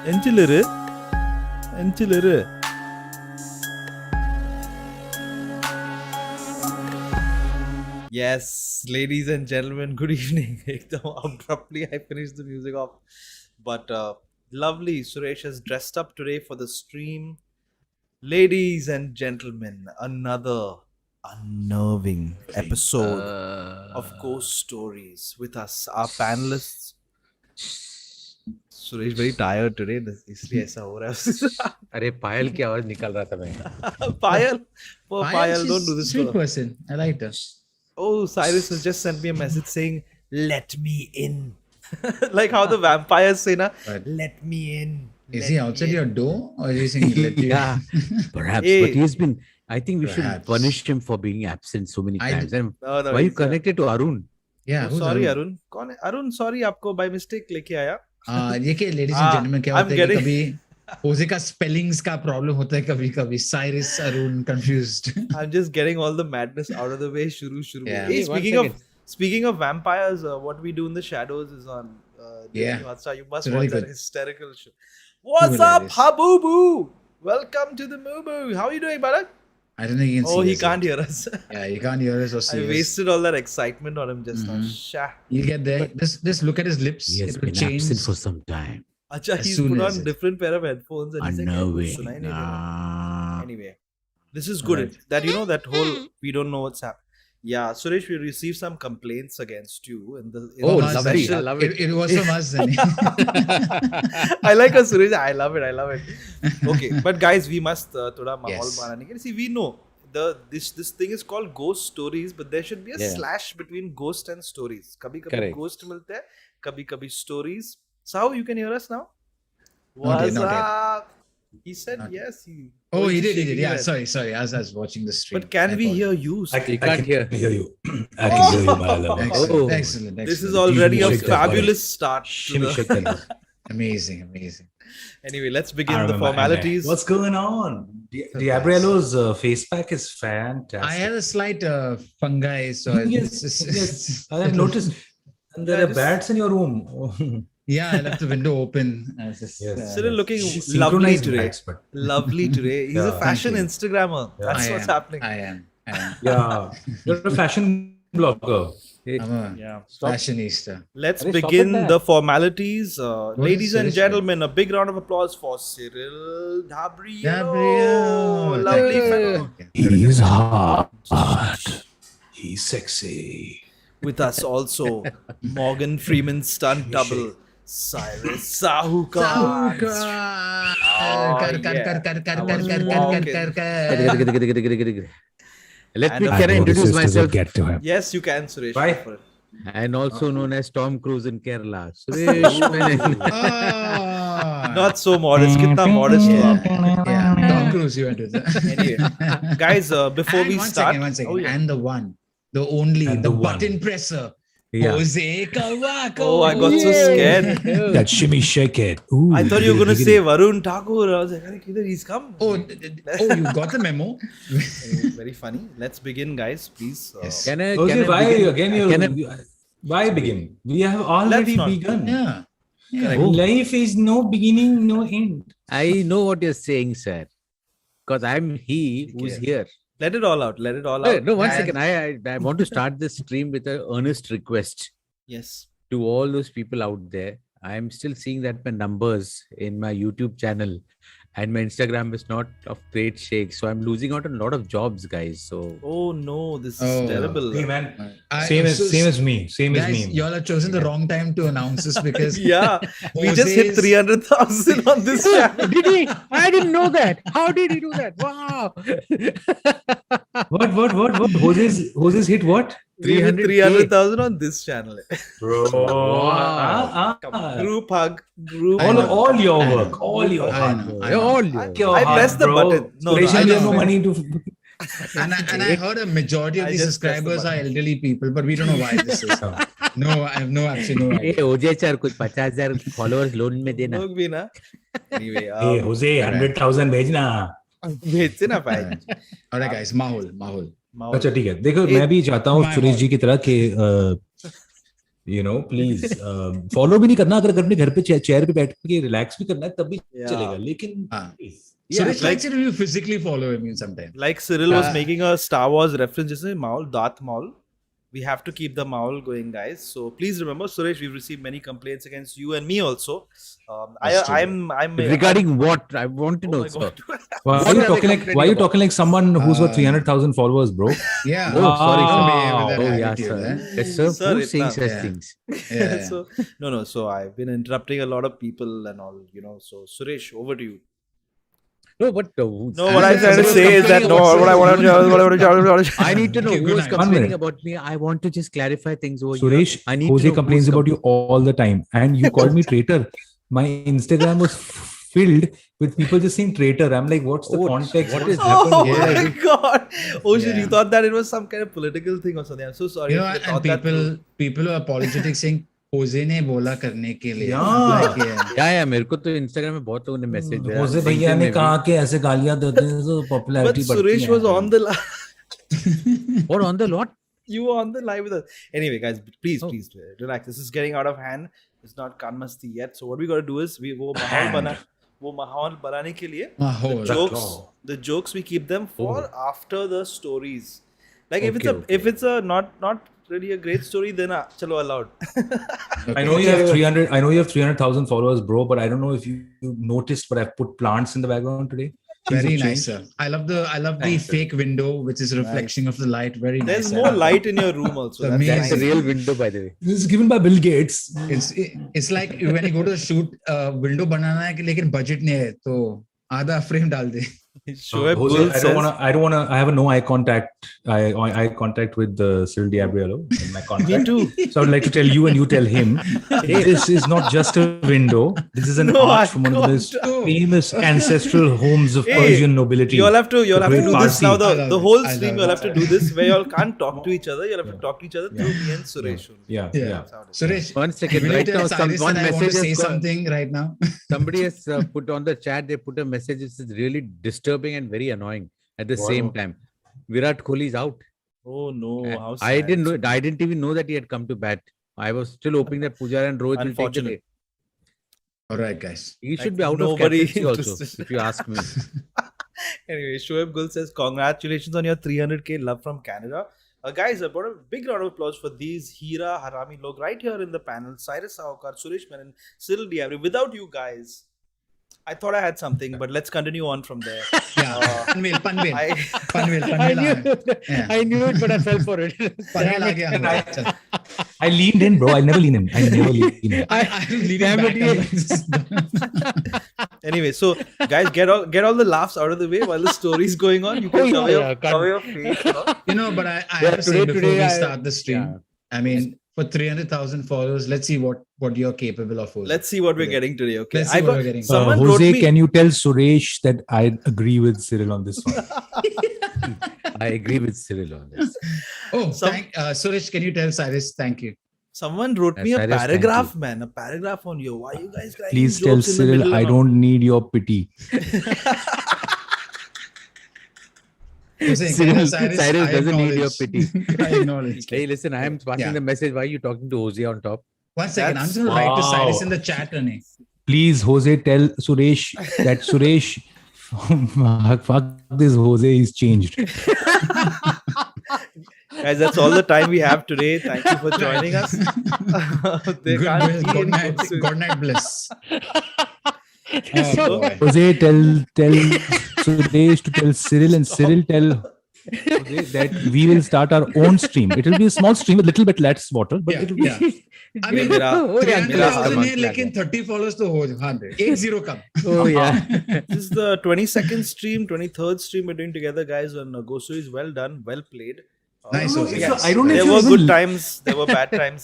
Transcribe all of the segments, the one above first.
Encileri. Encileri. Yes, ladies and gentlemen, good evening. Abruptly, I finished the music off. But lovely, Suresh has dressed up today for the stream. Ladies and gentlemen, another unnerving episode of Ghost Stories with us, our panelists. Suresh very tired today, इसलिए ऐसा हो रहा है. अरे पायल की आवाज निकाल रहा था मैं. Payal, poor Payal, don't do this. Sweet person, I liked her. Oh, Cyrus has just sent me a message saying, "Let me in." Like how the vampires say, na, Right. "Let me in." Is let he me outside in." your door or is he saying let you? Yeah, perhaps. Hey. But he's been. I think we should Perhaps. punish him for being absent so many I- times. And No, no, why you he's, connected to Arun? Yeah, Oh, who's sorry, Arun? Arun. कौन है? Arun, sorry, आपको by mistake लेके आया. ये क्या ladies and gentlemen क्या I'm होता है कि getting- कभी होजे का spellings का problem होता है कभी Cyrus Arun confused. I'm just getting all the madness out of the way. Shuru. Yeah. Hey, Hey, one speaking of vampires, what we do in the shadows is on. Yeah. Hoezaay. You must It's watch really that good. hysterical show. What's Too up, hilarious. Habubu? Welcome to the Mubu. How are you doing, Barak? I don't think he can see Oh, he us can't yet. hear us. Yeah, he can't hear us or I see us. wasted all that excitement on him just now. Mhm. Shah. You'll get there. Just look at his lips. He has It will been change. absent for some time. Acha, As he's soon put as on it- different pair of headphones and he's like, Unnerving. "Sunai nahi de raha." Anyway, this is good. Alright. That you know that whole we don't know what's happening. Yeah, Suresh, we received some complaints against you in the Oh, the lovely. I special. love it. It was from us. Then. I like a Suresh. I love it. Okay, but guys, we must thoda mahol Yes. banane ke liye. See, we know this thing is called ghost stories, but there should be a Yeah. slash between ghost and stories. Kabhi Correct. ghost milte hai, kabhi stories. So how you can hear us now? Not yet, What's not yet. up? He said Not yes. Oh, he he's did. shaking Yeah, his head. sorry. As I was watching the stream. But can I we apologize. hear you? You can't hear. hear you. I can hear you, my love. Excellent, Oh. excellent. This is excellent. already a Shake that body. fabulous start. to Shimmy, the- shake that. Amazing. Anyway, let's I begin the remember, formalities. What's going on? Diabrello's face pack is fantastic. I had a slight fungi, so Yes, it's- I have noticed. And there are just- bats in your room. Yeah, I left the window open. Yes. Cyril looking lovely Synchronized today. bats, but Lovely today. He's a Yeah. fashion Thank you. Instagrammer. Yeah. That's I what's am, happening. I am. yeah, you're a fashion blogger. I'm a Yeah. fashionista. Let's Arey, stop begin at that. the formalities. Ladies is and Suresh gentlemen, a big round of applause for Cyril Dhabriel. Gabriel. Lovely Hey. fellow. He's hot. He's sexy. With us also, Morgan Freeman's stunt double, Cyrus Sahukar. Let And me I can I know introduce this is to myself? get to him. Yes, you can, Suresh. Why? Go for it. And also known as Tom Cruise in Kerala. Suresh Menon. Not so modest. Kitna modest ho aap. Yeah, Tom Cruise, you went with that. Anyway, guys, before And we one start, second. Oh, yeah. And the one, the only, And the the one. button presser. Yeah. Jose Kawako. Oh, I got so scared. That shimmy, shake it. Ooh, I thought you were going to say Varun Thakur. I was like, "Arey, kidhar he's come." Oh, you got the memo? Anyway, very funny. Let's begin, guys. Please. Yes. Can I? Jose, Can I why begin? again? Can I- Why begin? We have already not. begun. Yeah. Correct. Oh. Life is no beginning, no end. I know what you're saying, sir. Because I'm he who's Okay. here. Let it all out. Let it all Hey, out. no, one And- second. I want to start this stream with an earnest request Yes. to all those people out there. I'm still seeing that my numbers in my YouTube channel and my Instagram is not of great shake. So I'm losing out on a lot of jobs, guys. So Oh no, this is Oh. terrible. Hey man, I- same so- as me. Same as Guys, me. y'all have chosen the wrong time to announce this because Yeah, we just hit Jose's- 300,000 on this channel. did he? I didn't know that. How did he do that? Wow. What? Jose's hit what? We hit 300K. 300,000 on this channel. Bro. Wow. Come on. Group hug. Group I All, hug. know. all your I work. know. All your I hard know. work. I know. All Your I hard, pressed the bro. button. No, Suresh, I I have just- no money to. and I heard a majority of I the just pressed the subscribers are button. elderly people, but we don't know why this is. No, I have absolutely no Hey, idea. OJ sir, कुछ 50,000 followers loan में देना. लोग भी ना. Anyway, Hey, Jose, 100,000 भेजना. भेजते ना भाई. Alright guys, Mahul. अच्छा ठीक है, देखो मैं भी चाहता हूँ सुरेश जी की तरह कि प्लीज फॉलो भी नहीं करना, अगर अपने घर पे चेयर पे बैठ के रिलैक्स भी करना है तब भी चलेगा, लेकिन Suresh likes it when you physically follow him sometimes. Like Cyril was making a Star Wars reference, just say Maul, Darth Maul. We have to keep the Maul going, guys. So please remember, Suresh, we've received many complaints against you and me also. I'm Regarding what? I want to Oh know, my sir. God. why are you talking like someone who's got 300,000 followers, bro? Yeah. Oh, sorry, Don't sir. behave with that Oh, yeah, attitude, sir. eh? Yes, sir. Sir, Who's saying itna- such Yeah. things? Yeah. So no. So I've been interrupting a lot of people and all, So Suresh, over to you. No, but No, what I'm trying to say is that no, what I want to. I need to know Okay, who good is night. complaining minute. about me. I want to just clarify things over Suresh, here. I need to Jose know complains who's about you all the time, and you called me traitor. My Instagram was filled with people just saying traitor. I'm like, what's the Oh, context? what What's is happened? Oh Yeah. my God! Oh shit! Yeah. You thought that it was some kind of political thing or something. I'm so sorry. You know, if you and thought that through. people who are apologetic saying Jose ने बोला करने के लिए. Yeah. Like, yeah. या मेरे को तो Instagram में बहुत लोगों ने मैसेज भेजा Jose भैया ने कहा कि ऐसे गालियां देते हैं तो But पॉपुलैरिटी बढ़ती Suresh है. was on the live. और on the lot. You were on the live with us. Anyway, guys, please, Oh. please relax. This is getting out of hand. It's not Kanmasti yet. So what we gotta do is वो माहौल बनाने के लिए Mahol. the jokes we keep them for after the stories. Like if Okay, if it's a not really a great story, then chalo allowed. I know you have 300. I know you have 300,000 followers, bro. But I don't know if you noticed, but I've put plants in the background today. Things Very have nice, changed. sir. I love the Thanks, sir. fake window, which is a reflection of the light. Very nice. There's I more love light in your room also. That's Amazing. That's a nice. real window, by the way. This is given by Bill Gates. It's like when you go to the shoot, window बनाना है कि लेकिन budget नहीं है तो आधा frame डाल दे. Shoaib Jose, Gul I says, don't wanna. I have a no eye contact. Eye contact with Cyril Diabriello in my contract. me too. So I would like to tell you, and you tell him, this is not just a window. This is an No, I arch from one of the most can't. famous ancestral homes of Hey, Persian nobility. You'll have to The great do this Parsi. now. I love The it. whole I stream love you'll it. have to do this where y'all can't talk to each other. You'll have to talk to each other through me and Suresh. only. Yeah. Yeah. Suresh, One second. will you Right tell now, Cyrus one that I want to message say has gone. something right now? Somebody has put on the chat. They put a message. This is really disturbing and very annoying at the same time. Virat Kohli is out. Oh no! How I sad. didn't know. I didn't even know that he had come to bat. I was still hoping that Pujara and Rohit will take the Unfortunate. day. All right, guys. He should Like be out nobody of captaincy also, interested. if you ask me. Anyway, Shoaib Gul says, congratulations on your 300k love from Canada. Guys, I brought a big round of applause for these Hira Harami log right here in the panel. Cyrus Saukar, Suresh Menon, Cyril Diabri. Without you guys, I thought I had something, but let's continue on from there. Yeah. Panvel. I, Yeah. I knew it, but I fell for it. Panvel आ गया. Chal. I leaned in, bro. I never lean in. I never lean in. I'm leaning back. anyway, so guys, get all the laughs out of the way while the story is going on. You can cover your face. You know, but I have to say before we start the stream, yeah. I mean, for 300,000 followers, let's see what you're capable of. Jose. Let's see what we're getting today. Okay, Let's see what we're getting. Someone wrote Jose, me. can you tell Suresh that I agree with Cyril on this one? I agree with Cyril on this. Oh, Some- Suresh, can you tell Cyrus? Thank you. Someone wrote me a Cyrus, thank paragraph, you. man. A paragraph on you. Why are you guys cracking Please tell jokes in the Cyril middle I and all? don't need your pity. Jose, can you Cyril, tell Cyrus, Cyrus I doesn't need your acknowledge. pity. I acknowledge. Hey, listen, I am passing Yeah. the message. Why are you talking to Hoezaay on top? 1 second. I'm That's- just going to write to Cyrus Wow. in the chat. Rene. Please, Jose, tell Suresh that Suresh, fuck this Jose, he's changed. Guys, that's all the time we have today. Thank you for joining us. There Good, can't be good any night. jokes. Good night, bliss. Oh, boy. Jose, tell Suresh to tell Cyril, and Cyril tell Jose that we will start our own stream. It will be a small stream with little bit less water, but Yeah, it will be. yeah. I mean, मेरा 300,000 मेरा है लेकिन 30 followers तो हो 100. 1-0 कम. Oh, yeah. This is the 22nd stream, 23rd stream we're doing together, guys. On Gosu is well done, well played. Nice, Jose. yes. I don't know if There you were even- good times, there were bad times.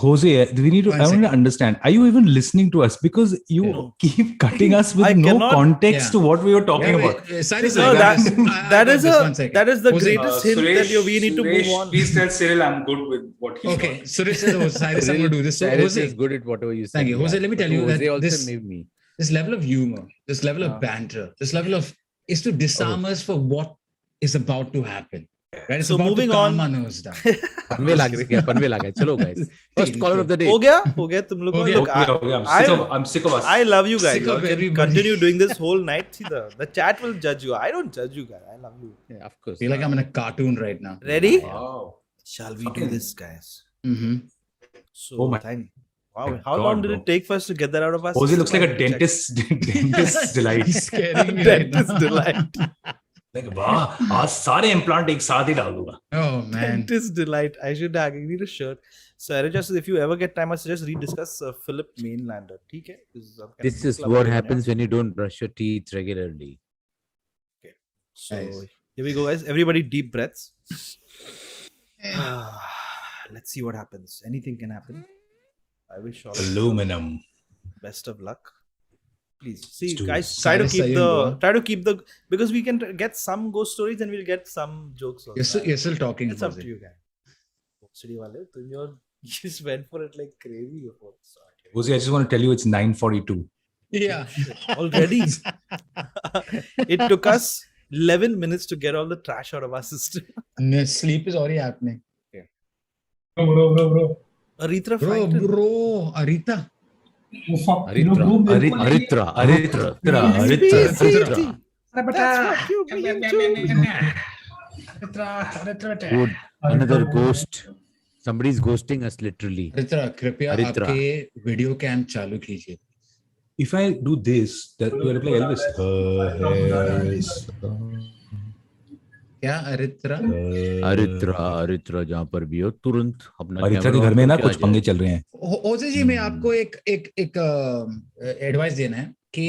Jose, we need to. One I want to second. understand. Are you even listening to us? Because you No. keep cutting us with I no cannot- context Yeah. to what we were talking Yeah, about. Cyrus, No, I got this. I that got is this. a 1 second. that is the Jose, greatest hint that we need to move on. Please tell Cyril I'm good with what he Okay, Suresh says, oh, Cyrus, I'm going to do this. So, Cyrus Jose, is good at whatever you say. Thank you. Jose, let me tell you that Jose also this- made me. this level of humor, this level of banter, this level of is to disarm us for what is about to happen. Right? It's So about moving to calm on. our nerves down. पनवे लगा चलो guys. First caller of the day. हो गया तुम लोग हो को. गया. Look, I'm sick of us. I love you guys. Sick You of can everybody. continue doing this whole night. See, the chat will judge you. I don't judge you guys. I love you. Yeah, of course. I feel like I'm in a cartoon right now. Ready? Wow. Shall we do this, guys? Mm-hmm. So, Oh my wow, how God, long did bro. it take for us to get that out of us? Hoezaay looks like a Check. dentist's delight. He's scaring me right Dentist now. delight. Like, वाह, आज सारे implant एक साथ ही डाल दूंगा. Oh man. Dentist delight. I need a shirt. So, just if you ever get time, I suggest rediscuss Philip Mainlander. ठीक है? This is what happens when you don't brush your teeth regularly. So Nice. here we go, guys. Everybody, deep breaths. Let's see what happens. Anything can happen. I wish all Aluminum. best of luck. Please see, Let's do guys. this. Try to Cyrus, keep the because we can get some ghost stories and we'll get some jokes. Also. You're still talking. It's up Jose. to you, guys. City wale, you just went for it like crazy before. Hoezaay, I just want to tell you it's 9:42. Yeah. Already, it took us 11 minutes to get all the trash out of our system. No, sleep is already happening. Bro. Aritra Bro, Franklin. Arita. Aritra. That's what you mean to. Good. Another ghost. Somebody's ghosting us literally. Aritra, कृपया Aritra. आपके video cam चालू कीजिए. If I do this, that will reply Elvis. क्या Aritra? Aritra जहाँ पर भी हो तुरंत अपना अरित्रा के कैमरा घर में ऑन ना करके कुछ आ पंगे जाए। चल रहे हैं. ओजे जी मैं आपको एक एडवाइस देना है कि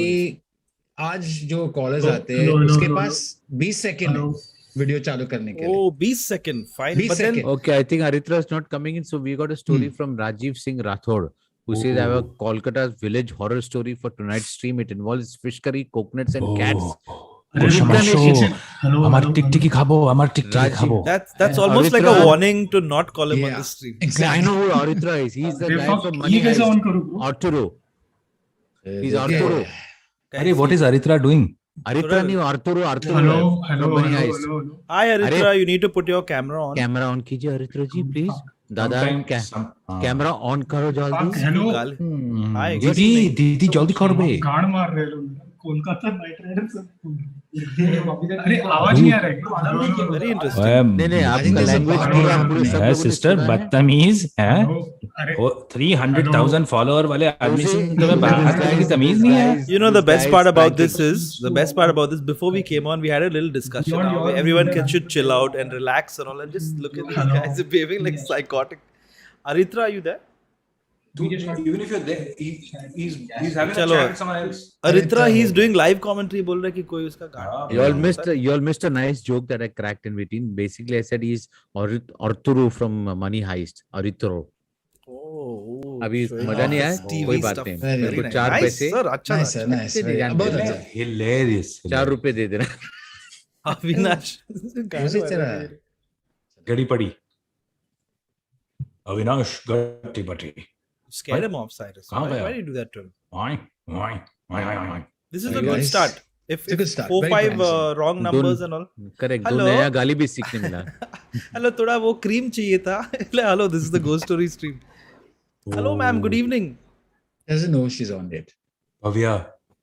आज जो कॉलर्स आते हैं उसके पास 20 सेकंड है वीडियो चालू करने के लिए. Oh, 20 second. Fine. 20 But then, second. Okay, I think Aritra is not coming in, so we got a story from Rajiv Singh Rathod, who says, "I have a Kolkata's village horror story for tonight's stream. It involves fish curry, coconuts, and cats." আমার টিকটিকি খাবো, আমার টিকটিকি Rajiv. খাবো. that's almost like a Aritra- warning to not call him on Yeah. the stream. I Exactly. know who Aritra is. He's the guy from ये Money कैसे Heist. On करूं bro? Arturo. He's Arturo. अरे what is Aritra doing? Aritra नहीं Arturo. Hello. from Money Heist. Hi, Aritra. You need to put your camera on. Camera on कीजिए Aritra ji please. दादा Sometimes some- हाँ. Camera on करो जल्दी. Hello Gal- Hmm. Hi, good दीदी evening. दीदी जल्दी करबे. गाड़ मार रहे लोग कोलकाता नाइट राइडर्स अरे आवाज नहीं आ रहा है. Very interesting. नहीं नहीं I think आपका there's a लैंग्वेज party पूरा happening. सब है लोगों ने सिस्टर सुना है। बदतमीज हैं. अरे वो 300,000 फॉलोअर वाले आदमी से Jose, तुम्हें बात करने की तमीज नहीं है. Guys, You know, the best guys part about pranking. this is before we came on, we had a little discussion. You're- How you're- everyone should chill out and relax and all, and just look at these guys behaving like psychotic. Aritra, are you there? Even if you're there, he's having Chalo. a chat with someone else. Aritra, he's doing live commentary. बोल रहा है कि कोई उसका गाना. You all missed a nice joke that I cracked in between. Basically, I said he's Arturo from Money Heist. Arturo. Oh, अभी showing मजा नहीं off आया? his TV कोई बात stuff. नहीं. Very मेरे को nice. 4 Nice, पैसे sir. अच्छा Nice, लगा. sir, nice. नहीं very- जानते बहुत हैं। अच्छा. Hilarious. 4 रुपए दे देना. अविनाश. उसी तरह. गड़ी पड़ी. अविनाश गट्टी पटी. Scared him off, Cyrus. कहाँ Why गया? do you do that to him? Oing. This is Very a good nice. start. If It's a good start. 4, Very 5 promising. wrong numbers and all. Correct. दो Hello? नया गाली भी सीखने मिला. Hello, थोड़ा वो cream चाहिए था. Hello, this is the ghost story stream. Hello, ma'am. Good evening. Doesn't know she's on it. Bhavya,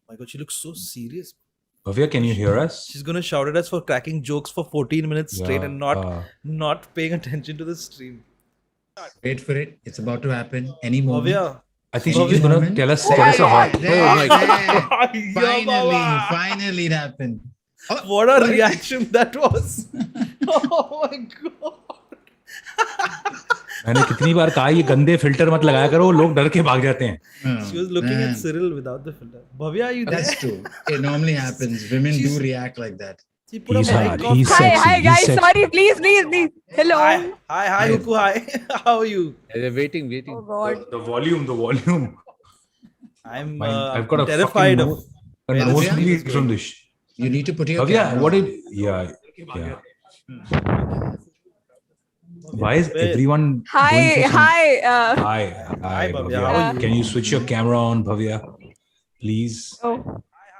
My God, she looks so serious. Bhavya, can you hear us? She's gonna shout at us for cracking jokes for 14 minutes straight Yeah, and not paying attention to the stream. Wait for it. It's about to happen any moment. Bhavya. I think she's gonna Bhavya. tell us a hot. There, Oh my God. there. Finally it happened. Oh, What a reaction that was. Oh my God. मैंने कितनी बार कहा ये गंदे filter मत लगाया करो, लोग डर के भाग जाते हैं. She was looking man. at Cyril without the filter. Bhavya, are you there? That's true. It normally happens. Women do She's- react like that. She put He's a hard. mic off. He's Hi, sexy. hi He's guys. sexy. Sorry, please. Hello. Hi, Huku, hi. How are you? They're waiting. Oh God. The volume. I'm I've got a terrified fucking of. a Bhavya? nosebleed from this. You need to put your Bhavya, camera what on. did? Yeah. Why is Wait. everyone? Hi. going through some- Hi. Hi, Bhavya. Bhavya. How are you? Can you switch your camera on, Bhavya? Please. Oh.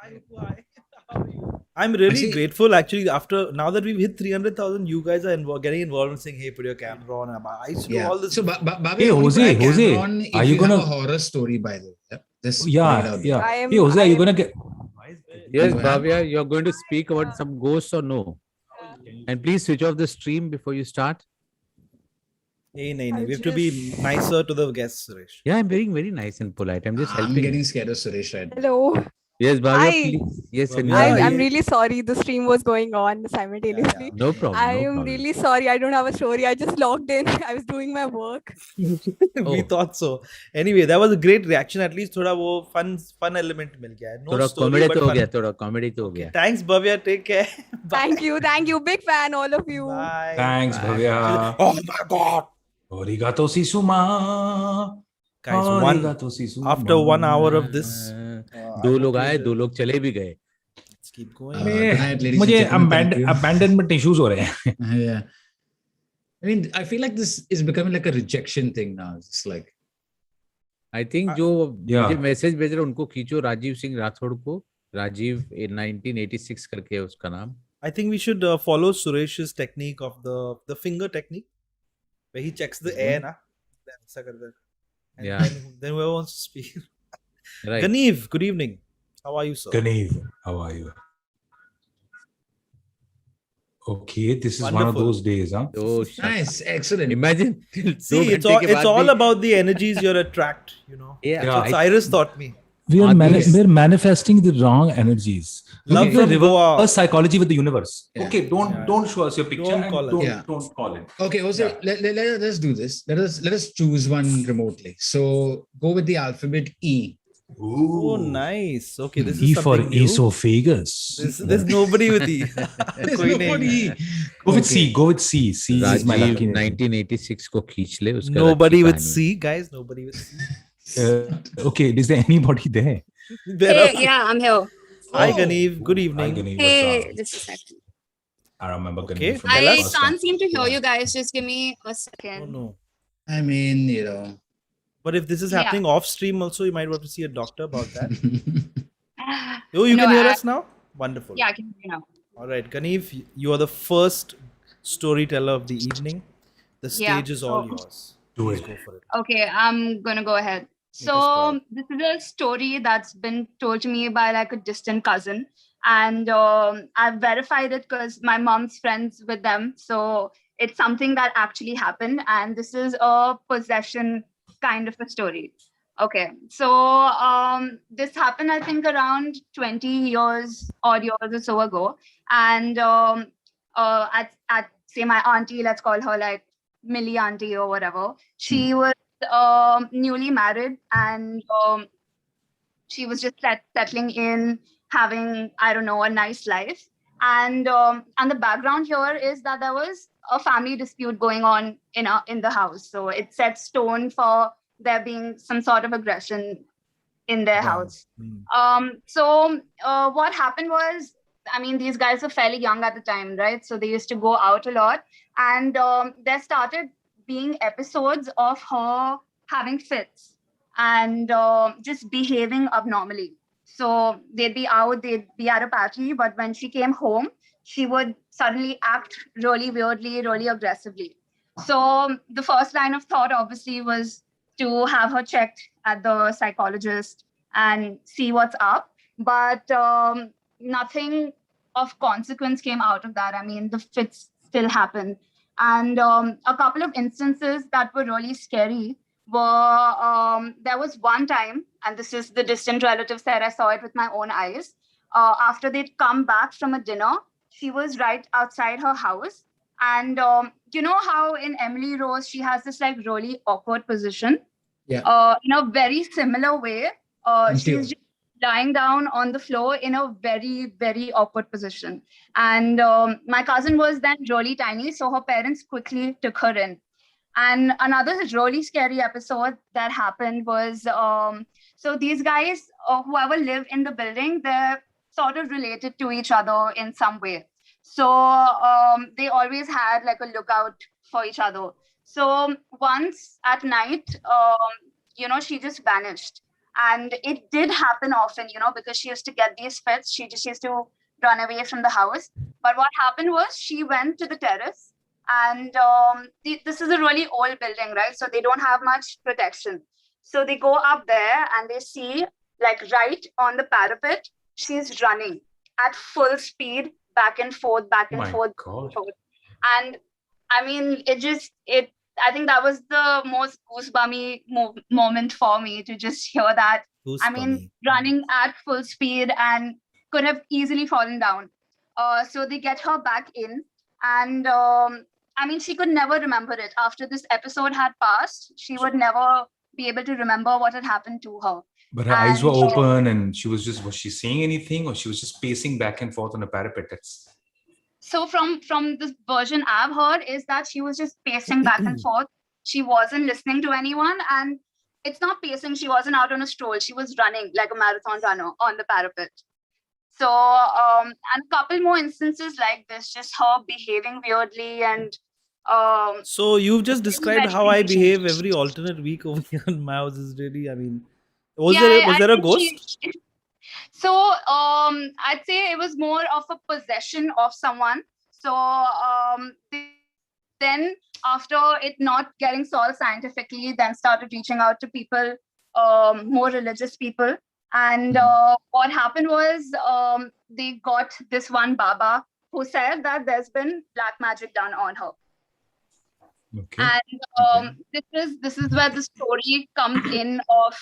Hi, Huku, hi. I'm really Actually- grateful actually. After now that we've hit 300,000, you guys are getting involved and saying, "Hey, put your camera on." I used to do all this. So, Bobby, Hey, only put Hoezaay, a camera Hoezaay, on are if you you have gonna- a horror story, by the way. Yeah? Just put it Yeah, out there. yeah. I am- Hey, Hoezaay, are you I am- gonna get? Yes, You have? Bhavya, you're going to speak about some ghosts or no? And please switch off the stream before you start. Hey, nahi, nahi. I We have to be just- nicer to the guests, Suresh. Yeah, I'm being very nice and polite. I'm just I'm helping. getting scared of Suresh right now. Hello. Yes, Bhavya, Hi. please. Yes, Bhavya, Sanjay. Yeah, I'm yeah. really sorry. The stream was going on simultaneously. No problem. I no am problem. really sorry. I don't have a story. I just logged in. I was doing my work. We Oh. thought so. Anyway, that was a great reaction. At least थोड़ा वो fun element मिल गया है. No थोड़ा story, comedy but तो हो fun. गया, थोड़ा comedy तो हो Okay, गया. thanks, Bhavya. Take care. Bye. Thank you. Thank you. Big fan, all of you. Bye. Thanks, Bye. Bhavya. Oh my God. Arigato sisuma. Guys, Arigato sisuma. after 1 hour of this, दो लोग आए, दो लोग चले भी गए. let's keep going. Good night, ladies मुझे and gentlemen. Thank you. abandonment issues हो रहे हैं. Yeah. I mean, I feel like this is becoming like a rejection thing now. It's like, I think जो Yeah. मुझे message भेज रहे उनको खींचो, राजीव सिंह राठौड़ को. राजीव 1986 करके है उसका नाम. I think we should follow Suresh's technique of the finger technique, where he checks the air, na. Then ऐसा करता है. And Yeah. then whoever wants to speak. Right. Ganeev, good evening. How are you, sir? Ganeev, how are you? Okay, this is one of Wonderful. those days, huh? Oh, shut up. nice, excellent. Imagine. See, it's all about the energies you attract. You know. Yeah. That's what I- Cyrus taught me. We're manifesting the wrong energies. Love Okay. from Reverse Goa. psychology with the universe. Yeah. Okay, don't show us your picture. Don't and call it. Don't, Yeah. don't call it. Okay, also let's do this. Let us choose one remotely. So go with the alphabet E. Oh, nice. Okay, this is E for something new. esophagus. There's nobody with E. There's कोई नहीं nobody. है. Go with Okay. C. Go with C. C is my Rajiv lucky name. 1986 को खींच ले उसका. Nobody with रखी C, guys. Nobody with C. Okay, is there anybody there? There Hey, are- yeah, I'm here. Hi, Oh. Ganeev. Good Hi, evening. Ganev, Hey, what's up? just a second. I remember Okay. Ganev from Tell the I first time. can't seem to hear you guys. Just give me a Oh second. no. I mean, you know. But if this is Yeah. happening off stream, also you might want to see a doctor about that. Oh, you No, can hear I- us now. Wonderful. Yeah, I can hear you now. All right, Ganev, you are the first storyteller of the evening. The Yeah, stage is all so- yours. Do Please it. go for it. Okay, I'm gonna go ahead. Yes, So go ahead. this is a story that's been told to me by like a distant cousin, and I've verified it because my mom's friends with them. So it's something that actually happened, and this is a possession kind of a story. Okay, so this happened, I think, around 20 years, odd years or so ago, and at say my auntie, let's call her like Millie auntie or whatever. She was newly married, and she was just settling in, having, I don't know, a nice life. And the background here is that there was a family dispute going on in the house. So it set stone for there being some sort of aggression in their house. So what happened was, I mean, these guys were fairly young at the time, right? So they used to go out a lot, and there started being episodes of her having fits and just behaving abnormally. So they'd be out, they'd be at a party, but when she came home, she would suddenly act really weirdly, really aggressively. So the first line of thought, obviously, was to have her checked at the psychologist and see what's up. But nothing of consequence came out of that. I mean, the fits still happened. And a couple of instances that were really scary were, there was one time, and this is the distant relative said, I saw it with my own eyes. After they'd come back from a dinner, she was right outside her house. And you know how in Emily Rose, she has this like really awkward position? Yeah. In a very similar way, Thank you. she's just lying down on the floor in a very, very awkward position. And my cousin was then really tiny, so her parents quickly took her in. And another really scary episode that happened was, so these guys, whoever live in the building, they're sort of related to each other in some way. So they always had like a lookout for each other. So once at night, you know, she just vanished. And it did happen often, you know, because she used to get these fits. She just used to run away from the house. But what happened was she went to the terrace, and this is a really old building, right? So they don't have much protection. So they go up there and they see, like, right on the parapet, she's running at full speed, back and forth, back and My forth, God. and I mean, I think that was the most goosebummy moment for me, to just hear that. Who's I mean, funny? running at full speed and could have easily fallen down. So they get her back in, and I mean, she could never remember it. After this episode had passed, she would never be able to remember what had happened to her. But her eyes were And, open, and was she saying anything, or she was just pacing back and forth on a parapet? So from this version I've heard is that she was just pacing back and forth. She wasn't listening to anyone, and it's not pacing. She wasn't out on a stroll. She was running like a marathon runner on the parapet. So and a couple more instances like this, just her behaving weirdly, and So you've just described how I medication. behave every alternate week over here in my house. Is really, I mean, was Yeah, there a think ghost? So I'd say it was more of a possession of someone. So then after it not getting solved scientifically, then started reaching out to people, more religious people. And what happened was they got this one Baba who said that there's been black magic done on her. Okay. And this is where the story comes in of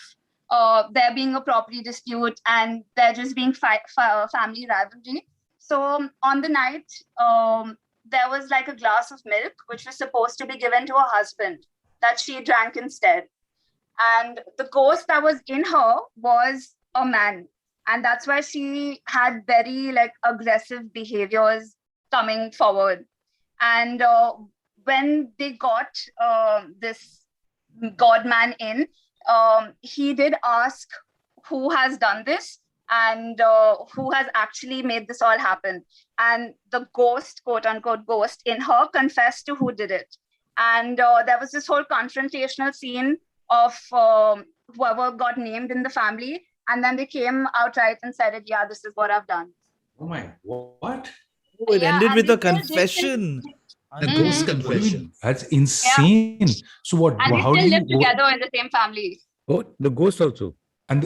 there being a property dispute and there just being family rivalry. So on the night, there was like a glass of milk which was supposed to be given to her husband that she drank instead. And the ghost that was in her was a man. And that's why she had very like aggressive behaviors coming forward. And when they got this God man in, he did ask who has done this and who has actually made this all happen. And the ghost, quote unquote ghost, in her confessed to who did it. And there was this whole confrontational scene of whoever got named in the family. And then they came outright and said, yeah, this is what I've done. Oh my, what? Oh, it Yeah, ended and with they a still did confession. A ghost confession. That's insane. So what? And they How do still you? live together in the same family. Oh, the ghost also. And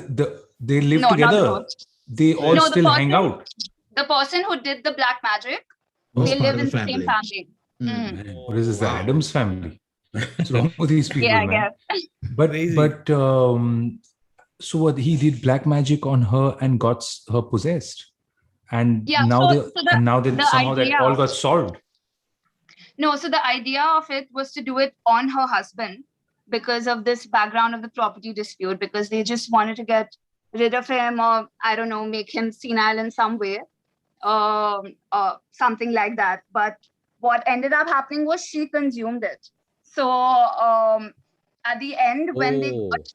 they live No, not the together. ghost. They all No, the still hang person- out. The person who did the black magic, Was they part live of in the the same family. Man. What is this? The Adams family? What's wrong with these people, Yeah, I man? guess. But so what? He did black magic on her and got her possessed, and Yeah, now so the somehow that idea all of- got solved. No, so the idea of it was to do it on her husband because of this background of the property dispute, because they just wanted to get rid of him, or I don't know, make him senile in some way, something like that. But what ended up happening was she consumed it. So at the end, when they Oh. got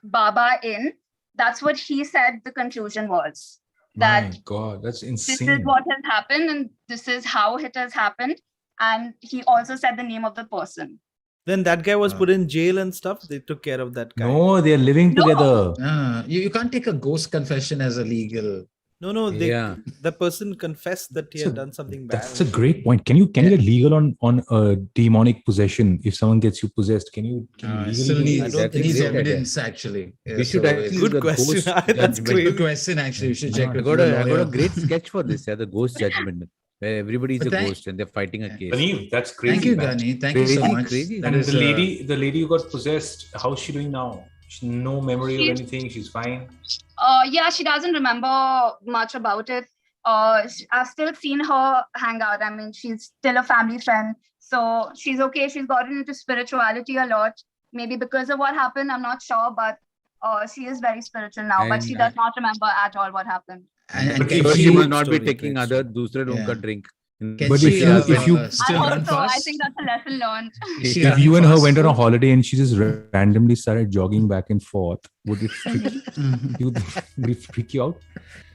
Baba in, that's what he said the conclusion was. My That God, that's this insane. is what has happened and this is how it has happened. And he also said the name of the person. Then that guy was put in jail and stuff. They took care of that guy. No, they're living No. together. You can't take a ghost confession as a legal. No, Yeah. the person confessed that he So had done something bad. That's a great point. Can you get legal on a demonic possession? If someone gets you possessed, can you legally Still do needs, that? I don't it think needs so. evidence actually. We should actually Good the question. ghost That's judgment. great. Good question. Actually, we should check. I with got the a lawyer. great sketch for this. Yeah, the ghost judgment, where everybody is But a thank- ghost and they're fighting a case. Ganeem, that's crazy. Thank you, man. Gani. Thank you so Crazy, much. crazy. That And is, the lady who got possessed, how's she doing now? No memory of She's- anything. She's fine. Yeah, she doesn't remember much about it. I've still seen her hang out. I mean, she's still a family friend. So she's okay. She's gotten into spirituality a lot. Maybe because of what happened, I'm not sure. But she is very spiritual now. But she And- does not remember at all what happened. and But can if So she she- must not be Story, taking great other story. दूसरे लोगों का Yeah. drink. Can But she, if you- still I run hope so. I fast? think that's a lesson learned. Is she If running you and her fast went on a too? holiday and she just randomly started jogging back and forth, would it freak you out?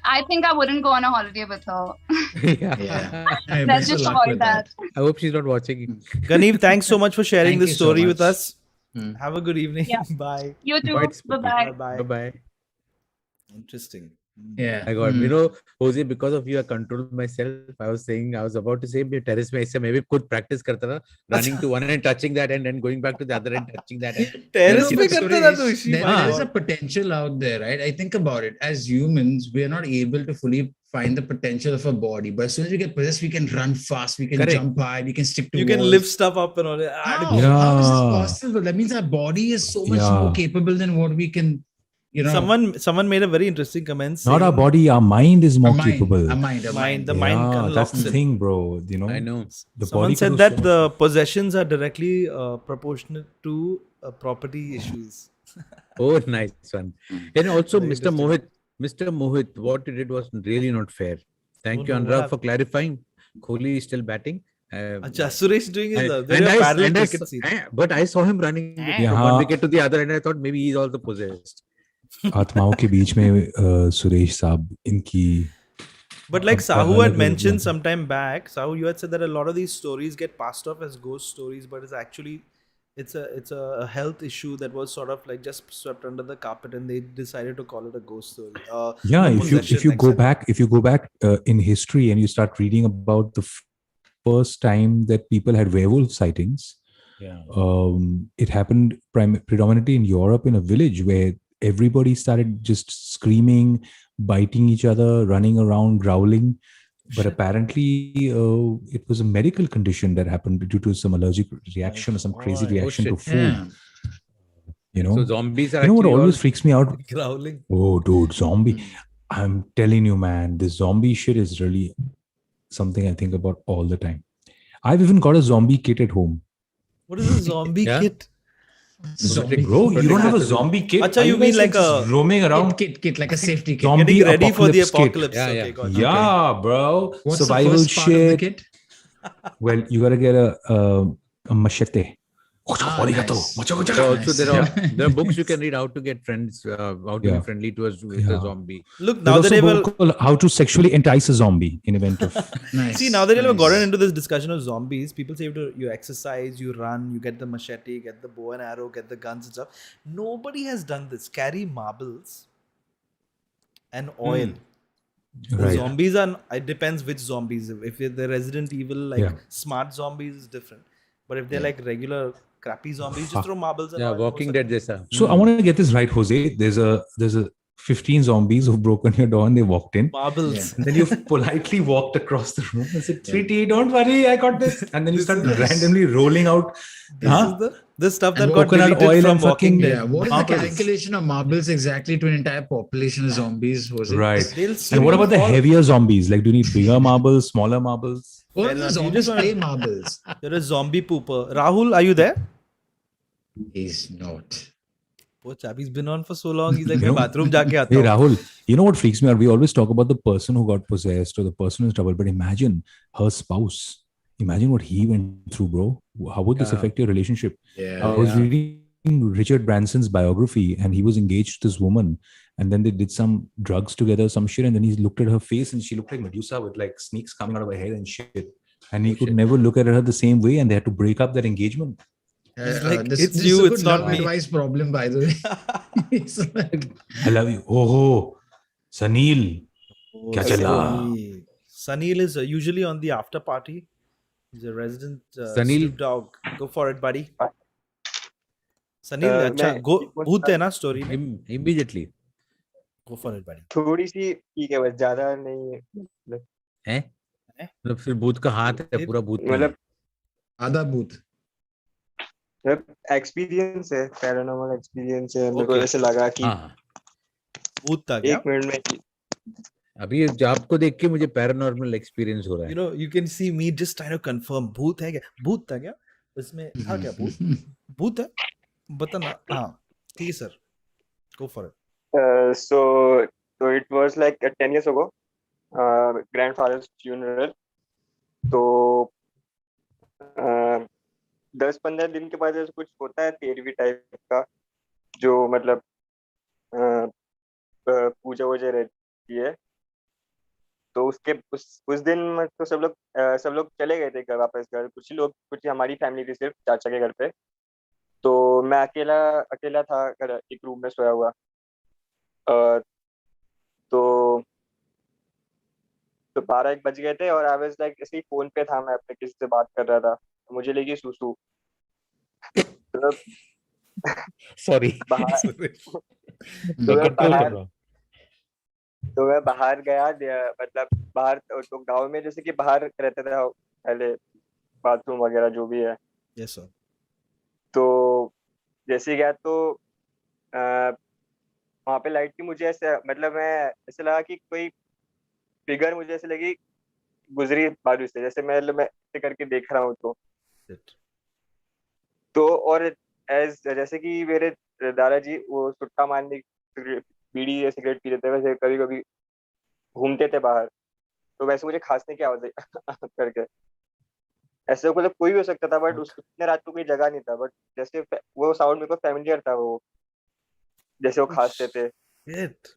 I think I wouldn't go on a holiday with her. Yeah. Hey, Let's best of just luck avoid with that. I hope she's not watching. Ganeem, thanks so much for sharing Thank this you so story with much. us. Hmm. Have a good evening. Yeah. Bye. You too. Quite spooky. Bye-bye. Bye. Bye bye. Interesting. Yeah. I got, Jose, because of you, I controlled myself. I was about to say, मैं terrace में ऐसे मैं भी खुद practice करता था, running to one end, touching that end, and going back to the other end, touching that end. Terrace No, पे but करता था Suresh, तू, she, my there is a God. potential out there, right? I think about it. As humans, we are not able to fully find the potential of our body. But as soon as we get possessed, we can run fast, we can Correct. jump high, we can stick to You walls. can lift stuff up and all that. How? Yeah. How is this possible? That means our body is so much more Yeah. capable than what we can, Someone made a very interesting comment Not our saying, body, our mind is more our mind, capable. our mind, our mind. the mind Yeah, unlocks that's the it. thing, bro. I know. The Someone body said could do that so the much. possessions are directly proportionate to property issues. Oh, nice one. And also, Very Mr. Mohit, what you did was really not fair. Thank you, no, what Anurag, for happened? clarifying. Kohli is still batting. Acha, Suresh doing his And very parallel cricket scene. but I saw him running from Yeah. one wicket to the other, and I thought maybe he's also possessed. आत्माओं के बीच में सुरेश साहब इनकी But like अब Sahu had अलग mentioned मतलब- some time back, Sahu, you had said that a lot of these stories get passed off as ghost stories, but it's actually it's a health issue that was sort of like just swept under the carpet, and they decided to call it a ghost story. Yeah, no if you possession, go etc. back in history and you start reading about the first time that people had werewolf sightings, it happened predominantly in Europe in a village where everybody started just screaming, biting each other, running around, growling. But apparently, it was a medical condition that happened due to some allergic reaction or some crazy God. reaction to shit. food. You know, So zombies are you know what actually always all freaks me out? Growling. Oh, dude, zombie. I'm telling you, man, this zombie shit is really something I think about all the time. I've even got a zombie kit at home. What is a zombie Yeah? kit? Zombie Bro, kit. you don't have a zombie kit? Acha, Are you mean guys, like just a roaming around? Kit, like a safety kit. Zombie getting ready for the apocalypse kit. apocalypse? Yeah, Okay, yeah. got it. Yeah, bro. What's the Survival first part of the shit. kit? Well, you gotta get a machete. Nice. So also there Nice. are books you can read how to get friends, how to be Yeah. friendly to with a Yeah. zombie. Look, There's now that also a they've book called How to Sexually Entice a Zombie in event of. Nice. see, now that you've nice. gotten into this discussion of zombies, people say you exercise, you run, you get the machete, get the bow and arrow, get the guns and stuff. Nobody has done this. Carry marbles and oil. The Right. zombies are. It depends which zombies. If they're Resident Evil, like Yeah. smart zombies, is different. But if they're like regular crappy zombies, just throw marbles and Yeah, oil. Walking Dead jesa. So I want to get this right, Jose. There's a 15 zombies who've broken your door and they walked in. Marbles. Yeah. And then you've politely walked across the room and said, "Sweetie, don't worry, I got this." And then you This start is- randomly rolling out. This is the stuff that And got coconut deleted oil from and Walking fucking- Dead. Yeah, what is the Marbles. calculation of marbles exactly to an entire population of zombies? Was it? Right. They'll And what about the fall- heavier zombies? Like, do you need bigger marbles, smaller marbles? What Fair if the enough. You zombies just wanna- play marbles? You're a zombie pooper. Rahul, are you there? He's not. Poor chap, he's been on for so long. He's like, You मैं know- bathroom जाके आता Hey, हूँ. Rahul, you know what freaks me out? We always talk about the person who got possessed or the person who's trouble, but imagine her spouse. Imagine what he went through, bro. How would this Yeah. affect your relationship? Yeah. I was Yeah. reading Richard Branson's biography, and he was engaged to this woman, and then they did some drugs together, some shit, and then he looked at her face, and she looked like Medusa with like snakes coming out of her head and shit. And he Oh, could shit. never look at her the same way, and they had to break up that engagement. He's like, this, "It's this you, is a good it's not love me." advice problem, by the way. It's like, I love you. Oh, Sanil. Oh, Kya chala? Sunil. Sunil is usually on the after party. He's a resident Sunil- Snoop Dogg. Go for it, buddy. Sunil, अच्छा मैं go एक बार भूत है ना story में? Immediately. Go for it, buddy. थोड़ी सी ठीक है, बस ज्यादा नहीं है। हैं? मतलब फिर भूत का हाथ है, पूरा भूत नहीं है। मतलब आधा भूत. एक्सपीरियंस है, पैरानॉर्मल एक्सपीरियंस है। मेरे को Okay. ऐसे लगा कि हाँ, भूत था क्या? एक मिनट में अभी आपको देख के मुझे पैरानॉर्मल एक्सपीरियंस हो रहा You है। know, you can see me just trying to confirm. भूत है क्या? भूत था क्या? इसमें था क्या भूत? भूत है? बता ना. हाँ, ठीक है sir. Go for it. so it was like 10 years ago, grandfather's funeral. तो 10-15 दिन के बाद ऐसा कुछ होता है तेरहवीं टाइप का, जो मतलब पूजा वूजा रहती है। तो उसके उस दिन में तो सब लोग चले गए थे घर, वापस घर। कुछ हमारी फैमिली थी, सिर्फ चाचा के घर पे। तो मैं अकेला था घर, एक रूम में सोया हुआ। तो 12-1 बज गए थे और आई वाज लाइक ऐसे ही फोन पे था, मैं अपने किसी से बात कर रहा था, तो मुझे लगी सुसु। तो सॉरी, बाहर सुरेश तो मैं मैं कंट्रोल कर बाहर रहा हूँ. तो मैं बाहर गया, मतलब बाहर तो गांव में जैसे कि बाहर रहते थे पहले, बाथरूम वगैरह जो भी है। yes sir तो जैसे ही गया तो वहां पे लाइट की मुझे ऐसे, मतलब मैं ऐसे लगा कि कोई फिगर मुझे ऐसे लगी गुजरी बाजू से, जैसे मैं ऐसे करके देख रहा हूँ Shit. तो और एज जैसे कि मेरे दादाजी वो सुट्टा मारने बीड़ी या सिगरेट पीते थे, वैसे कभी कभी घूमते थे बाहर, तो वैसे मुझे खांसने की आवाज आई करके। ऐसे मतलब कोई भी हो सकता था, बट उस उतने रात को कोई जगह नहीं था, बट जैसे वो साउंड मेरे को फेमिलियर था, वो जैसे वो Oh, खांसते थे। shit.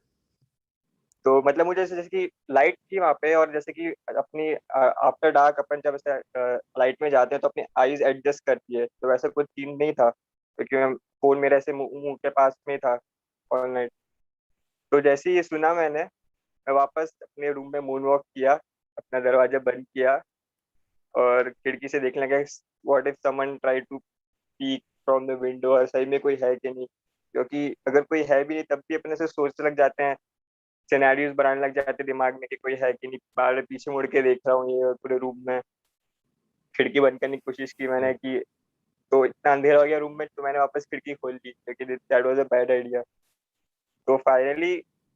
तो मतलब मुझे जैसे जैसे कि लाइट थी वहां पे, और जैसे कि अपनी आफ्टर डार्क अपन जब ऐसे लाइट में जाते हैं तो अपनी आईज एडजस्ट करती है, तो वैसा कुछ सीन नहीं था, क्योंकि मैं फोन मेरे ऐसे मुंह के पास में था ऑल नाइट। तो जैसे ही ये सुना मैंने, मैं वापस अपने रूम में मून वॉक किया, अपना दरवाजा बंद किया और खिड़की से देखने लगा, what if someone try to peek from the window, और सही में कोई है कि नहीं, क्योंकि अगर कोई है भी नहीं तब भी अपने से सोचने लग जाते हैं, सिनेरियोज बनाने लग जाते हैं दिमाग में कि कोई है कि नहीं। बाहर पीछे मुड़ के देख रहा हूँ ये पूरे रूम में, खिड़की बंद करने की कोशिश की मैंने कि, तो इतना अंधेरा हो गया रूम में, तो मैंने वापस खिड़की खोल ली, लेकिन that was a bad idea. तो फाइनली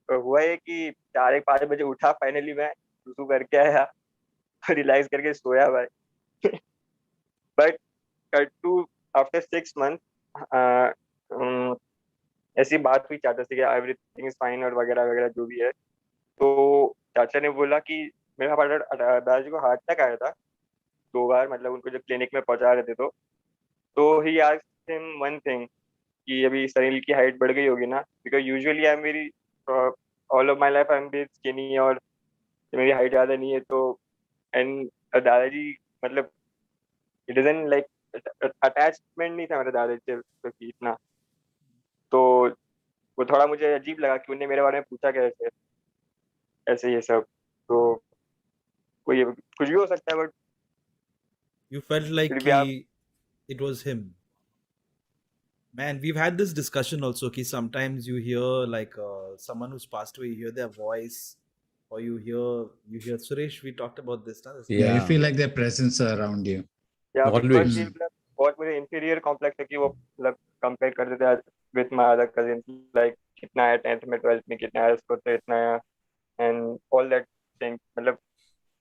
हुआ ये कि 4-5 बजे उठा, फाइनली मैं सुसु करके आया, रिलैक्स करके सोया भाई। But cut to after 6 month ऐसी बात हुई चाचा से कि एवरीथिंग इज फाइन और वगैरह वगैरह जो भी है। तो चाचा ने बोला कि मेरा दादाजी को हार्ट अटैक आया था 2 बार, मतलब उनको जब क्लिनिक में पहुंचा रहे थे, तो he asked him one thing कि अभी सनील की हाइट बढ़ गई होगी ना, because usually I am very all of my life I am very skinny, और मेरी हाइट ज्यादा नहीं है, तो एंड दादाजी मतलब इट डजंट लाइक, अटैचमेंट नहीं था मेरे दादाजी से तो कि इतना। तो वो थोड़ा मुझे अजीब लगा कि उन्हें मेरे बारे में पूछा कैसे ऐसे ये सब। तो कोई कुछ भी हो सकता है, बट You felt like फिर भी आप it was him. Man, we've had this discussion also. Ki sometimes you hear like someone who's passed away, you hear their voice, or you hear Suresh. We talked about this. Na? Yeah, you Yeah, feel like their presence are around you. या always. First मतलब बहुत मुझे inferior complex है कि वो मतलब compare कर देते हैं with my other cousin, like कितना है 10th में 12th में कितना है, उसको तो इतना है, एंड ऑल दैट थिंग। मतलब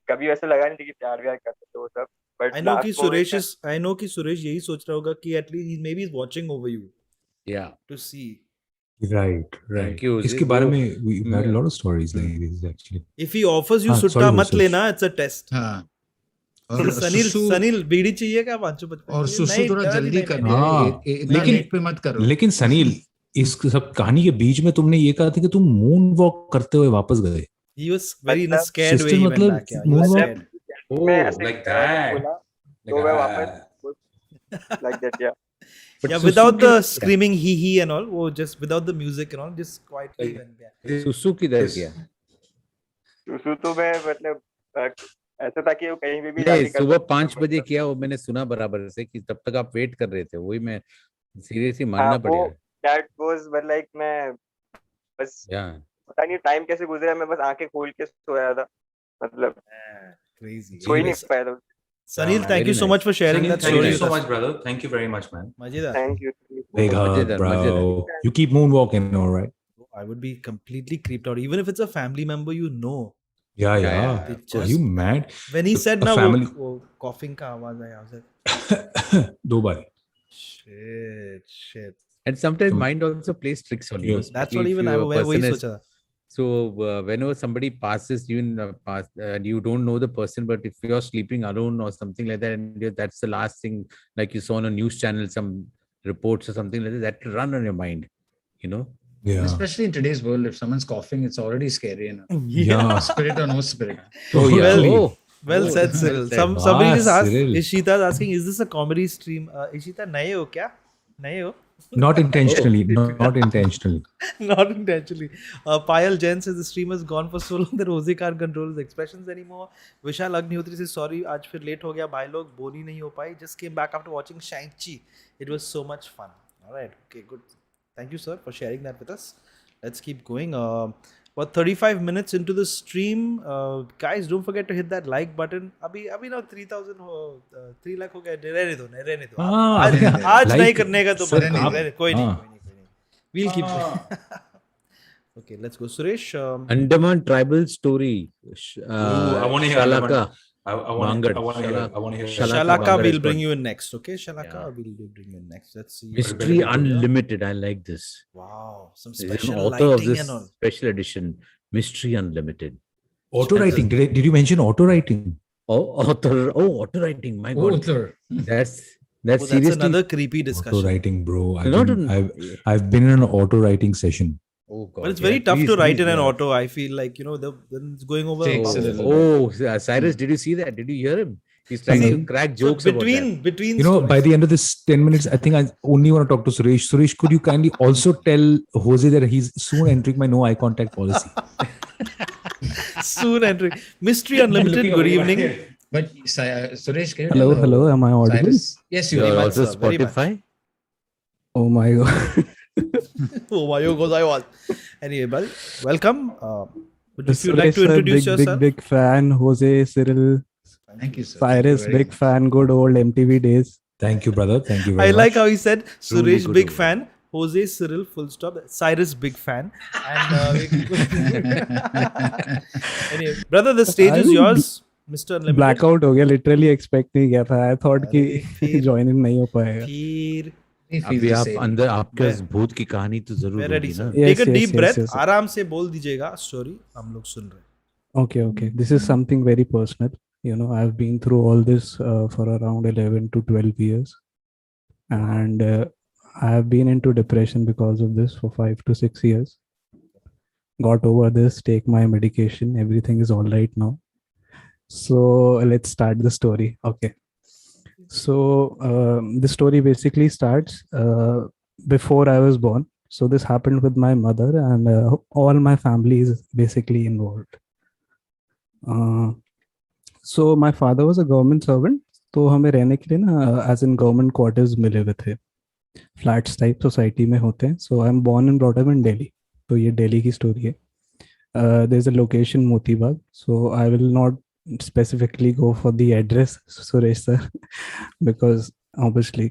कभी वैसे लगा नहीं था कि प्यार व्यार करते थे वो सब, बट I know कि last moment Suresh is. I know कि Suresh यही सोच रहा होगा कि at least maybe he's watching over you Yeah. to see. Right, right. Thank you. इसके बारे वो में we've had a lot of stories like this actually. If he offers you हाँ, sutta sorry, मत Hoezaay. लेना, it's a test. हाँ So और Sanil सुसु Sanil बीड़ी चाहिए क्या 555 और की? सुसु नहीं थोड़ा दादाजी, जल्दी नहीं, कर नहीं, दो, नहीं। हाँ, इतना लेकिन लेट पे मत करो। लेकिन सनील, इस सब कहानी के बीच में तुमने ये कहा था कि तुम मून वॉक करते हुए वापस गए. He was very in a मतलब scared way. Sister He went मतलब back. Yeah, he was moon मतलब वॉक. scared. मैं Oh, ऐसे like जब that. बोला Like तो मैं वापस लाइक दैट, या But Yeah, Susu without the किधर गया? screaming he and all. वो just without the music and all, just quietly went back. सुसु किधर गया? सुसु तो मैं मतलब ऐसा था कि वो कहीं पे भी नहीं, जाके कर सुबह सकता था, 5 बजे मतलब किया वो मैंने सुना बराबर से कि तब तक आप वेट कर रहे थे, वही मैं सीरियसली हाँ मानना वो पड़ेगा. दैट वाज बट लाइक मैं बस Yeah. पता नहीं टाइम कैसे गुजरा, मैं बस आंखें खोल के सोया था, मतलब Crazy. सो ही नहीं Anyways, पाया था। Sanil, man. thank Very you so nice. much for sharing Sanil, that thank story you with so us. much, brother. Thank you very much, man. Majedar. Thank you. Big hug, मजेदार, bro. मजेदार. You keep moonwalking, all right? I would be completely creeped out, even if it's a family member you know. Yeah, Yeah, yeah. yeah, They of Are course. you mad? When he said A ना family. वो coughing का आवाज आया, I was like, 2 bar. shit. And sometimes तुम- mind also plays tricks on you. Yes. That's If what even you, a वही person is, सोचा था. so whenever somebody passes you in the past and you don't know the person, but if you're sleeping alone or something like that, and that's the last thing, like you saw on a news channel, some reports or something like that, that will run on your mind, you know. Yeah. Especially in today's world, if someone's coughing, it's already scary enough. Yeah. Spirit or no spirit. Oh yeah. Well- Oh, Well oh, said, well Cyril. said. Somebody Wow, just asked. Cyril. Ishita's asking, is this a comedy stream? Ishita, नए हो क्या? नए हो? Not intentionally. Not intentionally. Not intentionally. Payal Jain says the stream has gone for so long that Jose can't control his expressions anymore. Vishal Agnihotri says sorry, आज फिर late हो गया भाई लोग, बोनी नहीं हो पाई. Just came back after watching Shang-Chi. It was so much fun. All right, okay, good. Thank you, sir, for sharing that with us. Let's keep going. About 35 minutes into the stream, guys, don't forget to hit that like button. अभी ना 3,000 हो, 3 लाख हो गए. रहने दो. आज नहीं करने का तो कोई नहीं. We'll keep going. Okay, let's go. Suresh. Andaman tribal story. I want to hear Shalaka. I want to hear. Shalaka will bring you in next. Okay, Shalaka will bring you in next. Let's see. Mystery Unlimited. I like this. Wow, some There's an special author of lighting this and all. special edition, Mystery Unlimited. Auto writing. Did you mention auto writing? Auto writing. My God, Author. that's That's seriously another creepy discussion. Auto writing, bro. Not I've been in an auto writing session. Oh God, But it's very tough please, to write please, in an yeah. auto. I feel like, when it's going over. Takes a bubbles. little Cyrus, did you see that? Did you hear him? He's trying to crack jokes about that. between By the end of this 10 minutes, I think I only want to talk to Suresh. Suresh, could you kindly also tell Jose that he's soon entering my no eye contact policy? soon entering. Mystery Unlimited, good evening. But Suresh, can you Hello, am I audible? Cyrus? Yes, you You're are. also sir, very much. Spotify. Oh my god. Oh my God, I was. Anyway, well, welcome. If you'd like Suresh, to sir, introduce yourself. big fan. Jose, Cyril, Thank you, sir. Cyrus, Thank you very big fan. Good old MTV days. Thank you, brother. Thank you very I much. like how he said Truly Suresh, good big old. fan. Jose, Cyril, full stop. Cyrus, big fan. And anyway, brother, the stage is yours. Mr. Unlimited. Blackout हो गया. Literally expect नहीं किया था. I thought अरे, कि फिर- join in नहीं हो पाएगा. फिर He feels अभी the आप same. अंदर आपके मैं- भूत की कहानी तो जरूर we're ready, होगी sir. ना. Yes, Take a yes, deep yes, breath. yes. आराम से बोल दीजिएगा story. हम लोग सुन रहे हैं. Okay. This is something very personal. I've been through all this for around 11 to 12 years. And I have been into depression because of this for 5 to 6 years. Got over this, take my medication. Everything is all right now. So let's start the story. Okay. So the story basically starts before I was born. So this happened with my mother, and all my family is basically involved. So my father was a government servant. तो हमें रहने के लिए ना as in government quarters मिले हुए थे. Flats type society में होते हैं. So I am born and brought up in Delhi. तो ये दिल्ली की स्टोरी है. There is a location Motibagh. So I will not specifically go for the address, Suresh sir, because obviously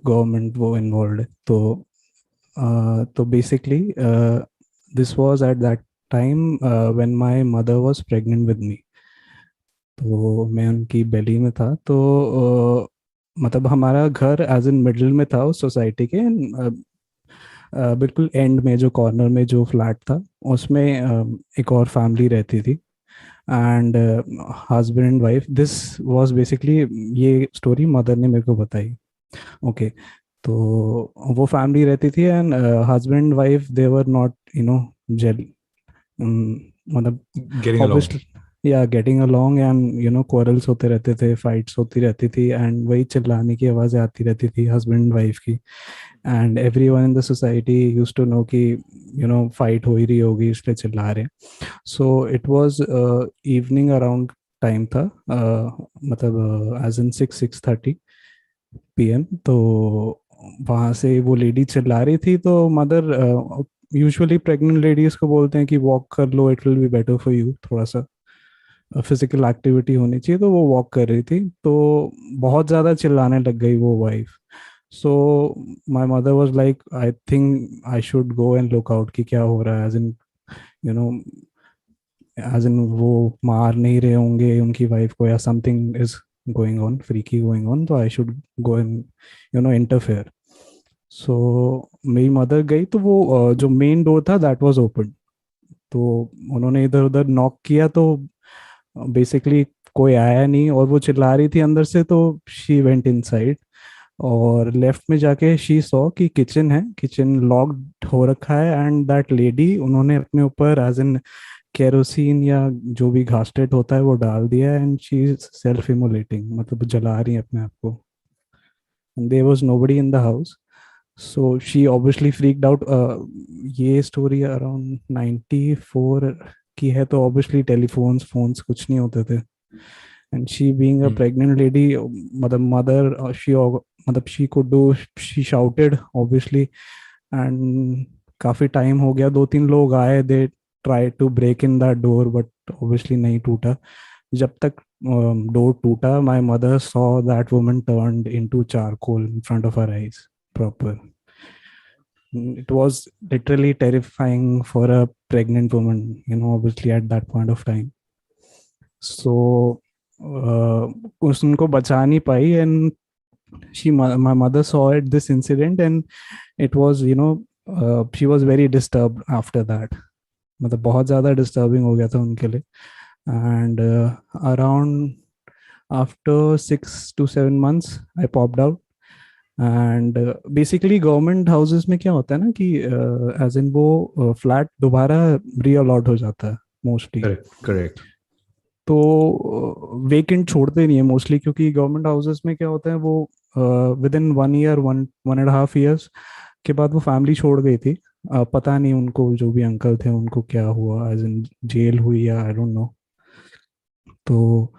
government wo involved hai. So basically this was at that time when my mother was pregnant with me. तो मैं उनकी बेली में था. तो मतलब हमारा घर as in middle में था उस सोसाइटी के. बिल्कुल एंड में जो कॉर्नर में जो फ्लैट था उसमें एक और फैमिली रहती थी. And husband and wife. This was basically, ये स्टोरी मदर ने मेरे को बताई. ओके. तो वो फैमिली रहती थी and husband and wife they were not gel, मतलब Getting along. Getting along and quarrels होते रहते थे, फाइट्स होती रहती थी एंड वही चिल्लाने की आवाज़ें आती रहती थी हस्बैंड एंड वाइफ की. And everyone in the society used to know कि फाइट हो ही रही होगी इसलिए चिल्ला रहे. So it was evening around time था, मतलब एज इन 6:30 PM. तो वहाँ से वो लेडी चिल्ला रही थी. तो मदर यूजुअली प्रेग्नेंट लेडीज को बोलते हैं कि वॉक कर लो, it will be better for you. थोड़ा सा फिजिकल एक्टिविटी होनी चाहिए. तो वो वॉक कर रही थी. तो बहुत ज़्यादा चिल्लाने लग गई वो wife. So my mother was like, I think I should go and look out कि क्या हो रहा है. एज इन वो मार नहीं रहे होंगे उनकी वाइफ को या something is going on, freaky going on. तो I should go and interfere. So मेरी मदर गई. तो वो जो मेन डोर था दैट वाज ओपन. तो उन्होंने इधर उधर नॉक किया. तो बेसिकली कोई आया नहीं और वो चिल्ला रही थी अंदर से. तो शी वेंट इनसाइड और लेफ्ट में जाके शी सॉ कि किचन है, किचन लॉक्ड हो रखा है. एंड दैट लेडी, उन्होंने अपने ऊपर एज इन केरोसिन या जो भी घासलेट होता है वो डाल दिया. And she is self immolating, मतलब जला रही है अपने आप को. There was nobody in the house. So she obviously freaked out. ये story around 94 की है, तो obviously phones कुछ नहीं होते थे. And she being a pregnant lady, mother, she could do, she shouted obviously. And काफी time हो गया, 2-3 लोग आए, they tried to break in that door, but obviously नहीं टूटा. जब तक door टूटा, my mother saw that woman turned into charcoal in front of her eyes, proper. It was literally terrifying for a pregnant woman, obviously at that point of time. So उनको बचा नहीं पाई, and my mother saw it, this incident, and it was, she was very disturbed after that. मतलब बहुत ज़्यादा disturbing हो गया था उनके लिए. And around after 6 to 7 months I popped out. And basically government houses में क्या होता है ना कि as in वो flat दोबारा re-allot हो जाता है mostly. Correct. तो वेकेंट छोड़ते नहीं है मोस्टली, क्योंकि गवर्नमेंट हाउसेस में क्या होता है, वो विद इन 1 year 1.5 years के बाद वो फैमिली छोड़ गई थी. पता नहीं उनको, जो भी अंकल थे उनको क्या हुआ, एज इन जेल हुई या आई डोंट नो. तो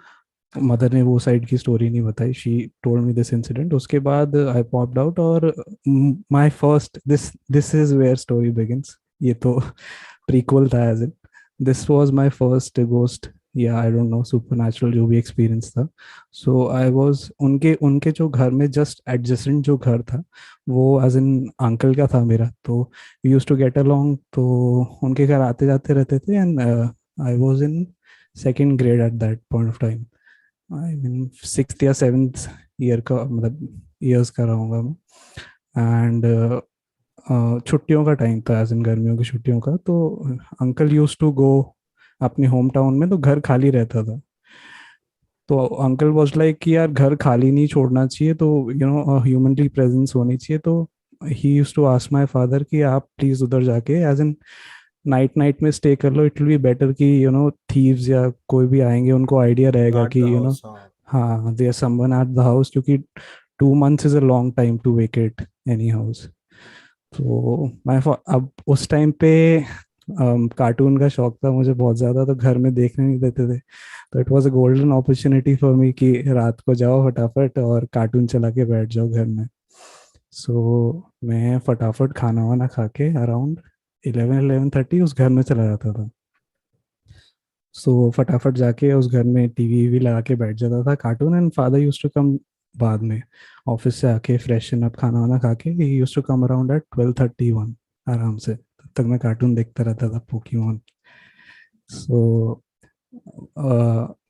मदर ने वो साइड की स्टोरी नहीं बताई. She told me this incident. उसके बाद आई पॉप्ड आउट, और my first, this is where story begins. ये तो प्रीक्वल था, as in this was my first ghost या आई डोंट नो सुपरनैचुरल जो भी एक्सपीरियंस था. सो आई वाज उनके जो घर में जस्ट एडजेसेंट जो घर था, वो एज इन अंकल का था मेरा. तो we used to get along, तो उनके घर आते जाते रहते थे. And I was in second grade at that point of time. I mean 6th या 7th ईयर का, मतलब ईयर्स का रहूँगा मैं. एंड छुट्टियों का टाइम था, एज इन गर्मियों की छुट्टियों का. तो अंकल यूज्ड टू गो अपने होम टाउन में, तो घर खाली रहता था. तो अंकल वाज लाइक कि यार घर खाली नहीं छोड़ना चाहिए, तो ह्यूमनली प्रेजेंस होनी चाहिए. तो he used to ask my father कि आप प्लीज उधर जाके एज इन नाइट में स्टे कर लो. इट विल बी बेटर कि थीव्स या कोई भी आएंगे, उनको आइडिया रहेगा कि हाँ there someone at the house, क्योंकि 2 months is a long time to vacate any house. तो अब उस टाइम पे कार्टून का शौक था मुझे बहुत ज़्यादा, तो घर में देखने नहीं देते थे. तो it was a golden opportunity for me कि रात को जाओ फटाफट और कार्टून चला के बैठ जाओ घर में. सो मैं फटाफट खाना वाना खा के अराउंड 11-11:30 उस घर में चला जाता था. सो फटाफट जाके उस घर में टीवी भी लगा के बैठ जाता था cartoon. And father used to come बाद में ऑफिस से आके फ्रेशन अप खाना वाना खा के. He used to come around at 12:31 आराम से. तब तक मैं कार्टून देखता रहता था, Pokemon.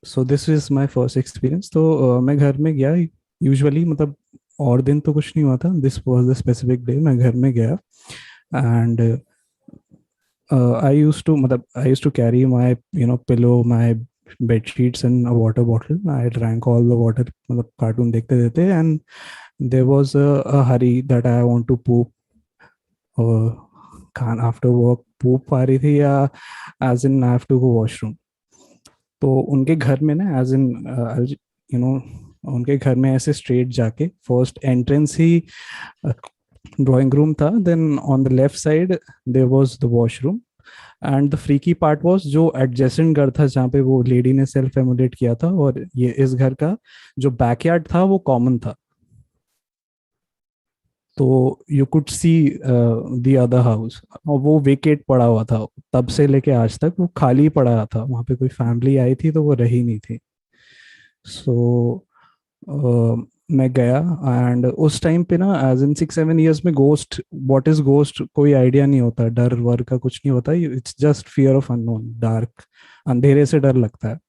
So this is my first experience. तो मैं घर में गया यूजुअली, मतलब और दिन तो कुछ नहीं हुआ था. This was the specific day मैं घर में गया. And I used to carry my pillow, my bed sheets and a water bottle. I drank all the water, मतलब cartoon देखते देखते. And there was a hurry that I want to poop. After work poop आ रही थी, या as in I have to go washroom. तो उनके घर में ना, as in उनके घर में ऐसे straight जाके first entrance ही ड्राइंग रूम था. Then on the left side there was the washroom. And the freaky part was जो एडजेसेंट घर था जहाँ पे वो लेडी ने सेल्फ एमुलेट किया था, और ये इस घर का जो बैकयार्ड था वो कॉमन था. तो you could see the other house, और वो वेकेट पड़ा हुआ था. तब से लेके आज तक वो खाली पड़ा था. वहाँ पे कोई फैमिली आई थी तो वो रही नहीं थी. सो मैं गया. एंड उस टाइम पे ना, एज इन 6-7 ईयर्स में गोस्ट, व्हाट इज गोस्ट कोई आइडिया नहीं होता. डर वर का कुछ नहीं होता. It's just fear of unknown, dark, अंधेरे से डर लगता है.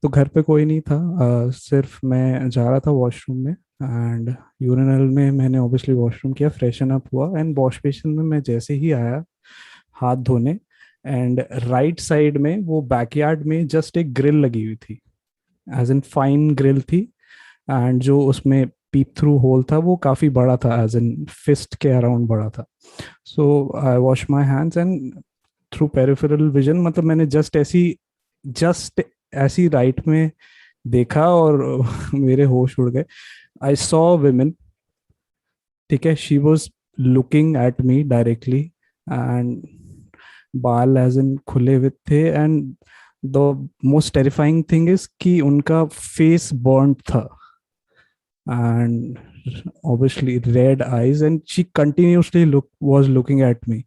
तो घर पे कोई नहीं था. सिर्फ मैं जा रहा था वॉशरूम में. एंड यूरिनल में मैंने ऑब्वियसली वॉशरूम किया, फ्रेशन अप हुआ. एंड वॉश बेसिन में मैं जैसे ही आया हाथ धोने, एंड राइट साइड में वो बैकयार्ड में जस्ट एक ग्रिल लगी हुई थी, एज इन फाइन ग्रिल थी. एंड जो उसमें पीप थ्रू होल था वो काफ़ी बड़ा था, एज इन फिस्ट के अराउंड बड़ा था. So I wash my hands and through peripheral vision, मतलब मैंने जस्ट ऐसी राइट में देखा और मेरे होश उड़ गए. I saw women. ठीक है, she was looking at me directly, and बाल as in खुले हुए थे, and the most terrifying thing is कि उनका face burnt था, and obviously red eyes, and she continuously was looking at me.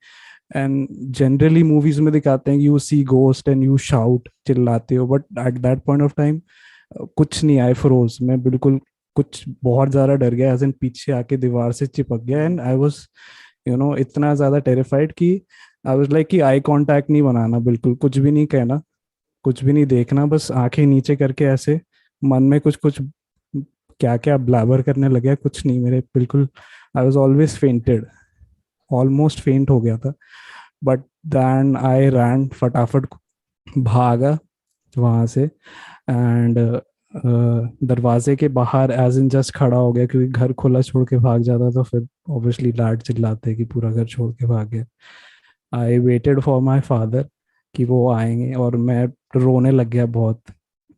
And generally movies में दिखाते हैं you see ghost and you shout, चिल्लाते हो, but at that point of time कुछ नहीं, आई froze, मैं बिल्कुल कुछ बहुत ज्यादा डर गया, एज इन पीछे आके दीवार से चिपक गया, एंड आई वाज इतना ज्यादा टेरिफाइड कि आई वाज लाइक कि आई कांटेक्ट नहीं बनाना, बिल्कुल कुछ भी नहीं कहना, कुछ भी नहीं देखना, बस आंखें नीचे करके ऐसे मन में कुछ कुछ क्या क्या ब्लैबर करने लगे, कुछ नहीं, मेरे बिल्कुल I was always fainted, almost फेंट हो गया था, बट देन आई रैन, फटाफट भागा वहां से, एंड दरवाजे के बाहर एज इन जस्ट खड़ा हो गया, क्योंकि घर खुला छोड़ के भाग जाता तो फिर ऑब्वियसली डांट चिल्लाते कि पूरा घर छोड़ के भाग गया। I waited for my father कि वो आएंगे, और मैं रोने लग गया बहुत,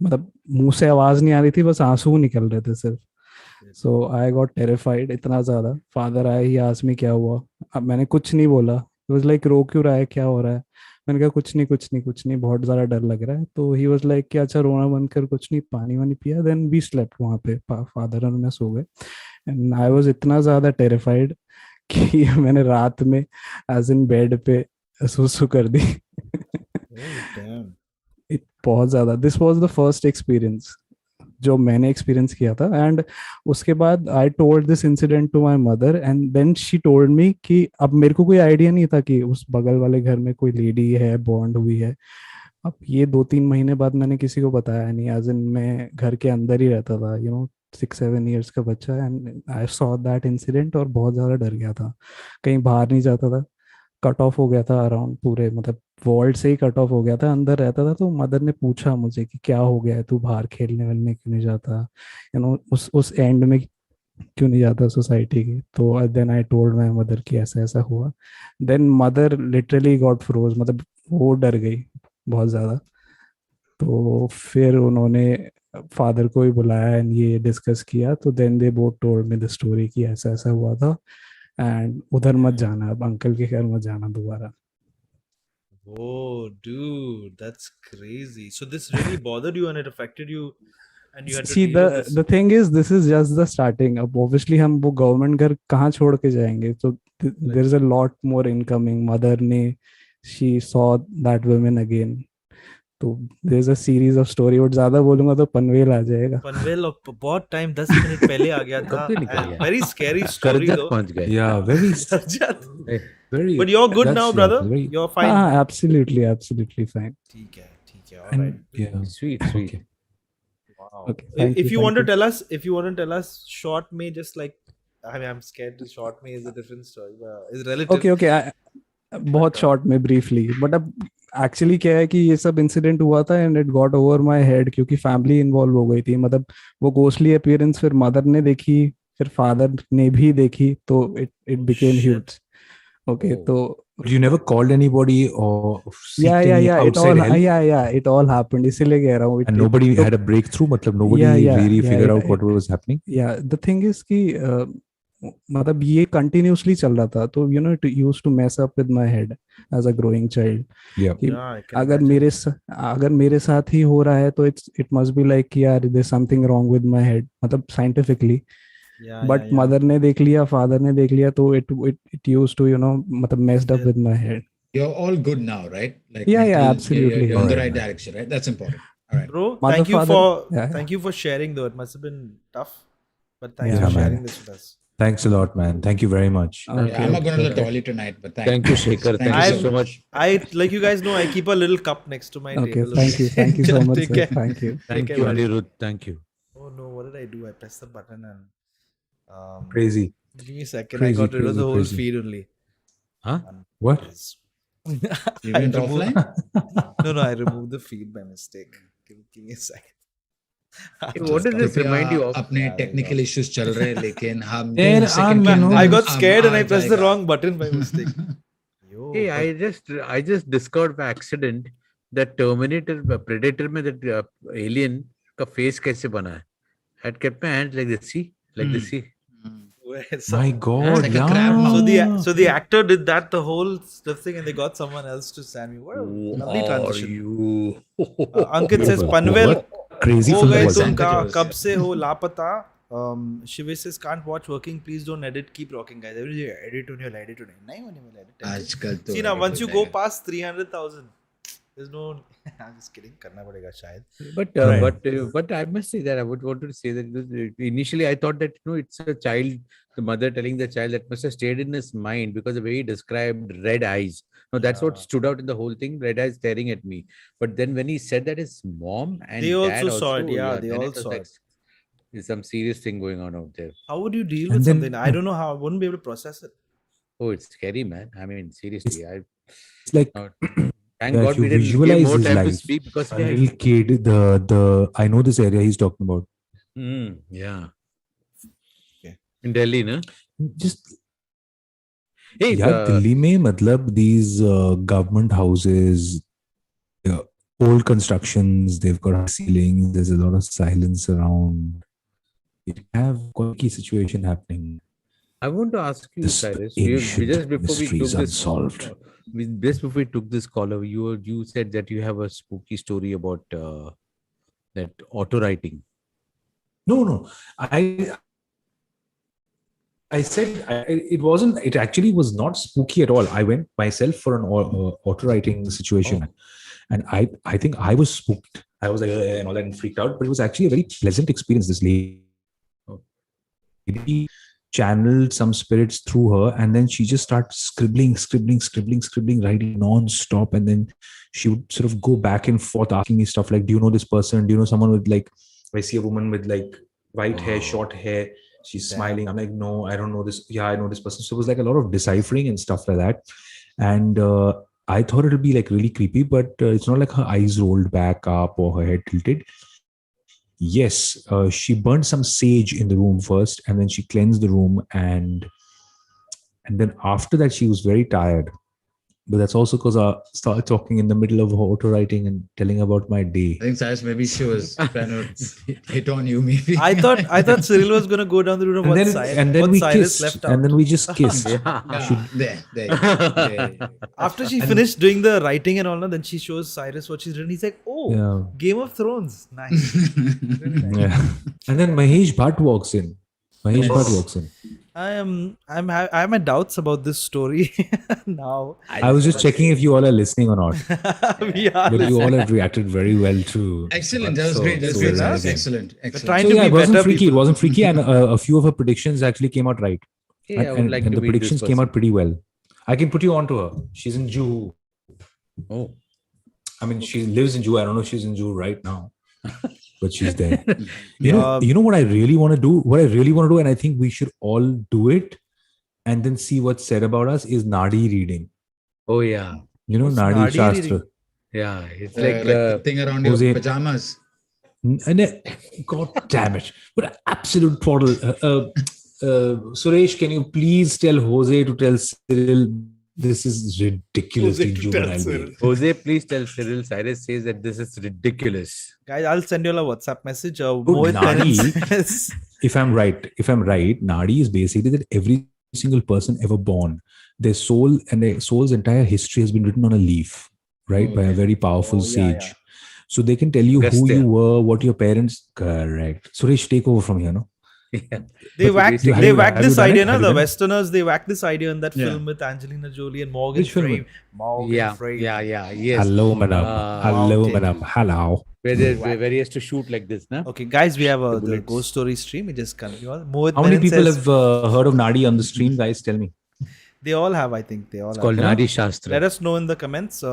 मतलब मुंह से आवाज नहीं आ रही थी, बस आंसू निकल रहे थे सिर्फ। सो आई गॉट टेरिफाइड इतना ज्यादा। फादर आए, ही आस्क्ड मी क्या हुआ। अब मैंने कुछ नहीं बोला, ही वाज लाइक रो क्यों रहा है, क्या हो रहा है। मैंने कहा कुछ नहीं कुछ नहीं कुछ नहीं, बहुत ज्यादा डर लग रहा है। तो ही वाज लाइक कि अच्छा रोना बंद कर, कुछ नहीं, पानी वानी पिया। देन वी स्लेप्ट वहां पे, फादर और मैं सो गए। एंड आई वाज इतना ज्यादा टेरिफाइड कि मैंने रात में एज इन बेड पे सुसु कर दी। बहुत ज्यादा। This was the first experience जो मैंने एक्सपीरियंस किया था। एंड उसके बाद I told this incident to my mother, and then she told me कि अब मेरे को कोई आइडिया नहीं था कि उस बगल वाले घर में कोई लेडी है, बॉन्ड हुई है। अब ये 2-3 महीने बाद मैंने किसी को बताया नहीं, एज इन मैं घर के अंदर ही रहता था, 6-7 ईयर्स का बच्चा। And I saw that incident और बहुत ज्यादा डर गया था, कहीं बाहर नहीं जाता था, कट ऑफ हो गया था अराउंड पूरे, मतलब वर्ल्ड से ही कट ऑफ हो गया था, अंदर रहता था। तो मदर ने पूछा मुझे कि क्या हो गया है, तू बाहर खेलने वेलने क्यों नहीं जाता, उस एंड में क्यों नहीं जाता सोसाइटी की। तो then I told my mother कि ऐसा ऐसा हुआ। Then mother literally got froze, मतलब वो डर गई बहुत ज्यादा। तो फिर उन्होंने फादर को ही बुलाया एंड ये डिस्कस किया। तो then they both told me the story कि ऐसा ऐसा हुआ था, एंड उधर मत जाना, अब अंकल के घर मत जाना दोबारा। Oh, dude, that's crazy. So this really bothered you and it affected you, and you had to See, deal with this. the thing is, this is just the starting. अब obviously हम वो government घर कहाँ छोड़ के जाएंगे। तो there is a lot more incoming. Mother ने she saw that woman again. तो there is a series of story। और ज्यादा बोलूंगा तो पनवेल आ जाएगा। पनवेल बहुत टाइम 10 मिनट पहले आ गया था। Very scary story though. पहुंच गए। Yeah, very, very. But you're good now, brother. Very, You're fine. Absolutely fine। ठीक है, all right. yeah, Sweet. okay. Wow. Okay, thank If you, you want to thank tell us, short me, just like, I mean, I'm scared to short me is a different story, but it's relative. Okay, बहुत short में briefly. But अब actually क्या है कि ये सब incident हुआ था and it got over my head, क्योंकि फैमिली इन्वॉल्व हो गई थी। मतलब वो घोस्टली अपीयरेंस फिर मदर ने देखी, फिर फादर ने भी देखी, तो इट बिकेम ह्यूज। ओके, तो But you never called anybody or seeked any it outside all help? it all happened, इसीलिए कह रहा हूँ। And nobody had a breakthrough? मतलब nobody really figured out what was happening? Yeah, the thing is कि मतलब ये continuously चल रहा था। तो it used to mess up with my head as a growing child. अगर मेरे साथ ही हो रहा है तो इट मस्ट बी लाइक कि यार there something wrong with my head, मतलब साइंटिफिकली। बट मदर ने देख लिया, फादर ने देख लिया, तो इट यूज्ड टू मतलब messed up with my head. You're all good now, right? Like Yeah, mentally, absolutely. you're in the right direction, right? That's important. All right. Bro, Mother, thank you father, thank you for sharing though. It must have been tough, but thanks Yeah, for man. sharing this with us. Thanks a lot, man. Thank you very much. Yeah, I'm not going to the toilet tonight, but Thank you, Shekhar. Thank you so much. I, like you guys know, I keep a little cup next to my Okay, table. thank you so much, Take sir. care. Thank you. Thank care, you, buddy. Anirudh. Thank you. Oh no, what did I do? I pressed the button and Crazy. give me a second. Crazy, I got rid of the whole crazy. feed only. Huh? What? you went offline? No, I removed the feed by mistake. Give me a second. What does this remind you of? अपने technical issues चल रहे हैं, लेकिन हम Then, 2 second के अंदर I got scared and I uh pressed the जाएगा। wrong button by mistake. Yo, Hey, I just discovered by accident that Terminator Predator में that alien का face कैसे बना है. I had kept my hands like this, see, like this, see. Where My God, like a crab yeah. mouth. So the actor did that the whole stuff thing, and they got someone else to stand me. What a lovely transition. You? Ankit says Beautiful. Panvel What crazy हो film गए was तुम that? कहाँ कब से हो लापता. Shivesh says can't watch working. Please don't edit. Keep rocking, guys. Every day edit on your edit on नहीं होने वाला edit. आजकल तो See now, edit once हो you go जाएगा. past 300,000, there's no. I'm just kidding. करना पड़ेगा शायद. But I must say that I would want to say that initially I thought that it's a child, the mother telling the child that must have stayed in his mind because the way he described red eyes. No, that's what stood out in the whole thing. Red eyes staring at me. But then when he said that his mom and They dad also saw it. Yeah, they then all it was saw like, it. there's some serious thing going on out there. How would you deal And with then- something? I don't know how. I wouldn't be able to process it. Oh, it's scary, man. I mean, seriously, It's like thank yeah, God if you we didn't give visualize more his time to life, speak because a little kid, the I know this area he's talking about. yeah. Okay. In Delhi, no? Just Hey, yeah, Delhi mein matlab these government houses, old constructions, they've got high ceilings, there's a lot of silence around. You have quirky situation happening. I want to ask you, This Cyrus, ancient just before we mysteries took this unsolved. just before we took this caller, you said that you have a spooky story about that auto writing. No. I said it wasn't. It actually was not spooky at all. I went myself for an auto writing situation, and I think I was spooked. I was like and all that and freaked out. But it was actually a very pleasant experience. This lady channeled some spirits through her, and then she just started scribbling, writing non-stop, and then she would sort of go back and forth asking me stuff like, "Do you know this person? Do you know someone with like?" I see a woman with like white hair, short hair. She's smiling. I'm like, no, I don't know this. Yeah, I know this person. So it was like a lot of deciphering and stuff like that. And I thought it would be like really creepy, but it's not like her eyes rolled back up or her head tilted. Yes, she burned some sage in the room first, and then she cleansed the room, and then after that she was very tired. But that's also because I started talking in the middle of auto writing and telling about my day. I think Cyrus, maybe she was trying to hit on you. Maybe I thought Cyril was gonna go down the route of what Cyrus left out. And then we just kissed. there. After she finished doing the writing and all, then she shows Cyrus what she's written. He's like, "Oh, Yeah. Game of Thrones, nice." Really nice. Yeah. And then Mahesh Bhatt walks in. I have my doubts about this story now. I was just checking if you all are listening or not. We are But you all have reacted very well to. Excellent. That was great. That was so great. well. Cyrus. Excellent. trying So to yeah, be it wasn't better freaky. people. It wasn't freaky, and a few of her predictions actually came out right. Yeah, I would like and to the meet this predictions came person. out pretty well. I can put you on to her. She's in Juhu. Oh, I mean, she lives in Juhu. I don't know if she's in Juhu right now, but she's there. You know what I really want to do? What I really want to do, and I think we should all do it, and then see what's said about us, is Nadi reading. oh yeah, You know, What's Nadi Nadi Shastra. reading? yeah. It's like the thing around Hoezaay- your pajamas. God damn it. What an absolute twaddle. Suresh, can you please tell Hoezaay to tell Cyril this is ridiculously Hoezaay to tell juvenile. Cyril. behavior. Jose, please tell Cyril. Cyrus says that this is ridiculous. Guys, I'll send you all a WhatsApp message. Nadi- Mohit says, If I'm right, Nadi is basically that every single person ever born, their soul and their soul's entire history has been written on a leaf, right? By a very powerful sage. yeah. So they can tell you who Agastya. you were, what your parents. Correct. Suresh, take over from here, no? Yeah. They But whacked basically- this Have you done idea, it? na? Have you The done it? Westerners, they whacked this idea in that Yeah. film with Angelina Jolie and Morgan Which film? Freeman. Morgan Yeah, Freeman. yeah, yes. Hello, madam. Hello, okay. madam. Hello. Where he has to shoot like this, na? Okay, guys, we have the bullets. ghost story stream. We just continue on. Mohit How many Menon people says, have heard of Nadi on the stream, guys? Tell me. They all have, I think. They all It's have. called Yeah. Nadi Shastra. Let us know in the comments.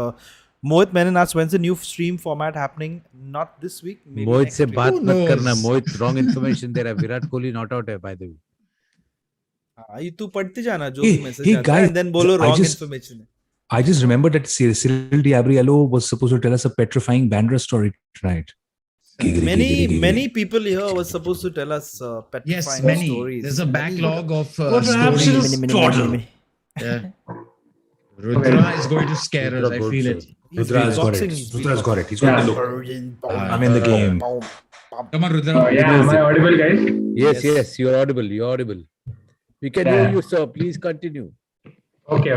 Mohit Menon asks, when's the new stream format happening? Not this week. Maybe Mohit next se week. baat Who mat karna. knows? Mohit, wrong information there. Virat Kohli not out hai, by the way. हाँ, ये तू पढ़ते जाना जो Hey, भी message hey, आता है guys, and then बोलो I wrong just- information है. I just remembered that Cyril Diabriello was supposed to tell us a petrifying Bandra story tonight. Many people here were supposed to tell us petrifying Yes, many. stories. There's a backlog of What an stories. absolute twaddle. Yeah. Rudra is going to scare us. I Rudra feel good, it. sir. Rudra's got beatboxing, it. he's Rudra's got it. He's got the look. I'm in the game. Come on, Rudra. Yeah, am I audible, guys? Yes, you're audible. You're audible. We can hear you, sir. Please continue. Okay.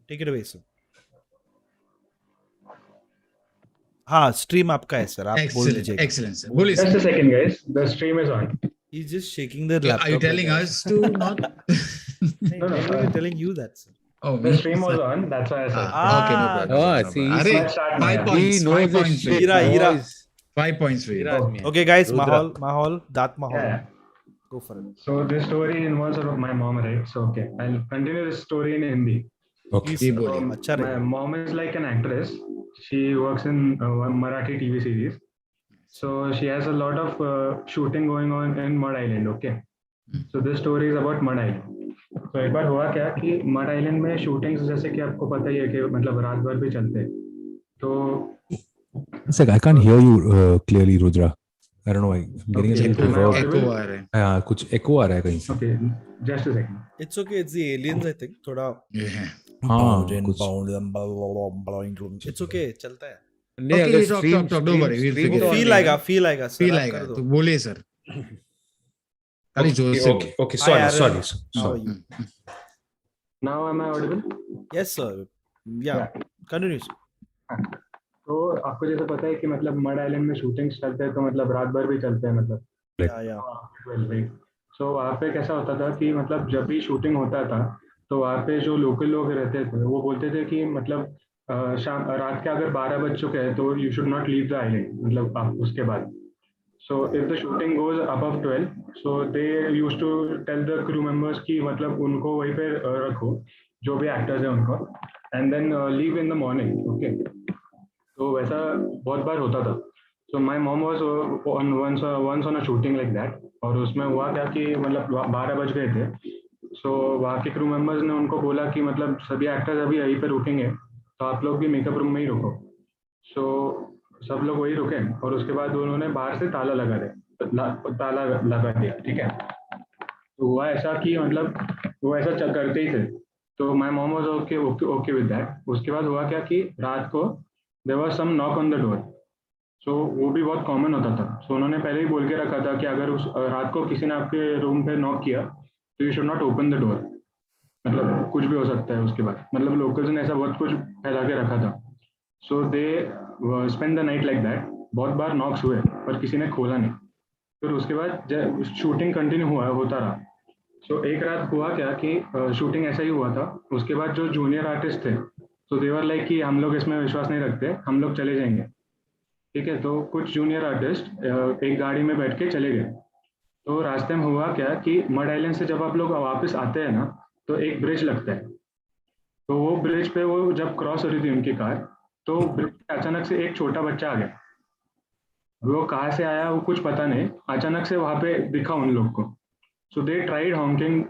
Take it away, sir. हाँ, stream आपका है sir. आप बोल दीजिएगा. Excellent, sir. बोलिए Just sir. a second, guys. The stream is on. He's just shaking the laptop. Are you telling like us to not? No, we're telling you that, sir. Oh, The stream was on. That's why I said. Okay, no problem. Ah, no see, problem. see. Let's start. 5 now. points. He knows 5 his points. shit, Hira. boys. 5 points for you. Hira. Okay, guys, Rudra. Mahal, that Mahal. Yeah. Go for it. So this story involves my mom, right? So okay, I'll continue this story in Hindi. Okay. Please, sir. बोलिए. अच्छा My रहेगा. mom is like an actress. She works in Marathi TV series. So she has a lot of shooting going on in Mud Island. Okay. So this story is about Mud Island. So एक बार हुआ क्या कि Mud Island में shootings जैसे कि आपको पता ही है कि मतलब रात भर भी चलते हैं. तो It's like I can't hear you clearly, Rudra. I don't know. I'm getting a little reverb. Echo आ रहा है. कुछ echo आ रहा है कहीं से. okay, just a second. It's okay. It's the aliens, I think. थोड़ा Yeah. bound in, कुछ- bound and bound. It's okay. चलता है. नहीं, Okay, अगर talk, stream- talk, don't worry, we'll stream figure तो it Feel on आएगा, नहीं है। feel आएगा. sir, Feel आप आएगा कर दो. तो बोलिए सर. खाली जोर से Okay, okay. Sorry, Aaron. sorry. How are sorry. you? Now am I audible? Yes, sir. Yeah. Continue, sir. तो आपको जैसे पता है कि मतलब मड आइलैंड में शूटिंग्स चलते हैं तो मतलब रात भर भी चलते हैं मतलब. Yeah. सो वहाँ पे कैसा होता था कि मतलब जब भी शूटिंग होता था तो वहाँ पे जो लोकल लोग रहते थे वो बोलते थे कि मतलब शाम रात के अगर 12 बज चुके हैं तो you should not leave the island मतलब आप उसके बाद. So if the shooting goes above 12 so they used to tell the crew members कि मतलब उनको वहीं पे रखो जो भी एक्टर्स हैं उनको and then leave in the morning. Okay. तो वैसा बहुत बार होता था. So my mom was once on a shooting like that. और उसमें हुआ क्या कि मतलब 12 बज गए थे. सो वहाँ के क्रू मेंबर्स ने उनको बोला कि मतलब सभी एक्टर्स अभी यहीं पे रुकेंगे तो आप लोग भी मेकअप रूम में ही रुको. सो सब लोग वही रुके और उसके बाद उन्होंने बाहर से ताला लगा दिया. ठीक है. तो हुआ ऐसा कि मतलब वो ऐसा करते ही थे. तो my mom was okay with that. उसके बाद हुआ क्या कि रात को there was some knock on the door. So वो भी बहुत कॉमन होता था. सो उन्होंने पहले ही बोल के रखा था कि अगर उस रात को किसी ने आपके रूम पे नॉक किया तो you should not open the door. मतलब कुछ भी हो सकता है उसके बाद. मतलब लोकल्स ने ऐसा बहुत कुछ फैला के रखा था. So they spend the night like that. बहुत बार नॉक्स हुए पर किसी ने खोला नहीं. फिर उसके बाद शूटिंग कंटिन्यू होता रहा. सो एक रात हुआ क्या कि शूटिंग ऐसा ही हुआ था. उसके बाद जो जूनियर आर्टिस्ट थे तो देवर लाइक कि हम लोग इसमें विश्वास नहीं रखते, हम लोग चले जाएंगे. ठीक है. तो कुछ जूनियर आर्टिस्ट एक गाड़ी में बैठ के चले गए. तो रास्ते में हुआ क्या कि मड आइलैंड से जब आप लोग वापस आते हैं ना तो एक ब्रिज लगता है. तो वो ब्रिज पे वो जब क्रॉस हो रही थी उनकी कार तो ब्रिज पे अचानक से एक छोटा बच्चा आ गया. वो कहाँ से आया वो कुछ पता नहीं. अचानक से वहाँ पे दिखा उन लोग को. सो दे ट्राइड हॉन्किंग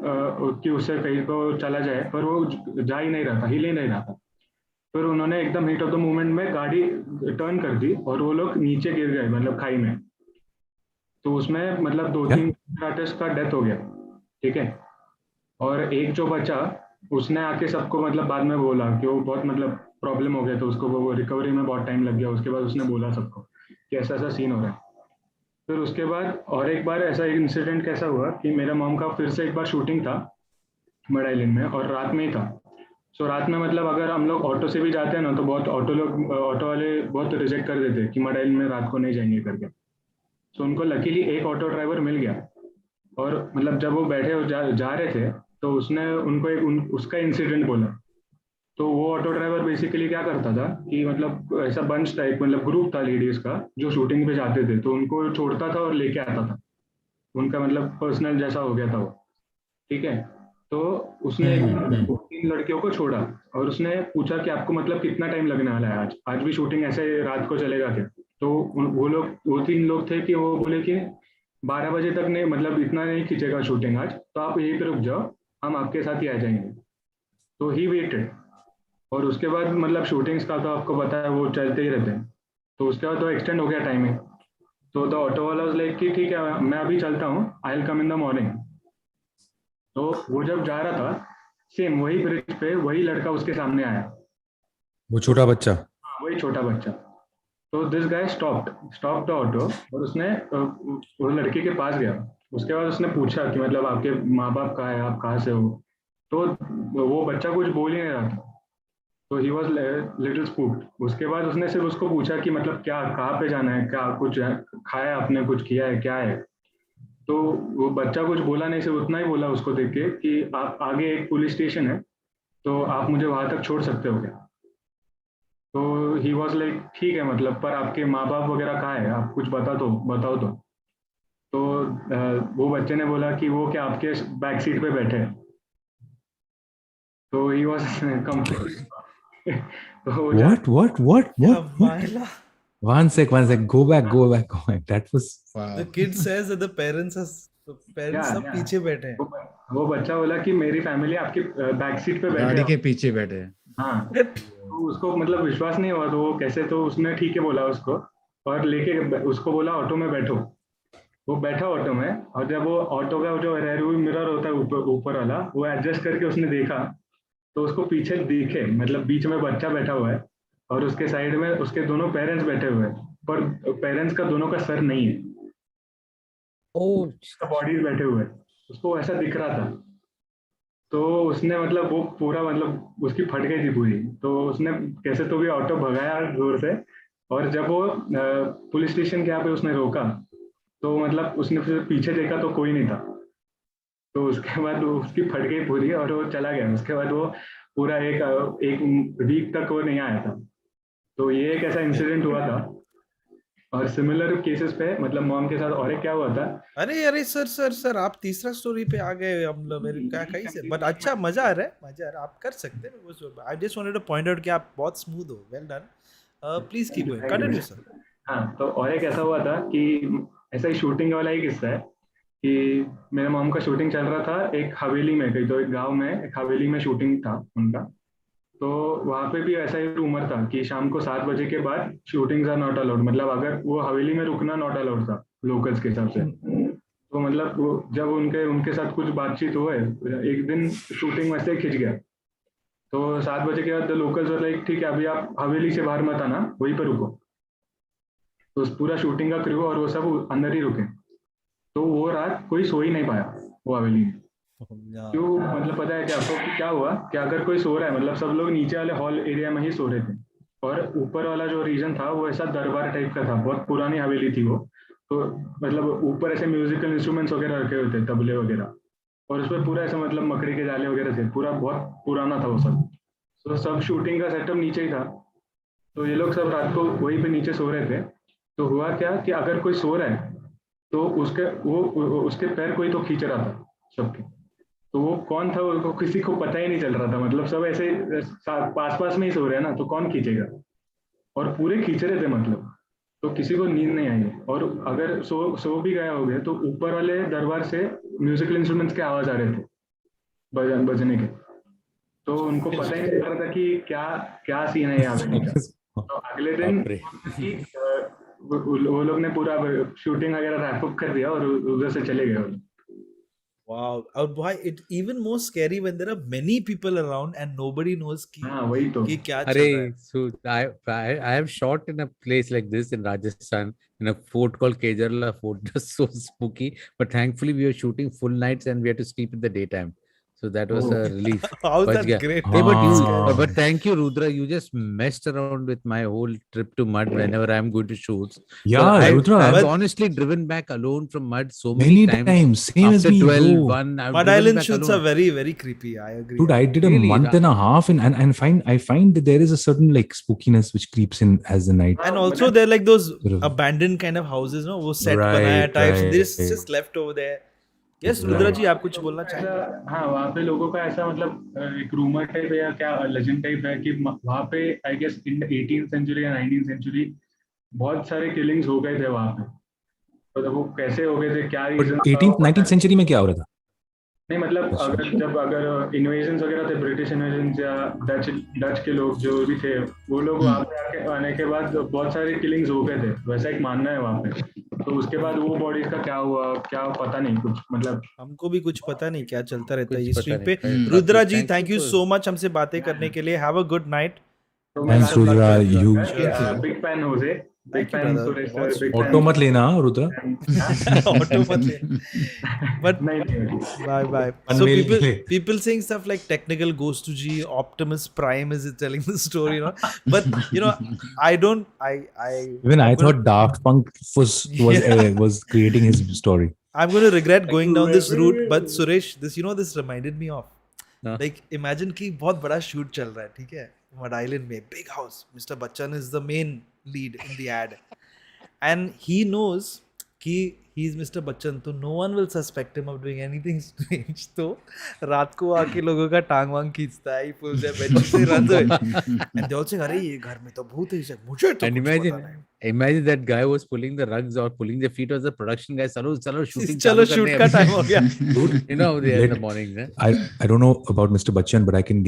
कि उससे कहीं को चला जाए पर वो जा ही नहीं रहा था, हिल ही नहीं रहा था. फिर उन्होंने एकदम हीट ऑफ द मोमेंट में गाड़ी टर्न कर दी और वो लोग नीचे गिर गए मतलब खाई में. तो उसमें मतलब 2-3 आर्टिस्ट का डेथ हो गया. ठीक है. और एक जो बचा उसने आके सबको मतलब बाद में बोला कि वो बहुत मतलब प्रॉब्लम हो गया तो उसको वो रिकवरी में बहुत टाइम लग गया. उसके बाद उसने बोला सबको कि ऐसा ऐसा सीन हो रहा है. फिर उसके बाद और एक बार ऐसा इंसिडेंट कैसा हुआ कि मेरा मॉम का फिर से एक बार शूटिंग था मड आइलैंड में और रात में ही था. सो रात में मतलब अगर हम लोग ऑटो से भी जाते हैं ना तो बहुत ऑटो वाले बहुत रिजेक्ट कर देते कि मड आइलैंड में रात को नहीं जाएंगे करके. सो उनको लकीली एक ऑटो ड्राइवर मिल गया. और मतलब जब वो बैठे और जा रहे थे तो उसने उनको उसका इंसिडेंट बोला. तो वो ऑटो ड्राइवर बेसिकली क्या करता था कि मतलब ऐसा बंच टाइप मतलब ग्रुप था लेडीज का जो शूटिंग पे जाते थे तो उनको छोड़ता था और लेके आता था. उनका मतलब पर्सनल जैसा हो गया था वो. ठीक है. तो उसने 3 लड़कियों को छोड़ा और उसने पूछा कि आपको मतलब कितना टाइम लगने वाला है, आज भी शूटिंग ऐसे रात को चलेगा क्या. तो वो 3 लोग थे कि वो बोले कि 12 बजे तक नहीं मतलब इतना नहीं खींचेगा शूटिंग आज, तो आप यहीं पे रुक जाओ, हम आपके साथ ही आ जाएंगे. तो ही वेटेड. और उसके बाद मतलब शूटिंग्स का तो आपको पता है वो चलते ही रहते हैं. तो उसके बाद तो एक्सटेंड हो गया टाइमिंग. तो द ऑटो वाला लाइक कि ठीक है मैं अभी चलता हूँ, I will come in the morning. तो वो जब जा रहा था सेम वही ब्रिज पे वही लड़का उसके सामने आया. वो छोटा बच्चा. वही छोटा बच्चा. तो this guy stop the auto और उसने वो लड़के के पास गया। उसके बाद उसने पूछा कि मतलब आपके माँ बाप कहाँ है, आप कहाँ से हो? तो वो बच्चा कुछ बोल ही नहीं रहा था, तो ही वॉज लिटिल स्पूक्ड। उसके बाद उसने सिर्फ उसको पूछा कि मतलब क्या, कहाँ पे जाना है, क्या कुछ खाया आपने, कुछ किया है, क्या है? तो वो बच्चा कुछ बोला नहीं, सिर्फ उतना ही बोला उसको देख के कि आप आगे एक पुलिस स्टेशन है, तो आप मुझे वहां तक छोड़ सकते हो क्या? तो ही वॉज लाइक ठीक है, मतलब पर आपके माँ बाप वगैरह कहाँ है, आप कुछ बताओ तो वो बच्चे ने बोला कि वो क्या आपके बैक सीट पे बैठे हैं। तो ही वॉज कंप्लीटली तो वो What? क्या मायला. One sec. Go back. That was The kid says that the parents सब पीछे बैठे हैं. वो बच्चा बोला कि मेरी फैमिली आपके बैक सीट पे बैठे गाड़ी हैं। के पीछे बैठे हैं। हाँ, तो उसको मतलब विश्वास नहीं हुआ, तो वो कैसे, तो उसने ठीक है बोला उसको और लेके उसको बोला ऑटो में बैठो। वो बैठा ऑटो में, और जब वो ऑटो का जो रेयर व्यू मिरर होता है ऊपर वाला, वो एडजस्ट करके उसने देखा, तो उसको पीछे दिखे मतलब बीच में बच्चा बैठा हुआ है और उसके साइड में उसके दोनों पेरेंट्स बैठे हुए हैं, पर पेरेंट्स का दोनों का सर नहीं है, बॉडीज बैठे हुए हैं, उसको ऐसा दिख रहा था। तो उसने मतलब वो पूरा मतलब उसकी फट गई थी पूरी, तो उसने कैसे तो भी ऑटो भगाया जोर से, और जब वो पुलिस स्टेशन के यहाँ पे उसने रोका, तो मतलब उसने फिर पीछे देखा तो कोई नहीं था। तो उसके बाद वो उसकी फट गई पूरी और वो चला गया। उसके बाद वो पूरा एक वीक तक वो नहीं आया था। तो ये एक ऐसा इंसिडेंट हुआ था। और सिमिलर केसेस पे मतलब मॉम के साथ और एक क्या हुआ था। अरे सर आप तीसरा स्टोरी पे आ गए. हम लोग मेरे क्या कहीं से, बट अच्छा मजा आ रहा है. आप कर सकते हैं. आई just wanted two point out कि आप बहुत स्मूथ हो. Well done. Please keep going. Continue sir. हाँ, तो और एक ऐसा हुआ था कि ऐसा ही शूटिंग वाला ही किस्सा है कि मेरे मॉम का शूटिंग चल रहा था एक हवेली में, कहीं तो एक गांव में एक हवेली में शूटिंग था उनका। तो वहाँ पे भी ऐसा ही रूमर था कि शाम को 7 बजे के बाद शूटिंग्स आर नॉट अलाउड, मतलब अगर वो हवेली में रुकना नॉट अलाउड था लोकल्स के हिसाब से। तो मतलब वो जब उनके उनके साथ कुछ बातचीत हुए, एक दिन शूटिंग वैसे ही खिंच गया। तो 7 बजे के बाद लोकल्स वाले ठीक है, अभी आप हवेली से बाहर मत आना, वहीं पर रुको। तो पूरा शूटिंग का क्रू और वो सब अंदर ही रुके। तो वो रात कोई सो ही नहीं पाया वो हवेली में। क्यों, मतलब पता है क्या आपको कि क्या हुआ कि अगर कोई सो रहा है, मतलब सब लोग नीचे वाले हॉल एरिया में ही सो रहे थे, और ऊपर वाला जो रीजन था वो ऐसा दरबार टाइप का था, बहुत पुरानी हवेली थी वो। तो मतलब ऊपर ऐसे म्यूजिकल इंस्ट्रूमेंट्स वगैरह रखे हुए थे, तबले वगैरह, और उसमें पूरा ऐसा मतलब मकड़ी के जाले वगैरह थे, पूरा बहुत पुराना था वो सब। तो सब शूटिंग का सेटअप नीचे ही था। तो ये लोग सब रात को वहीं पे नीचे सो रहे थे। तो हुआ क्या कि अगर कोई सो रहा है तो उसके पैर कोई तो खींच रहा था सबके। तो वो कौन था वो किसी को पता ही नहीं चल रहा था, मतलब सब ऐसे पास में ही सो रहे हैं ना, तो कौन खींचेगा। और पूरे खींच रहे थे मतलब, तो किसी को नींद नहीं आई। और अगर सो भी गया हो गया, तो ऊपर वाले दरबार से म्यूजिकल इंस्ट्रूमेंट्स के आवाज आ रहे थे बजने के। तो उनको पता ही नहीं चल रहा था कि क्या क्या सीन है यहाँ पे। तो अगले दिन वो लोग ने पूरा शूटिंग वगैरह रैप अप कर दिया और उधर से चले गए। Wow. और why it even more scary when there are many people around and nobody knows हाँ, वही तो। कि क्या चल रहा है. So I have shot in a place like this in Rajasthan in a fort called Kejarla Fort. Just so spooky, but thankfully we were shooting full nights and we had to sleep in the daytime. So that was a relief. How is बच that गया. great? Hey, but you, Ah. but thank you, Rudra. You just messed around with my whole trip to Mud whenever I'm going to shoots. Yeah, Rudra. I've But- honestly driven back alone from Mud so Many many times. Same as After me, 12, bro. 1, I've Mud driven Island back shoots alone. are very, very creepy. I agree. Dude, I did a Really? month and a half and I find that there is a certain like spookiness which creeps in as the night. And also they're like those Sort of- abandoned kind of houses, no? वो set Right, बनाया types. right. This just left over there. Yes, Rudra जी आप कुछ बोलना चाहेंगे? हाँ, वहाँ पे लोगों का ऐसा मतलब एक रूमर टाइप है या क्या लेजेंड टाइप है कि वहाँ पे I guess in 18th century या 19th सेंचुरी बहुत सारे किलिंग्स हो गए थे वहाँ पे। तो वो कैसे हो गए थे, क्या But reason 18th 19th century में क्या हो रहा था? नहीं, मतलब अच्छा। अगर इन्वेजन वगैरह थे, ब्रिटिश इन्वेजन या डच के लोग जो भी थे, वो लोग वहाँ पे आने के बाद बहुत सारे किलिंग्स हो गए थे, वैसा एक मानना है वहाँ पे। तो उसके बाद वो बॉडीज का क्या हुआ, क्या पता नहीं कुछ, मतलब हमको भी कुछ पता नहीं क्या चलता रहता है कुछ ये पता स्ट्रीम नहीं। पे. Thank Rudra ji, you thank you for- so much हमसे बातें करने के लिए. Have a good night. तो Thanks, Rudra. You big fan हो से Thank you, fan, brother. Suresh sir, बहुत big sweet. ऑटो मत लेना रुद्र Auto मत ले. But नहीं, bye. So Unveil people ले. people saying stuff like technical goes to G, Optimus Prime is telling the story, you know. But you know, I don't. Even I I'm gonna- thought Daft Punk was creating his story. I'm going to regret going down this route. But Suresh, this reminded me of. हाँ. Like imagine कि बहुत बड़ा shoot चल रहा है, ठीक है? Mud Island में big house. Mr. Bachchan is the main lead in the ad, and he knows कि he is Mr. Bachchan, तो no one will suspect him of doing anything strange. तो रात को आके लोगों का टांग वांग खींचता है, he pulls their bed से runs away, and they all say अरे ये घर में तो भूत है, मुझे तो And कुछ पता नहीं. imagine that guy was pulling the rugs or pulling the feet of the production guy. चलो shooting चलो चालू shoot करने का हैं. time हो गया. You know, in the Let- morning. Né? I don't know about Mr. Bachchan, but I can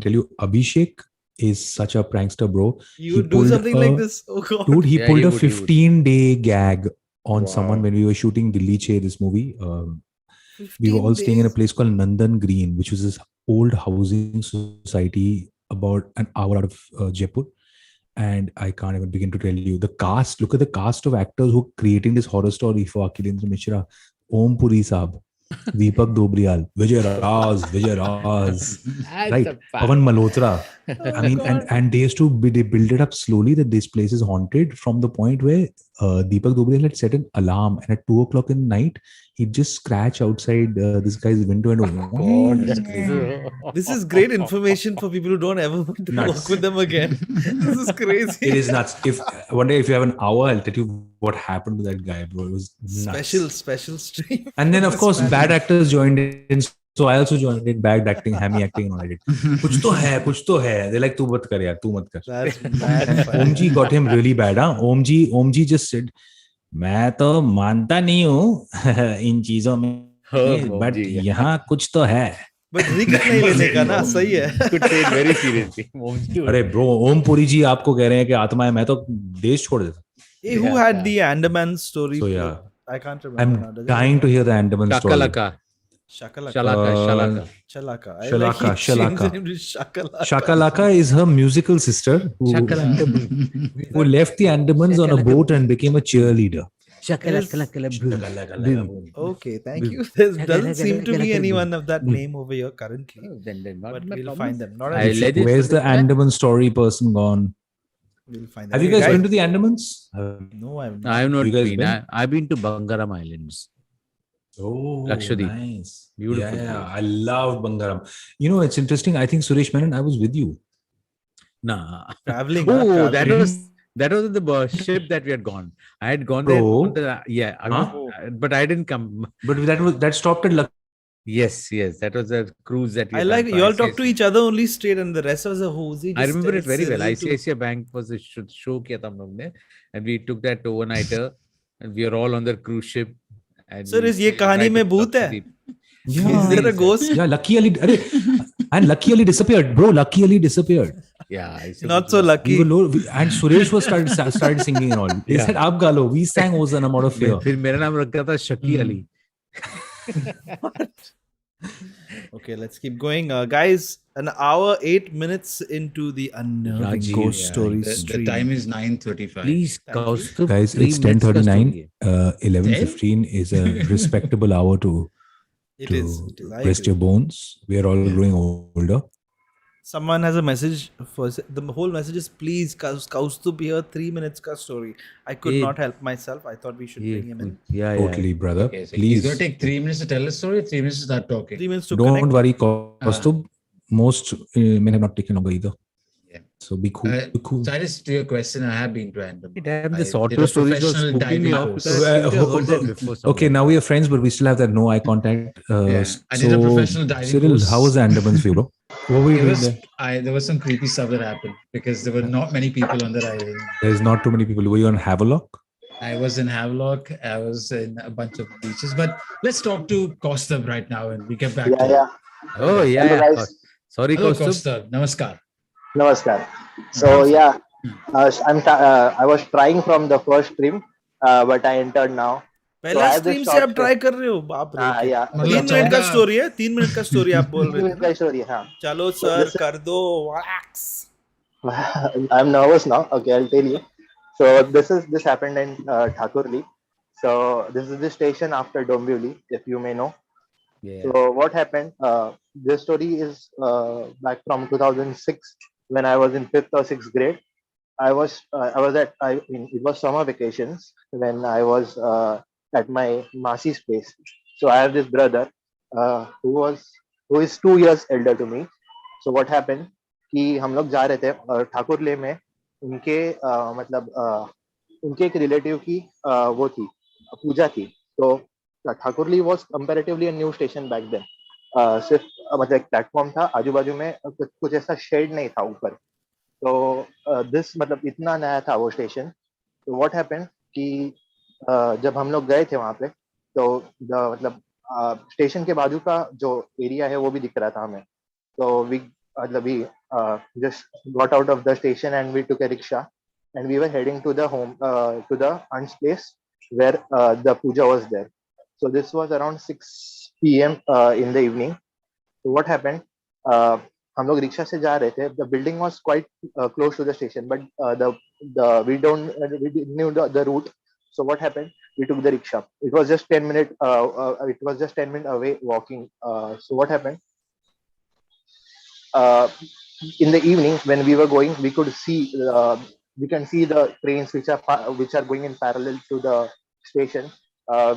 tell you, Abhishek is such a prankster, bro. You He do pulled something like this? Oh God. Dude, he Yeah, pulled he a would, he would. 15-day gag on Wow. someone when we were shooting Dilli Che, this movie. We were all staying in a place called Nandan Green, which was this old housing society about an hour out of Jaipur. And I can't even begin to tell you the cast. Look at the cast of actors who are creating this horror story for Akilendra Mishra, Om Puri Saab, Deepak Dobriyal, Vijay Raz, right? Pavan Malhotra. I mean, and they used to they build it up slowly that this place is haunted from the point where Deepak Dobriyal had set an alarm, and at 2 o'clock in the night, he'd just scratch outside this guy's window and That's crazy. This is great information for people who don't ever want to Nuts. work with them again. This is crazy. it is nuts. If one day if you have an hour, I'll tell you what happened to that guy, bro. It was nuts. Special stream. And then of course bad actors joined in. So I also joined in bad acting, hammy acting, and all I did. कुछ तो है. They're like, तू मत कर यार, तू मत कर. That's mad. Om Ji got him really bad, huh? Om Ji just said, मैं तो मानता नहीं हूँ इन चीजों में, but यहाँ कुछ तो है. But risk नहीं लेने का ना, सही है. Could take it very seriously. अरे bro, ओम पुरी जी आपको कह रहे हैं कि आत्मा है, मैं तो देश छोड़ देता. Hey, who had the Andaman story? So yeah, I can't remember. I'm dying to hear the Andaman story. Shakalaka. Shalaka. I like he changed Shalaka. the name to Shakalaka. Shakalaka is her musical sister who left the Andamans on a boat and became a cheerleader. Okay, thank you. There doesn't seem to be anyone of that name over here currently. But we'll find them. Not I an let issue. it- Where's the Andaman story person gone? We'll find them. Have you guys been to the Andamans? No, I've I have not You guys been. been? I've been to Bangaram Islands. Oh, Lakshadweep. nice. Beautiful Yeah, place. I love Bangaram. You know, it's interesting. I think Suresh Menon, I was with you. Nah. traveling. Oh, traveling. that was the ship that we had gone. I had gone Bro. there. Yeah, but I didn't come. But that stopped at Yes, that was a cruise that we I had like done you all for talk to ICICI. each other only straight, and the rest was a Hoezaay. I remember it very well. Cyril to- ICICI Bank was a show किया था हम लोग ने, and we took that overnighter, and we were all on the cruise ship. And Sir, we is ये sailed कहानी right में to भूत है? Lakshadweep. Is there a ghost? Yeah, Lucky Ali disappeared, bro. Lucky Ali disappeared. Yeah, Not so lucky. We were low, and Suresh was started singing and all. They Yeah. said, "Ab galo." We sang Ozanam out of fear. फिर मेरा नाम रखा था shaky Ali. Okay, let's keep going. Guys, an hour, 8 minutes into the unnerving Rajiv, ghost yeah, story The stream. time is 9:35. Please, Thank you. Kaustubh, Guys, 3 it's minutes का 10:39. story है. 11:15 is a respectable hour to It is. I rest agree. your bones. We are all growing older. Someone has a message for the whole message is please Kaustubh here 3 minutes ka story. I could Hey. not help myself. I thought we should bring him in. Yeah, Totally, brother. Okay, so he's Please going to take 3 minutes to tell a story, 3 minutes to start talking. 3 minutes to don't connect. worry, Kaustubh. Most men have not taken longer either. Yeah. So be cool. Be cool. Cyrus, to your question, I have been to Andaman. Damn, I this did auto a stories was professional spooking me diving off. course. because I think I heard that before Okay, somewhere. now we are friends, but we still have that no eye contact. Yeah, I did a professional diving Cyril, course. how was the Andamans for you, bro? What were you doing there? There was some creepy stuff that happened because there were not many people on that island. There's not too many people. Were you on Havelock? I was in Havelock. I was in a bunch of beaches. But let's talk to Kaustubh right now and we get back to it. Oh, yeah. Hello, guys. Sorry, Hello, Kaustubh. Kaustubh. Namaskar. Namaskar. So yeah, I was trying from the first stream, but I entered now. पहला I have this stream से short आप try कर रहे हो बाप रे हाँ, yeah. 3 minute का स्टोरी है 3 मिनट का स्टोरी आप बोल रहे थे Sorry, हाँ. चलो सर कर दो wax I'm nervous now. Okay, I'll tell you. So this happened in Thakurli. So this is the station after Dombivli, if you may know. Yeah. So what happened? This story is back from 2006 when I was in fifth or sixth grade. I mean, it was summer vacations when I was at my Masi's place. So I have this brother who is 2 years elder to me. So what happened कि हम लोग जा रहे थे ठाकुरले में उनके मतलब उनके एक रिलेटिव की वो थी पूजा थी. तो Thakurli was comparatively a new station back then. सिर्फ मतलब एक प्लेटफॉर्म था, आजू बाजू में कुछ ऐसा शेड नहीं था ऊपर. तो दिस मतलब इतना नया था वो स्टेशन. तो व्हाट हैपेंड कि जब हम लोग गए थे वहां पे तो मतलब स्टेशन के बाजू का जो एरिया है वो भी दिख रहा था हमें. तो वी मतलब we just got out of the station and we took a rickshaw and we were heading to the home to the aunt's place where the puja was there. So this was around 6 p.m. In the evening. So what happened? हम लोग rickshaw से जा रहे थे. The building was quite close to the station, but the we didn't knew the route. So what happened? We took the rickshaw. It was just 10 minute. It was just 10 minutes away walking. So what happened? Uh, in the evening when we were going, we can see the trains which are going in parallel to the station.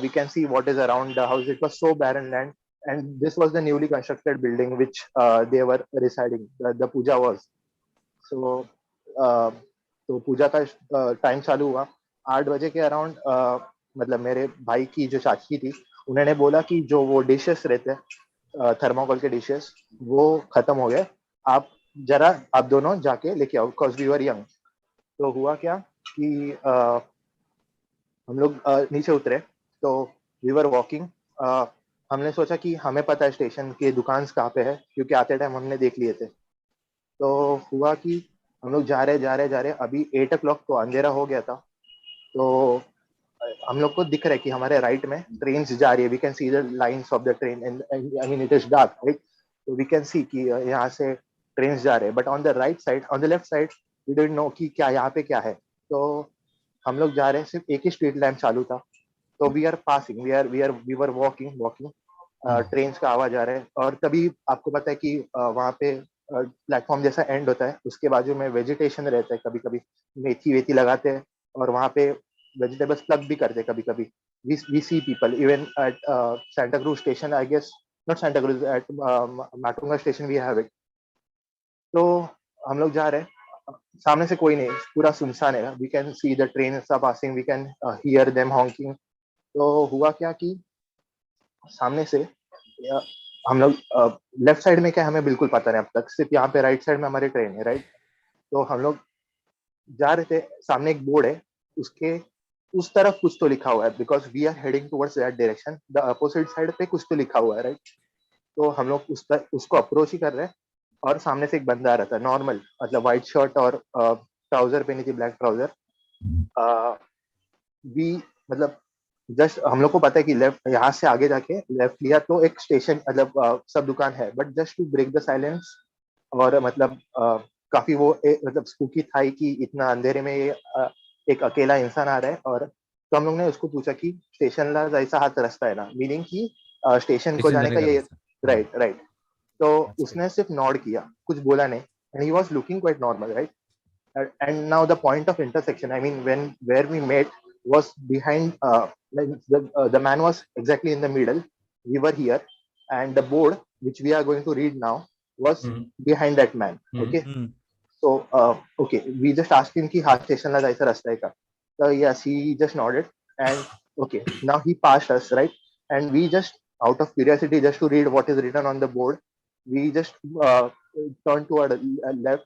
We can see what is around the house. It was so barren land, and this was the newly constructed building which they were residing. The puja was. So uh, तो पूजा का time चालू हुआ 8 बजे के around. मतलब मेरे भाई की जो चाची थी उन्होंने बोला कि जो वो डिशेस रहते हैं थर्माकोल के डिशेस वो खत्म हो गए, आप जरा आप दोनों जाके लेके आओ बिकॉज वी वर यंग. तो हुआ क्या कि हम लोग नीचे उतरे. तो वी वर वॉकिंग. हमने सोचा कि हमें पता है स्टेशन के दुकान कहाँ पे है क्योंकि आते टाइम हमने देख लिए थे. तो हुआ कि हम लोग जा रहे अभी 8 o'clock तो अंधेरा हो गया था. तो हम लोग को दिख रहा है कि हमारे राइट में ट्रेन जा रही है. We can see the lines of the train and I mean it is dark right. तो वी कैन सी कि यहाँ से ट्रेन जा रहे हैं. But on the right side on the left side we don't know कि क्या यहाँ पे क्या है. तो हम लोग जा रहे हैं, सिर्फ एक ही स्ट्रीट लैम्प चालू था. तो we are passing we were walking. Train का आवाज आ रहा है और तभी आपको पता है कि वहाँ पे प्लेटफॉर्म जैसा एंड होता है, उसके बाजू में वेजिटेशन रहता है. कभी कभी मेथी वेथी लगाते हैं और वहाँ पे वेजिटेबल्स प्लग भी करते हैं कभी कभी. We see people even at Santa Cruz station, I guess not Santa Cruz, at Matunga station we have it. तो हम लोग जा रहे हैं, सामने से कोई नहीं, पूरा सुनसान है. We can see the train passing, we can hear them honking. तो हुआ क्या कि सामने से हम लोग लेफ्ट साइड में क्या हमें बिल्कुल पता नहीं अब तक, सिर्फ यहाँ पे राइट साइड में हमारी ट्रेन है राइट. तो हम लोग जा रहे थे, सामने एक बोर्ड है, उसके उस तरफ कुछ तो लिखा हुआ है because we are heading towards that direction. The opposite side पे कुछ तो लिखा हुआ है राइट. तो हम लोग उसको अप्रोच ही कर रहे हैं और सामने से एक बंदा आ रहा था नॉर्मल, मतलब व्हाइट शर्ट और ट्राउजर पहनी थी, ब्लैक ट्राउजर. वी मतलब जस्ट हम लोग को पता है कि लेफ्ट यहाँ से आगे जाके लेफ्ट लिया तो एक स्टेशन मतलब सब दुकान है. But just to break the silence और मतलब काफी वो मतलब स्पूकी था कि इतना अंधेरे में एक अकेला इंसान आ रहा है. और तो हम लोग ने उसको पूछा कि स्टेशन ला जैसा हाथ रास्ता है ना, मीनिंग कि स्टेशन को जाने का ये राइट राइट. तो उसने सिर्फ नॉड किया, कुछ बोला नहीं, and he was looking quite normal right. And now the point of intersection, I mean where we met was behind the man was exactly in the middle. We were here and the board which we are going to read now was behind that man. Okay. So okay, we just asked him ki ha station la jaisa rasta hai ka. So yes, he just nodded and okay, now he passed us right. And we just out of curiosity just to read what is written on the board, we just turned toward left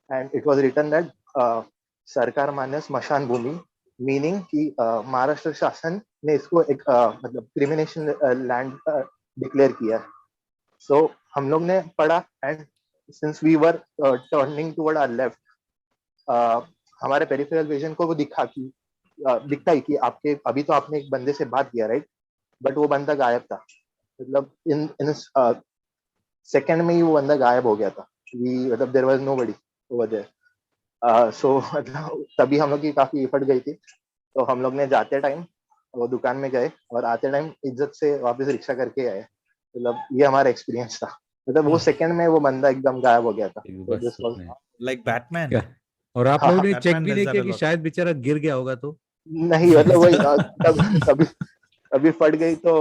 and it was written that सरकार मान्य स्मशान भूमि, meaning कि महाराष्ट्र शासन ने इसको एक मतलब क्रिमिनेशन land declare किया. सो हम लोग ने पढ़ा and since we were turning toward our left, हमारे पेरिफेरल विजन को वो दिखता ही कि आपके अभी तो आपने एक बंदे से बात किया राइट, बट वो बंदा गायब था. मतलब इन सेकंड में ही वो बंदा गायब हो गया था. मतलब there was nobody over there. So मतलब तभी हम लोग की काफी फट गई थी, तो हम लोग ने जाते टाइम वो दुकान में गए और आते टाइम इज्जत से वापस रिक्शा करके आए। मतलब ये हमारा एक्सपीरियंस था, मतलब वो सेकंड में वो बंदा एकदम गायब हो गया था। तो बस दिस वाज नहीं। Like Batman. क्या? और आप हाँ लोगों हाँ, ने चेक Batman भी does नहीं that किया a कि lot. शायद बेचारा गिर गया होगा तो? नहीं मतलब वही तभी तभी फट गई तो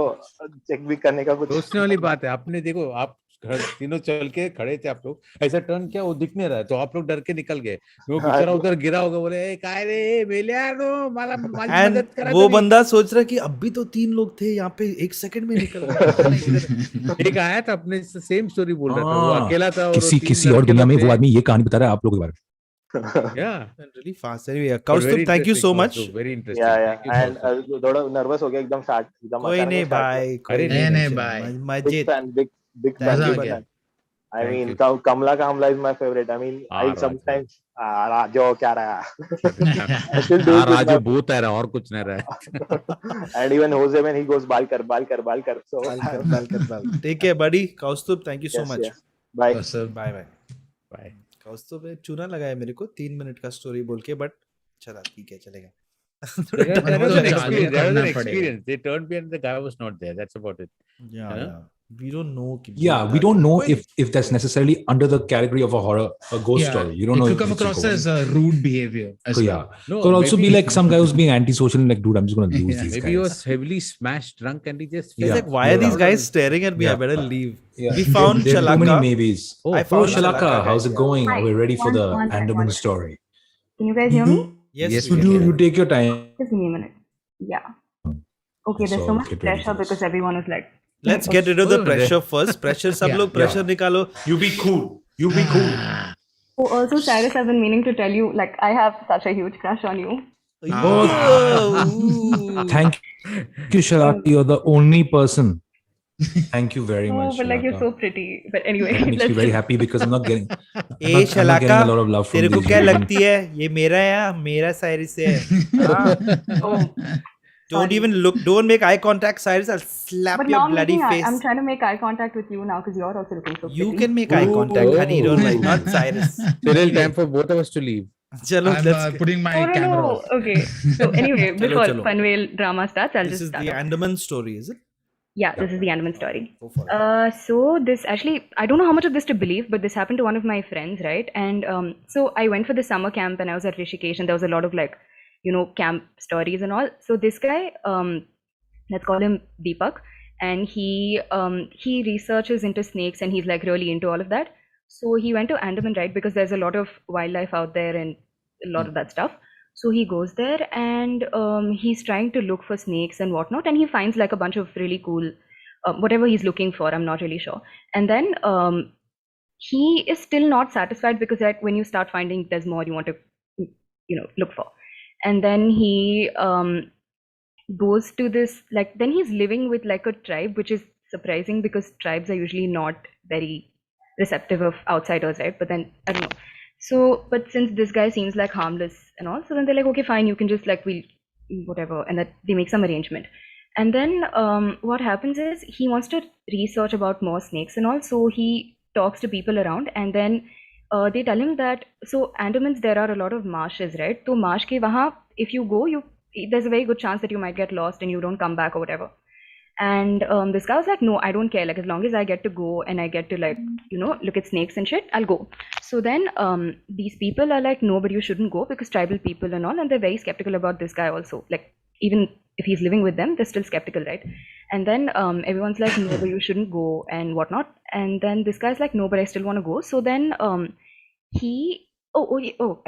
चेक भी करने का कुछ सोचने वाली बात है। आपने देखो, आप घर तीनों चल के खड़े थे, आप लोग ऐसा टर्न किया, वो दिख नहीं रहा है, तो आप लोग डर के निकल गए। वो हाँ, बेचारा उधर गिरा होगा, बोले ए काय रे मेलियानो, मला माझी And मदद करा वो तुम्ही। बंदा सोच रहा है कि अब भी तो 3 लोग थे यहाँ पे, 1 सेकंड में निकल गए, पता नहीं किधर। एक आया था अपने सेम स्टोरी बोल रहा था, वो हाँ, अकेला था और वो किसी 3 किसी और लड़के दुनिया लोग में थे। वो आदमी ये कहानी बता रहा है आप लोगों के बारे में। Yeah, Really fast. Anyway, but Kaustubh, very thank you interesting, so much. Kaustubh, very या interesting. Thank you, and Kaustubh. थोड़ा नर्वस हो गया एकदम स्टार्ट, एकदम कोई अचानक में नहीं स्टार्ट किया। भाई, अरे कोई नहीं नहीं टेंशन, भाई, big Majid. Fan, big Thank fan, मजा you आ बिग गया। buddy. Fan. I Thank mean you. कमला का हमला is my favourite. I mean I Raju, sometimes राजो क्या रहा I still do it with Raju my बहुत है रहा, और कुछ नहीं रहा है। एंड इवन होजे व्हेन ही गोस बाल कर सो Bal. Take care buddy. Kaustubh, thank you so yes much. Yes bye. बस अब Bye bye. Bye. कौस्तुभ ने चूना लगाया मेरे को 3 मिनट का स्टोरी बोल के, बट चला ठीक है, चलेगा। थोड़ा That time was तो तो an लगेगा। चालू experience. That was करना an पड़ेगा। experience. They turned me and the guy was not there. That's about it. Yeah, है ना? yeah. We don't know कि Yeah, we बोलता don't क्या। know कोई if that's necessarily under the category of a horror, a ghost Yeah, story. You don't it know could if come it's a across ghost. as rude behavior as So well. yeah, No, could also be maybe like some guy who's being antisocial and like, dude, I'm just gonna lose these maybe he guys. was heavily smashed drunk and he just He's fell. like, why are Yeah. these guys staring at me? I Yeah. better leave. Yeah. We found There are too many Shalaka. maybes. Oh, I found Shalaka, Shalaka, how's guys. it Yeah. going? Hi, Are we ready for the one second, Andaman one second. story? Can you guys hear me? Yes, Yes, we we can can. hear You you. take your time. Just give me a minute. Yeah. Okay, there's So so much get ready pressure for this. because everyone is like, Let's get rid of the Oh, pressure first. Pressure, सब Yeah, लोग pressure निकालो. You be cool. You be cool. oh, also Cyrus, I've been meaning to tell you, like, I have such a huge crush on you. Ooh. Thank you, Shalaka. You're the only person. Thank you very Oh, much, but like, you're Shalaka. so pretty. But anyway, That makes me let's very just... happy because I'm not getting A I'm not Shalaka, getting a lot of love from तेरे को these क्या women. लगती है ये मेरा है या मेरा साइरस है? हाँ? Oh, Don't sorry. even look. Don't make eye contact, Cyrus. I'll slap But your now I'm bloody making eye, face. I'm trying to make eye contact with you now because you're also looking so You pretty. can make eye contact, honey. Don't worry. Not Cyrus. Still Anyway, time for both of us to leave. चलो, I'm let's get. putting my Oh, no, camera no. off. Okay. So anyway, Chalo, before chalo. Funwhale drama starts, I'll This just is start the off. Andaman story, is it? Yeah, this is the Andaman story. Go for it. So this actually, I don't know how much of this to believe, but this happened to one of my friends, right? And so I went for the summer camp and I was at Rishikesh and there was a lot of like, camp stories and all. So this guy, let's call him Deepak, and he researches into snakes and he's like really into all of that. So he went to Andaman, right? Because there's a lot of wildlife out there and a lot of that stuff. So he goes there and he's trying to look for snakes and whatnot, and he finds like a bunch of really cool, whatever he's looking for. I'm not really sure. And then he is still not satisfied because like when you start finding, there's more you want to, look for. And then he goes to this, like, then he's living with like a tribe, which is surprising because tribes are usually not very receptive of outsiders, right? But then I don't know. So, but since this guy seems like harmless and all, so then they're like, okay, fine, you can just like, we'll whatever, and that they make some arrangement. And then what happens is he wants to research about more snakes and all, so he talks to people around, and then they tell him that, so Andamans, there are a lot of marshes, right? So marsh ke wahan, if you go, there's a very good chance that you might get lost and you don't come back or whatever. And this guy was like, no, I don't care. Like, as long as I get to go and I get to like, look at snakes and shit, I'll go. So then these people are like, no, but you shouldn't go because tribal people and all, and they're very skeptical about this guy also. Like, even if he's living with them, they're still skeptical, right? And then everyone's like, no, but you shouldn't go and whatnot. And then this guy's like, no, but I still want to go. So then I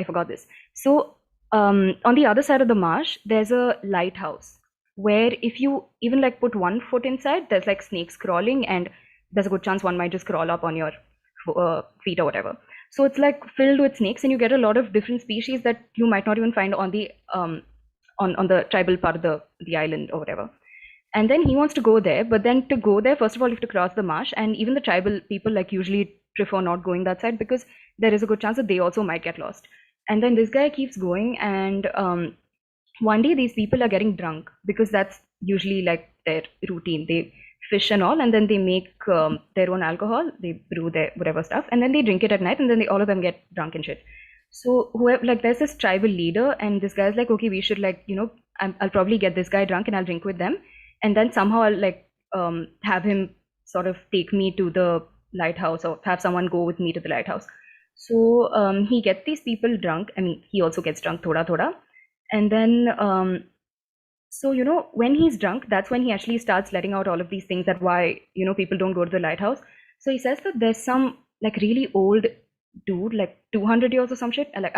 forgot this. So on the other side of the marsh, there's a lighthouse where if you even like put one foot inside, there's like snakes crawling, and there's a good chance one might just crawl up on your feet or whatever. So it's like filled with snakes, and you get a lot of different species that you might not even find on the on the tribal part of the island or whatever. And then he wants to go there, but then to go there, first of all, you have to cross the marsh, and even the tribal people like usually prefer not going that side because there is a good chance that they also might get lost. And then this guy keeps going, and one day these people are getting drunk because that's usually like their routine. They fish and all, and then they make their own alcohol, they brew their whatever stuff, and then they drink it at night, and then all of them get drunk and shit. So whoever, like, there's this tribal leader, and this guy's like, okay, we should, like, I'll probably get this guy drunk and I'll drink with them, and then somehow I'll, like, have him sort of take me to the lighthouse, or have someone go with me to the lighthouse. So he gets these people drunk. I mean, he also gets drunk, thoda thoda, and then so when he's drunk, that's when he actually starts letting out all of these things that why people don't go to the lighthouse. So he says that there's some, like, really old dude, like 200 years or some shit. Like,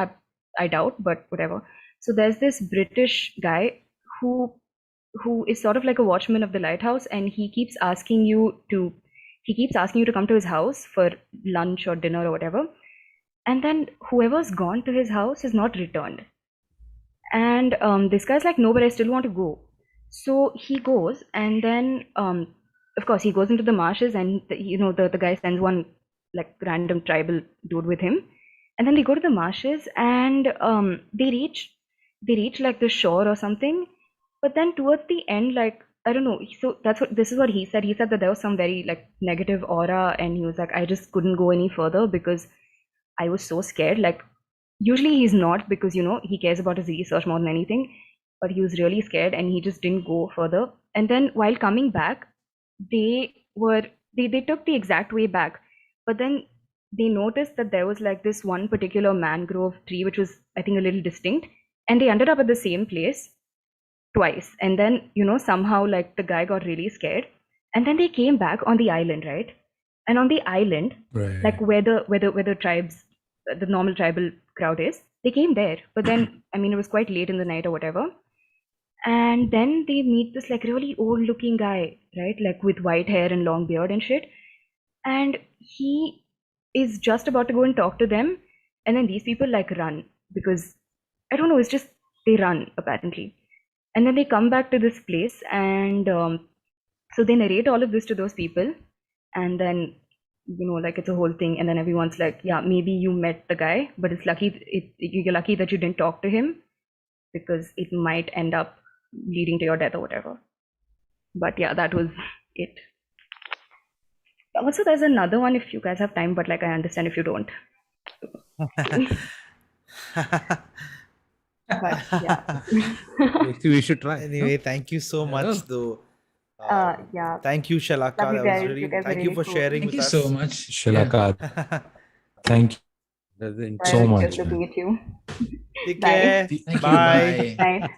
I doubt, but whatever. So there's this British guy who is sort of like a watchman of the lighthouse, and he keeps asking you to come to his house for lunch or dinner or whatever. And then whoever's gone to his house is not returned. And this guy's like, no, but I still want to go. So he goes, and then of course he goes into the marshes, and the guy sends one, like, random tribal dude with him, and then they go to the marshes, and they reach like the shore or something. But then towards the end, like, I don't know, so this is what he said. He said that there was some very, like, negative aura, and he was like, I just couldn't go any further because I was so scared. Like, usually he's not, because he cares about his research more than anything, but he was really scared and he just didn't go further. And then while coming back, they took the exact way back, but then they noticed that there was, like, this one particular mangrove tree which was, I think, a little distinct, and they ended up at the same place twice. And then somehow, like, the guy got really scared, and then they came back on the island, right? And on the island, Right. like, where the tribes, the normal tribal crowd is, they came there. But then, I mean, it was quite late in the night or whatever, and then they meet this, like, really old looking guy, right, like, with white hair and long beard and shit, and he is just about to go and talk to them, and then these people, like, run, because I don't know, it's just they run apparently. And then they come back to this place, and so they narrate all of this to those people, and then like, it's a whole thing, and then everyone's like, yeah, maybe you met the guy, but you're lucky that you didn't talk to him, because it might end up leading to your death or whatever. But yeah, that was it. Also, there's another one if you guys have time, but, like, I understand if you don't. But yeah. We should try. Anyway, thank you so much, though. Yeah. Thank you, Shalaka. Love you That guys. was really. You guys are Thank you really for cool. sharing Thank with you us. so much. Shalaka, thank you so Bye. much. Good to man. meet you. Take Bye. care. Thank you. Bye. Bye.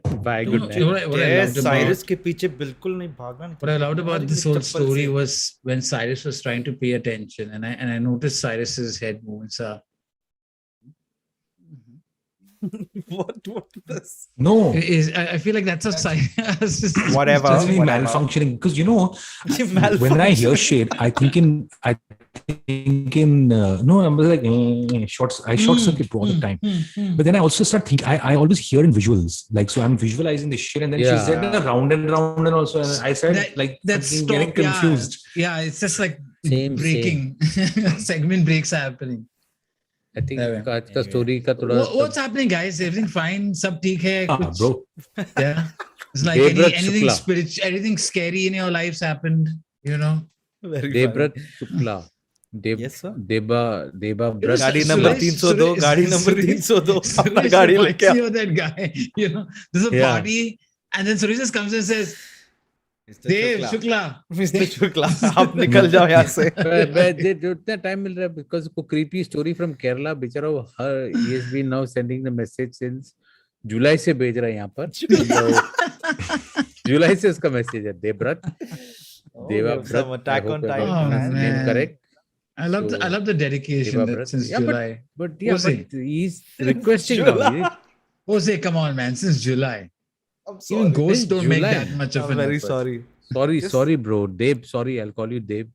Bye. Bye. You Good know, night. you know what I Yes, loved Cyrus about के पीछे बिल्कुल नहीं भागना नहीं what I loved about हमारी this whole chappal story से। was when Cyrus was trying to pay attention, and I noticed Cyrus's head movements are what is this? No, I feel like that's a sign. Whatever. that's me whatever. malfunctioning, because You when I hear malfunction. shit, I think in no, I was like I short circuit all the time. But then I also start thinking, I always hear in visuals, like, so I'm visualizing this shit, and then she Yeah. said round and round, and also and I said That's fucking getting confused. Yeah, it's just like Same, breaking segment breaks are happening. I think Anyway. आज का story का थोड़ा What's happening, guys? Everything fine? Sab theek hai? Kuch- Bro, Yeah. It's like Devrat anything Shukla. spiritual, anything scary in your lives happened, you know? Very Devrat funny. Shukla. Yes, sir. Deba It was गाड़ी Suresh- number Suresh- 302 गाड़ी number Suresh- 302 अपना Suresh गाड़ी reminds लेके me of that guy, you know? There's a Yeah. party, and then Suresh just comes and says, Dev Shukla. Mister Shukla आप निकल जाओ यहाँ से उतना टाइम मिल रहा है because को creepy story from Kerala बेचारा वो he has been now sending the message since जुलाई से भेज रहा है यहाँ पर जुलाई से उसका मैसेज है Devvrat some Attack on Titan fans. name man. correct. I love So, the dedication Deva that Bharat. since Yeah, but- July. but yeah, Hoezaay. but he's requesting now. Jose, come on, man, since July. I'm Even sorry ghosts don't make July. that much of I'm an very effort. sorry Yes. Sorry, bro. Deb, sorry. I'll call you Deb.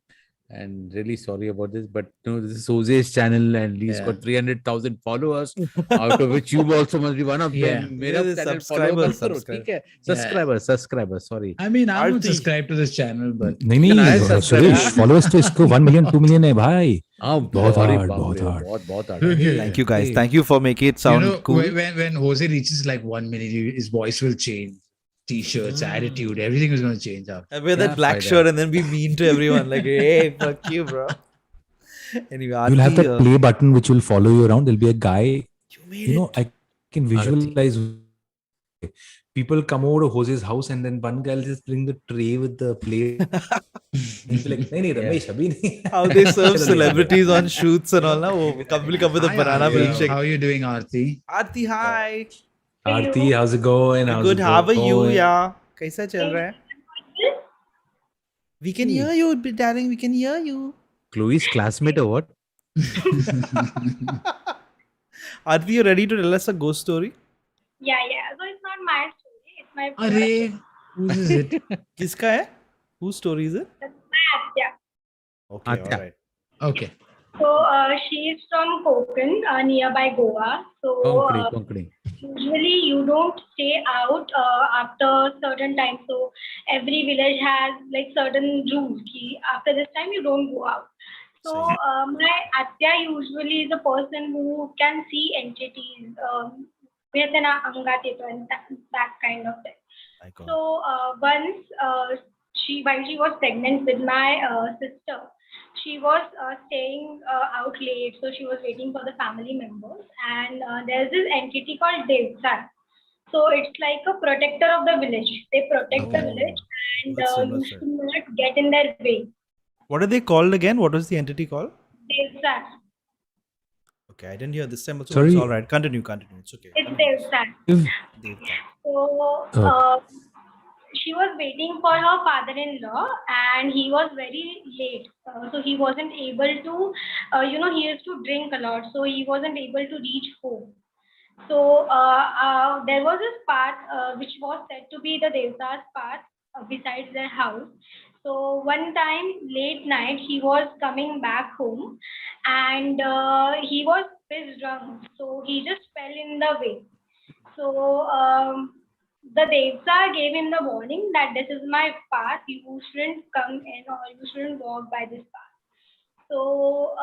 And really sorry about this. But no, this is Hoezay's channel and he's Yeah. got 300,000 followers, out of which you also must be one of Yeah. them. मेरा Yeah, channel subscribers, follow करो, ठीक है? Subscribers, sorry. I mean, I'm not Arti. subscribed to this channel, but नहीं Can I नहीं subscribe? Suresh, followers तो इसको 1 million 2 million है भाई. हाँ, बहुत sorry, hard, बाप बहुत रे, hard. बहुत hard. thank you guys thank you for making it sound you know, cool when Jose reaches like 1 million, his voice will change. T-shirts, attitude, everything is going to change after. I wear that Yeah, black fine, shirt and then be mean to everyone like hey fuck you bro Anyway, You'll have Aarti, that play button which will follow you around. There'll be a guy. you made it. I can visualize people come over to Jose's house and then one guy will just bring the tray with the plate. He'll be like, "Nahi, Ramesh, abhi nahi." How they serve Chalo, le aao. celebrities on shoots and all. Na? Oh, come will come with a Hi, banana Aarti. milkshake. How are you doing, Aarti? Aarti, hi. Aarti, how's it going? How's Good. it How are you? going? Yeah. कैसा चल रहा है? We can hear you, darling. We can hear you. Chloe's classmate or what? Aarti, you ready to tell us a ghost story? Yeah. So it's not my story. It's my Arey, whose is it? किसका है? Whose story is it? my Atya. Okay, Atya. all right. Okay. So she is from Konkan, nearby Goa. So Konkani. usually you don't stay out after certain time. So every village has like certain rules. Ki after this time you don't go out. So my Atya usually is a person who can see entities. And that kind of thing. So once while she was pregnant with my sister, she was staying out late, so she was waiting for the family members. And there's this entity called Devsar. So it's like a protector of the village. They protect the village, and you should not get in their way. What are they called again? What was the entity called? Devsar. Okay, I didn't hear this time. Sorry. It's all right. Continue. It's okay. It's Devsar. Devta. So she was waiting for her father-in-law, and he was very late. So he wasn't able to, he used to drink a lot, so he wasn't able to reach home. So there was this path which was said to be the Devta's path besides their house. So one time, late night, he was coming back home, and he was pissed drunk. So he just fell in the way. So the Devta gave him the warning that this is my path, you shouldn't come in or you shouldn't walk by this path. So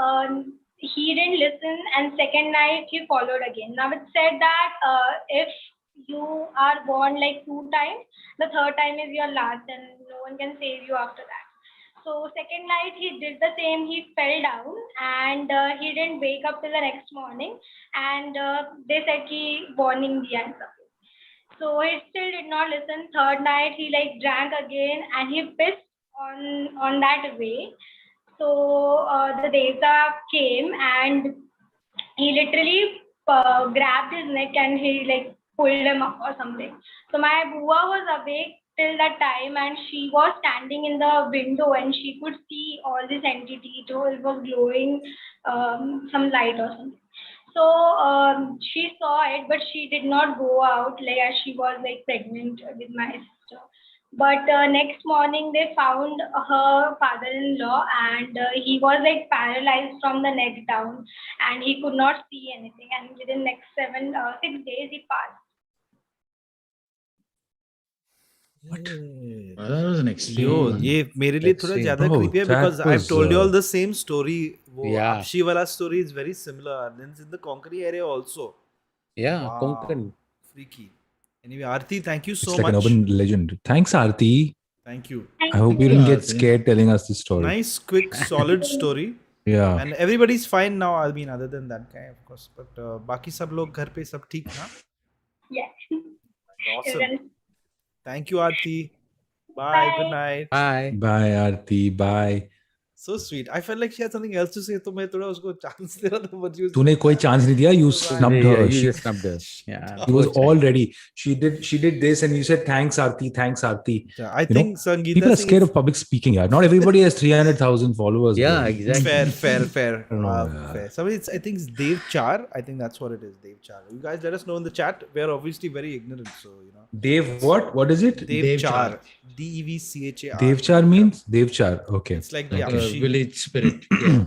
he didn't listen, and second night he followed again. Now it's said that if you are born like 2 times, the third time is your last and no one can save you after that. So second night he did the same, he fell down and he didn't wake up till the next morning, and they said he warning diya hai sabko. So he still did not listen. Third night he like drank again and he pissed on that way. So the Devta came and he literally grabbed his neck and he like pulled him up or something. So my Bua was awake till that time, and she was standing in the window and she could see all this entity. So it was glowing some light or something. So she saw it, but she did not go out like as she was like pregnant with my sister. But next morning they found her father-in-law, and he was like paralyzed from the neck down, and he could not see anything. And within next 6 days he passed. That was an extreme. Yo, one. ये मेरे लिए थोड़ा Extreme. ज़्यादा Bro, creepy है that because I've was, told you all the same story. वो Yeah. Apshi वाला story is very similar, and it's in the Konkani area also. Yeah, Wow. Konkan. Freaky. Anyway, Aarti, thank you It's so like an much. urban legend. Thanks, Aarti. Thank you. I hope you didn't get Aarti. scared telling us this story. Nice, quick, solid story. Yeah. And everybody's fine now. I mean, other than that guy, of course. But बाकी सब लोग घर पे सब ठीक ना? Yeah. Awesome. Thank you, Aarti. Bye. Good night. Bye. Bye, Aarti. Bye. So sweet. I felt like she had something else to say, तो मैं थोड़ा उसको chance दे रहा था, but she was तूने कोई chance नहीं दिया. You snubbed Yeah, her. you She just snubbed her. Yeah. was all ready. She did this, and you said thanks, Aarti. Thanks, Aarti. Yeah, I You know, think Sangeeta People are Singh scared is- of public speaking. Yeah, not everybody has 300,000 followers. Yeah, bro. exactly. Fair. don't know, Fair. Somebody, I think it's Dev Char. I think that's what it is, Dev Char. You guys let us know in the chat. We are obviously very ignorant, so you know. Dev, what? What is it? Dev Dev Char. Char. Devchar. Devchar means Devchar. Okay. It's like the Like a Apshi. village spirit. Yeah.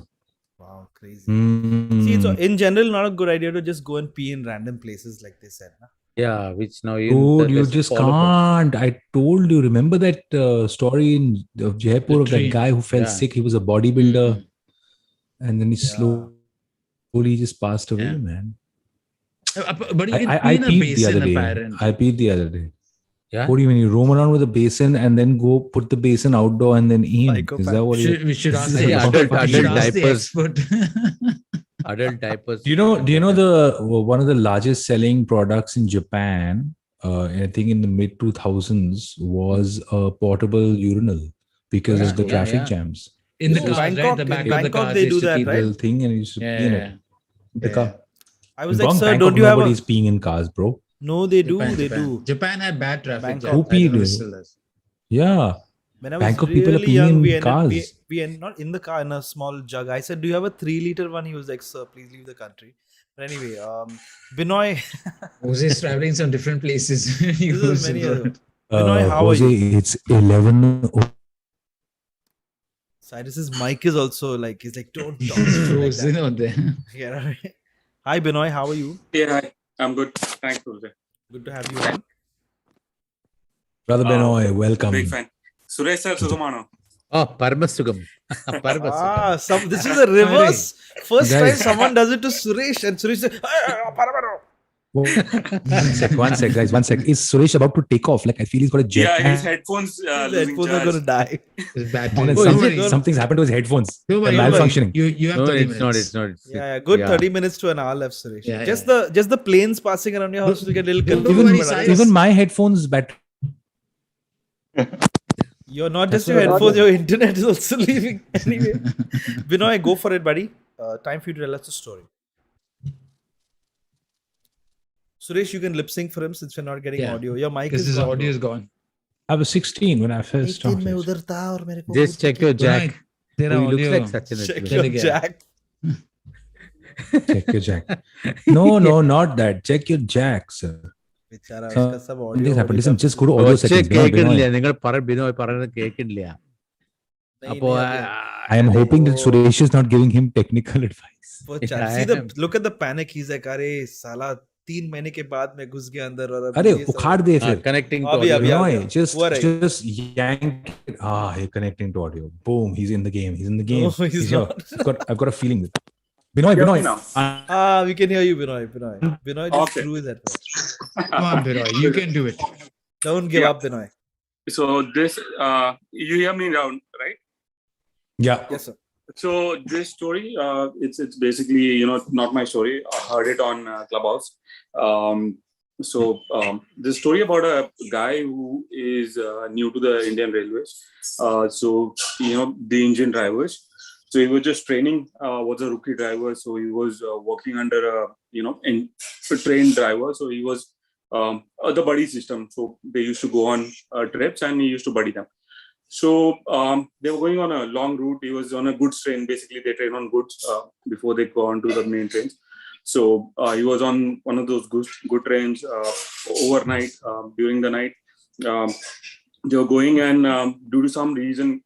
Wow, crazy. Mm. See, it's in general not a good idea to just go and pee in random places like they said. Na? Yeah, which now Dude, you let's just follow up. can't. I told you. Remember that story in Jaipur The of that train. guy who fell Yeah. sick? He was a bodybuilder, and then he Yeah. slowly just passed away, Yeah. man. But you can I pee in a peed the basin other day. apparently. I peed the other day. Yeah. What do you mean? You roam around with a basin and then go put the basin outdoor and then aim? Is that what We should ask See, the adult diapers. expert. Adult diapers. Do you know the one of the largest selling products in Japan? I think in the mid 2000s was a portable urinal because of the traffic jams. In the cars, Bangkok, right? The back in of the Bangkok cars they used do to that, keep right? Little thing and you used to pee in it. The car. I was In like, sir, Bangkok, don't you have a... nobody's peeing in cars, bro. No, they do. Japan, They Japan. do. Japan had bad traffic Bangkok. jams. I don't know if it Who still does. Yeah. When I was Bangkok people are really peeing young, in cars. we ended not in the car, in a small jug. I said, "Do you have a 3-liter one?" He was like, "Sir, please leave the country." But anyway, Binoy, Jose's traveling some different places. this is many other. abroad. Binoy, how are Jose, you? it's 11. Cyrus's mic is also like, he's like, don't talk to me like Frozen that. out there. Yeah, right. Hi, Binoy, how are you? Yeah, hi. I'm good. Thanks, Hoezaay. Good to have you on. Brother Benoy, welcome. Big fan. Suresh sir, Sugamano. Oh, Paramasugam. Paramasugam. This is a reverse. First time Guys. someone does it to Suresh, and Suresh says, Paramano. One sec, guys. One sec. Is Suresh about to take off? Like, I feel he's got a jet. Yeah, his headphones His losing headphones are charge. going to die. It's bad. And then Don't worry. something's happened to his headphones. Don't They're worry. malfunctioning. You have No, 30 it's minutes. not. It's not. Yeah, good Yeah. 30 minutes to an hour left, Suresh. Yeah, Just the planes passing around your house will get a little Don't confusing. worry, but Cyrus. Even my headphones battery. You're not just your headphones, your internet is also leaving. Anyway, Binoy, go for it, buddy. Time for you to tell us the story. Suresh, you can lip sync for him since we're not getting audio. Your mic Because is his gone, audio bro. is gone. I was 16 when I first 18 में started. उधर था और मेरे को Just check your jack. तेरा Oh, he looks audio like Sachin. check as your well. गया. jack. Check your jack. No, not that. Check your jack, sir. बेचारा उसका सब audio Something's happened. Listen, become- just go to audio ഒച്ച settings. Benoy, കേൾക്കുന്നില്ല Benoy. നിങ്ങൾ ബിനോയ് പറയുന്നത് കേൾക്കുന്നില്ല नहीं, അപ്പോ नहीं, अभी- I am hoping that Suresh is not giving him technical advice. वो Yeah, chat- I see the am. look at the panic. He's like, अरे साला 3 महीने के बाद मैं घुस गया अंदर और अभी अरे ये सब- उखाड़ दे फिर. कनेक्टिंग अभी अभी Benoy, अभी just हुआ रहेगा। yank it. You're connecting to audio. Boom, he's in the game. He's in the game. No, he's here. not. I've got a feeling that. Benoy, Hear me Benoy. now? We can hear you, Binoy. Binoy just Okay. threw his headphones. Come on, Binoy. You can do it. Don't give Yeah. up, Binoy. So this, you hear me now, right? Yeah. Yes, sir. So this story, it's basically not my story. I heard it on Clubhouse. The story about a guy who is new to the Indian Railways. The engine drivers. So he was just training. Was a rookie driver. So he was working under a trained driver. So he was the buddy system. So they used to go on trips and he used to buddy them. So they were going on a long route. He was on a goods train. Basically, they train on goods before they go on to the main trains. So he was on one of those good trains overnight. During the night, they were going, and due to some reason,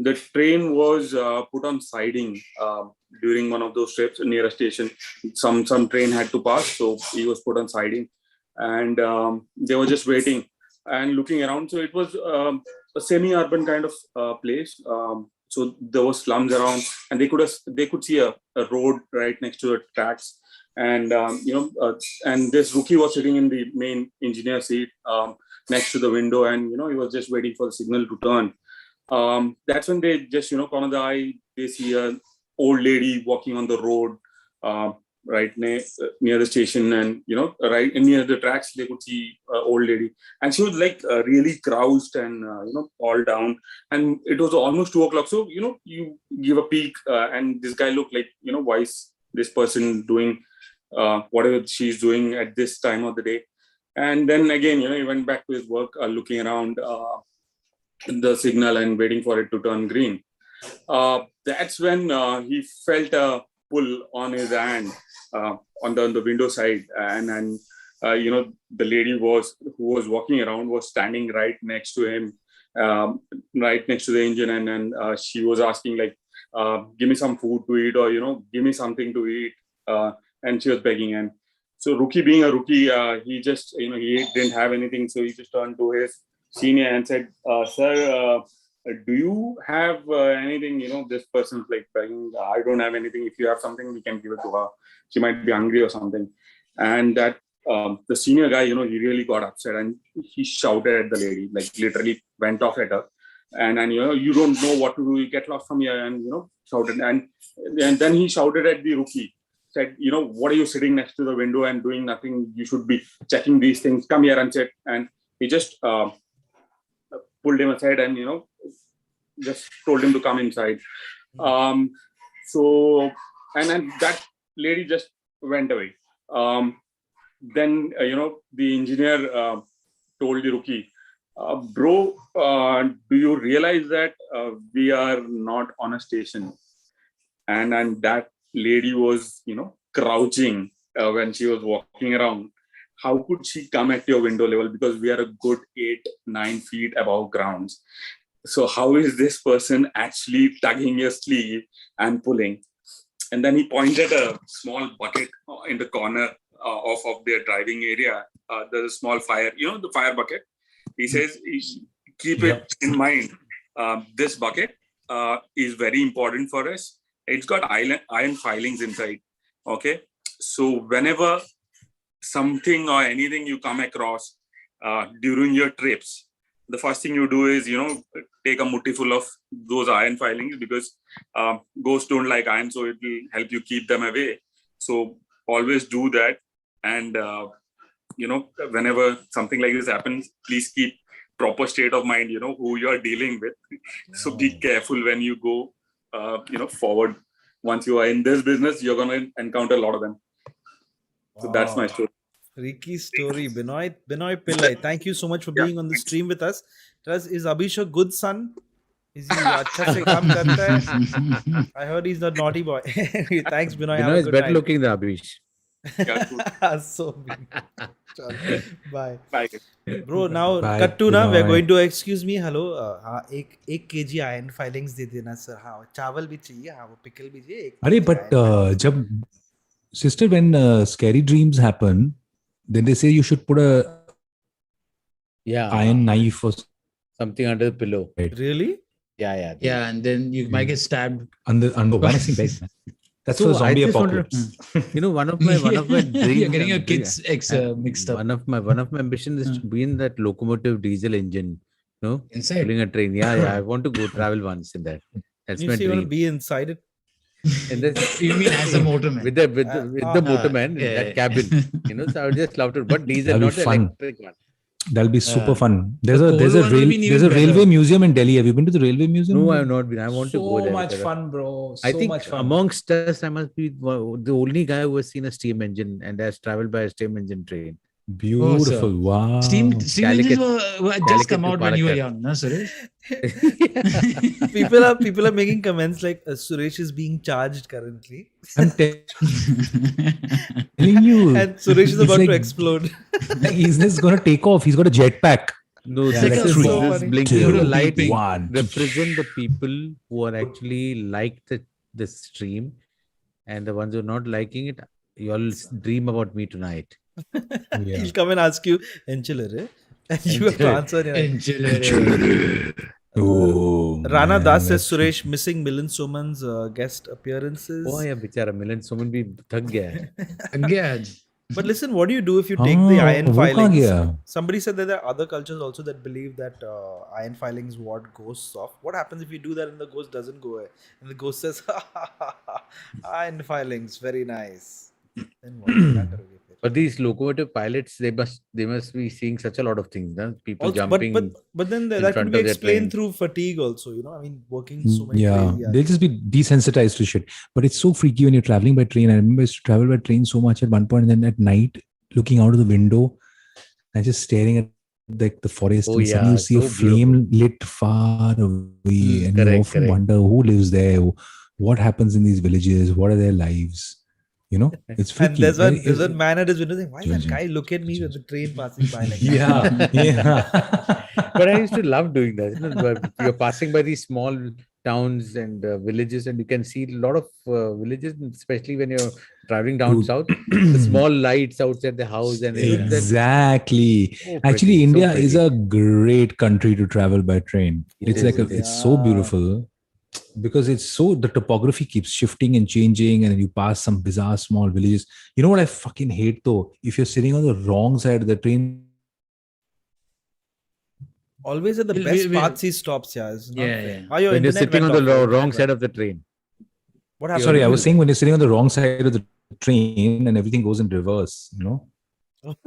the train was put on siding during one of those trips near a station. Some train had to pass, so he was put on siding, and they were just waiting and looking around. So it was a semi-urban kind of place. So there was slums around, and they could see a road right next to the tracks. And and this rookie was sitting in the main engineer seat next to the window, and he was just waiting for the signal to turn. That's when they just corner the eye. They see a old lady walking on the road right near the station, and right near the tracks they could see an old lady, and she was like really crouched and all down, and it was almost 2 o'clock. So you give a peek, and this guy looked like why is this person doing whatever she's doing at this time of the day. And then again he went back to his work, looking around the signal and waiting for it to turn green. That's when he felt a pull on his hand on the window side, and the lady who was walking around was standing right next to him, right next to the engine, and she was asking like, give me some food to eat, or give me something to eat, and she was begging. And so rookie being a rookie, he just he didn't have anything, so he just turned to his senior and said, sir, do you have anything? This person's like begging, I don't have anything. If you have something, we can give it to her. She might be hungry or something. And that the senior guy, he really got upset and he shouted at the lady, like literally went off at her. And you don't know what to do. You get lost from here, and shouted. And then he shouted at the rookie, said, what are you sitting next to the window and doing nothing? You should be checking these things. Come here and sit. And he just pulled him aside and just told him to come inside. So and that lady just went away. Then the engineer told the rookie, bro, do you realize that we are not on a station? And that lady was crouching when she was walking around. How could she come at your window level? Because we are a good 8-9 feet above ground. So how is this person actually tugging your sleeve and pulling? And then he pointed a small bucket in the corner of their driving area. There's a small fire, the fire bucket. He says, keep it in mind. This bucket is very important for us. It's got iron filings inside. Okay. So whenever something or anything you come across during your trips, the first thing you do is, take a mutti full of those iron filings, because ghosts don't like iron, so it will help you keep them away. So always do that. And, whenever something like this happens, please keep proper state of mind, who you're dealing with. So be careful when you go, forward. Once you are in this business, you're going to encounter a lot of them. So that's my story. Freaky story. Binoy Pillai, thank you so much for being on the stream with us. Tell us, is Abhish a good son? Is he acha se kaam karta hai? I heard he's not naughty boy. Thanks, Binoy. Binoy is better looking than Abhish. So bye. Bye. Bro, now Bye, cut to now. Binoy. We're going to, excuse me, hello. एक kg iron filings दे देना sir. हाँ, चावल भी चाहिए. हाँ, वो pickle भी चाहिए. अरे but जब sister, when scary dreams happen, then they say you should put a iron knife or something under the pillow. Really? Yeah. Yeah, and then you might get stabbed. under vanishing base. That's So for zombie I just apocalypse. one of my dreams. You're getting your kids mixed up. One of my ambitions is to be in that locomotive diesel engine. Inside? Pulling a train. Yeah. I want to go travel once in that. That's You my say you want to dream. be inside it? And that's, You mean as a motorman? with the motorman in that cabin. So I would just love to, but diesel, That'll not be the fun. electric one. That'll be super fun. There's The a cold one will be even railway better. museum in Delhi. Have you been to the railway museum? No, I have not been. I want to go So there. much fun, bro. So I think much fun. amongst us, I must be the only guy who has seen a steam engine and has traveled by a steam engine train. Beautiful. Oh, wow. Steam Calicut- engines were just Calicut come to out when you were Palakkad. young, no, Suresh? People are making comments like Suresh is being charged currently. I'm telling you. And Suresh is it's about like- to explode. He's just going to take off. He's got a jetpack. No, Yeah, this like is a so this funny. blinking Two, light one. represent the people who are actually like the stream, and the ones who are not liking it. You all dream about me tonight. Yeah. He'll come and ask you, Enchilere? And you have to answer. Oh, Rana man, Das says that's- Suresh missing Milind Suman's guest appearances. Oh yeah, बेचारा मिलन सुमन भी थक गया है. Again. But listen, what do you do if you take the iron वो कहाँ filings? गया? Somebody said that there are other cultures also that believe that iron filings ward ghosts off. What happens if you do that and the ghost doesn't go away? And the ghost says, iron filings, very nice. Then what? क्या करोगे फिर? But these locomotive pilots, they must be seeing such a lot of things. Huh? People Also, jumping. but then in that could front be of their explained train. through fatigue also, I mean, working so many Yeah, crazy they'll hours. just be desensitized to shit. But it's so freaky when you're traveling by train. I remember I used to travel by train so much at one point, and then at night, looking out of the window and just staring at the forest, Oh, and suddenly you yeah, see a so flame lit far away, and you correct, often correct. wonder who lives there, what happens in these villages, what are their lives. It's freaky. And there's Very- one man at his window saying, why is that Judging. guy look at me with the train passing by like that? yeah. But I used to love doing that. But you're passing by these small towns and villages, and you can see a lot of villages, especially when you're traveling down Dude. south. The small lights outside the house, and Exactly. So Actually, pretty, so India is pretty. a great country to travel by train. It It's is, like it it's so Yeah. beautiful. because it's so, the topography keeps shifting and changing, and then you pass some bizarre small villages. You know what I fucking hate though? If you're sitting on the wrong side of the train. Always at the best parts he stops. Yeah, it's not fair. Your when you're internet sitting on went the off, your wrong internet side went of the train. What happened? Sorry, I was saying when you're sitting on the wrong side of the train and everything goes in reverse, you know?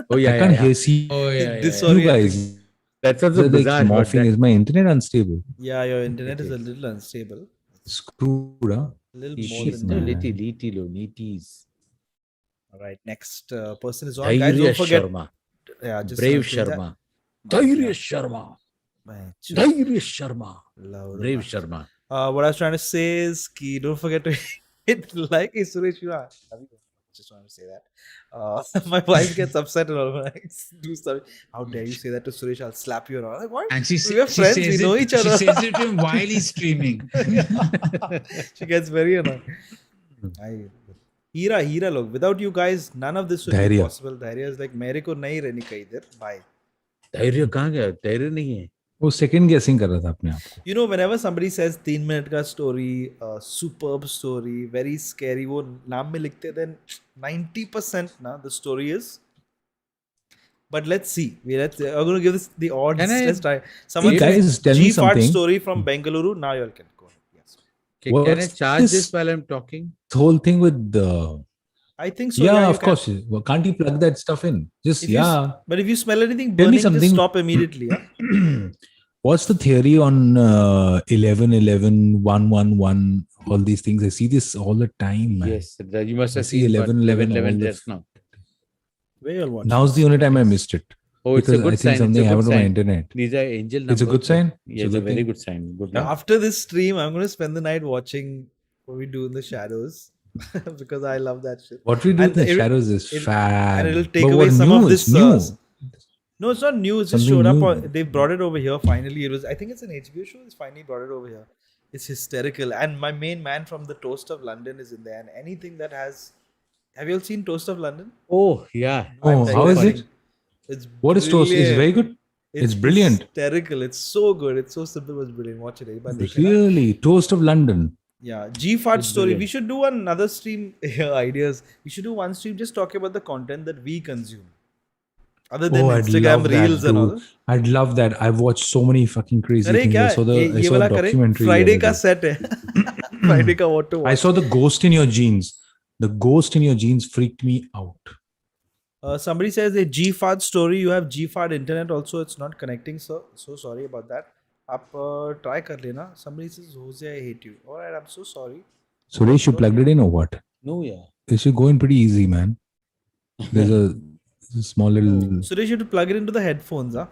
Oh yeah, I can't yeah, hear yeah. see Disorienting. you guys. That's also Like bizarre. but morphing. that- Is my internet unstable? Yeah, your internet is a little unstable. Screwed, huh? A little more Shit, than that. man. All right, next person is on. Guys, don't forget. Sharma. Yeah, just Brave saying that. Sharma. Cyrus Sharma. Cyrus Sharma. Brave Sharma. What I was trying to say is, ki, don't forget to hit like. Hey, Suresh, you are. Just wanted to say that. My wife gets upset when I do stuff. How dare you say that to Suresh? I'll slap you around. Like, what? And she We're friends. says We know it, each other. She says it to him while he's streaming. She gets very annoyed. Hira, look. Without you guys, none of this would be possible. Dhairya is like, मेरे को नहीं रहनी कहीं इधर. Bye. धैर्य कहाँ गया? धैर्य नहीं है. वो second guessing कर रहा था अपने आप को. You know, whenever somebody says 3 minute का story, superb story, very scary, वो नाम में लिखते, then 90% ना the story is. But let's see. We're going to give this the odds. Let's try. Someone guys, tell me G-Fart something. story from Bengaluru. Now you all can go ahead. Yes. Can I charge this while I'm talking? The whole thing with the. I think so. Yeah, of course. Well, can't you plug that stuff in? Just But if you smell anything Tell me burning, something. just stop immediately. Yeah? What's the theory on 11, 11, 1, 1, 1, all these things? I see this all the time, man. Yes, you must have see seen 11, 11, 11 all just now. Where you all watching? Now's the only time I missed it. Oh, it's a because good I think sign. something happened to my internet. These are angel numbers. It's a good sign? Yeah, it's a very good sign. Good luck. After this stream, I'm going to spend the night watching what we do in the shadows because I love that shit. What we do in the shadows is fab. And it'll take But away what some new? of this. It's new. No, it's not new. It's just Something showed up. new. They brought it over here. Finally, it was. I think it's an HBO show. It's finally brought it over here. It's hysterical. And my main man from the Toast of London is in there. And anything that has. Have you all seen Toast of London? Oh yeah. Oh, how is it? It's What is Toast? It's very good. It's brilliant. Hysterical. It's so good. It's so simple. It's brilliant. Watch it. Really, Toast of London. Yeah, G-Fart story. We should do another stream here. Ideas. We should do one stream just talking about the content that we consume. Other than Instagram reels and all. I'd love that. I've watched so many fucking crazy things. I saw a documentary. Friday ka set hai. Friday ka what to watch. I saw the ghost in your jeans. The ghost in your jeans freaked me out. Somebody says a G-Fart story. You have G-Fart internet also. It's not connecting, sir. So sorry about that. Up try kar lena. Somebody says Hoezaay, I hate you. All right, I'm so sorry. Suresh, you plugged it in or what? No, yeah. It should go in pretty easy, man. There's a small little. Suresh, you have to plug it into the headphones, huh?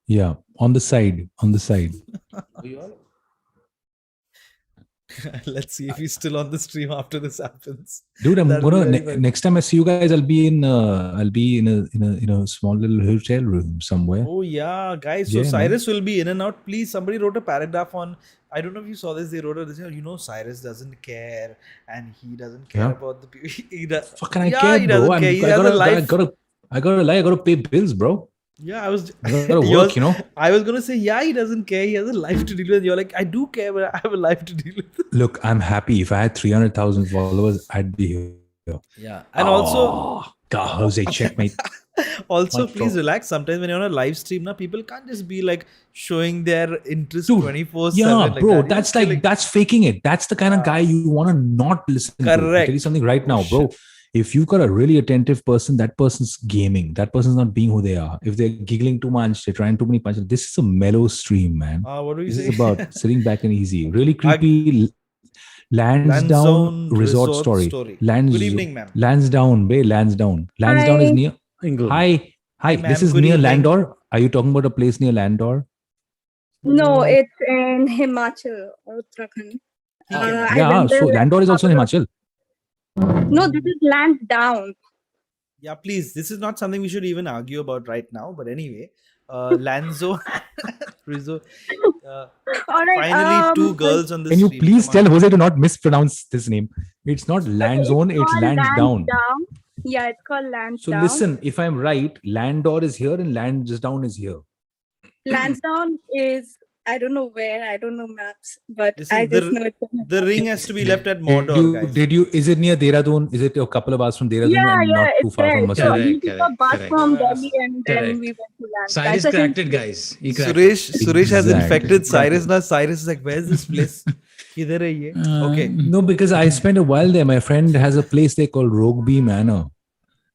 Yeah, on the side. On the side. Let's see if he's still on the stream after this happens. Dude, I'm That'll gonna be very funny. next time I see you guys, I'll be in a small little hotel room somewhere. Oh yeah, guys. So Yeah, Cyrus will be in and out. Please, somebody wrote a paragraph on. I don't know if you saw this. They wrote this. You know, Cyrus doesn't care, and he doesn't care about the people. Fucking I care, he bro. doesn't care. He has a life. I gotta pay bills, bro. Yeah, I was. I gotta work, you know. I was gonna say, yeah, he doesn't care. He has a life to deal with. You're like, I do care, but I have a life to deal with. Look, I'm happy. If I had 300,000 followers, I'd be here. Yeah, and also, God, Hoezaay, checkmate. Also, Much please wrong. relax. Sometimes when you're on a live stream, now people can't just be like showing their interest Dude, 24/7. Yeah, like bro, that. that's like that's faking it. That's the kind of guy you want to not listen to. I'll Correct. tell you something right now, bro. If you've got a really attentive person, that person's gaming. That person's not being who they are. If they're giggling too much, they're trying too many punches. This is a mellow stream, man. What do you This say? is about sitting back and easy. Really creepy. Lansdowne Resort Story. Good evening, ma'am. Lansdowne, Bay, Lansdowne. Lansdowne is near. England. Hi. ma'am. This is Good near evening. Landor. Are you talking about a place near Landor? No, it's in Himachal, Uttarakhand. I Yeah. went there So like Landor is also in couple of- Himachal. No, this is Lansdowne. Yeah, please. This is not something we should even argue about right now. But anyway, Lanzo, Rizzo. All right. Finally, two girls on the Can you stream. please Come tell on. Jose to not mispronounce this name? It's not Landzone, it's called Lansdowne. Yeah, it's called So Lansdowne. listen, if I'm right, Landor is here and Lansdowne is here. Lansdowne is I don't know where. I don't know maps, but This I is just know it's. the ring has to be left at Did Mordor, you, guys. is it near Dehradun? Is it a couple of hours from Dehradun Yeah, and not too it's far there. from So Mussoorie? we took a bus from Delhi and then Correct. we went to Lansdowne. Cyrus Such a cracked it, place. guys. He cracked it. Suresh has Exactly. infected Cyrus now. Cyrus is like, where's this place? Kidhar hai ye? Okay. No, because I spent a while there. My friend has a place there called Rogby Manor,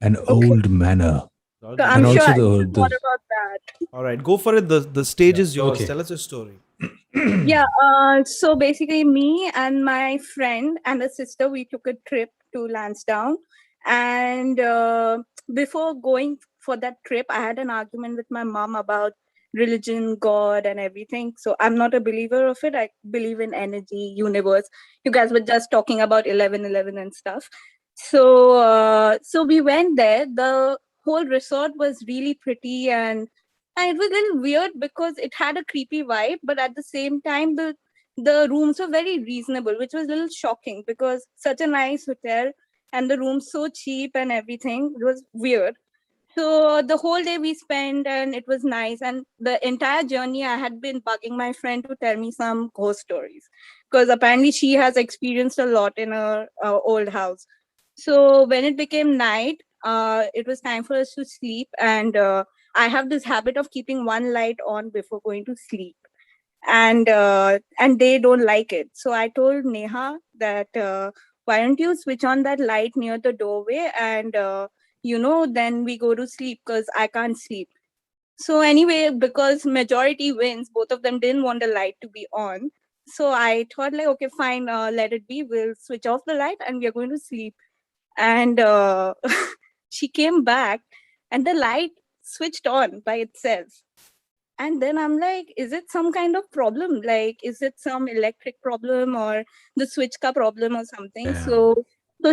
an old manor. So I'm And sure also I know the more about that. All right, go for it. The stage is yours. Okay. Tell us your story. Yeah, so basically me and my friend and a sister, we took a trip to Lansdowne. And before going for that trip, I had an argument with my mom about religion, God, and everything. So I'm not a believer of it. I believe in energy, universe. You guys were just talking about 11/11 and stuff. So we went there. The whole resort was really pretty, and it was a little weird because it had a creepy vibe, but at the same time, the rooms were very reasonable, which was a little shocking because such a nice hotel and the rooms so cheap and everything. It was weird. So the whole day we spent and it was nice. And the entire journey, I had been bugging my friend to tell me some ghost stories because apparently she has experienced a lot in her old house. So when it became night, it was time for us to sleep. And I have this habit of keeping one light on before going to sleep. And they don't like it. So I told Neha that why don't you switch on that light near the doorway and then we go to sleep because I can't sleep. So anyway, because majority wins, both of them didn't want the light to be on. So I thought like, okay, fine, let it be. We'll switch off the light and we are going to sleep. And she came back and the light switched on by itself. And then I'm like, is it some kind of problem? Like, is it some electric problem or the switch ka problem or something? Damn. So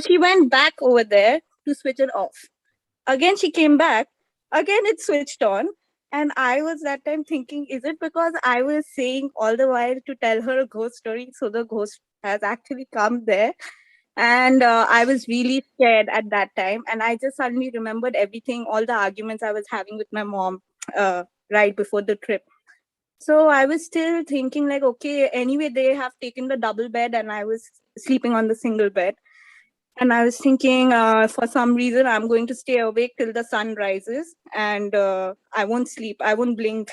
she went back over there to switch it off. Again, she came back. Again, it switched on. And I was that time thinking, is it because I was saying all the while to tell her a ghost story? So the ghost has actually come there. And I was really scared at that time. And I just suddenly remembered everything, all the arguments I was having with my mom right before the trip. So I was still thinking like, okay, anyway, they have taken the double bed and I was sleeping on the single bed. And I was thinking, for some reason, I'm going to stay awake till the sun rises and I won't sleep. I won't blink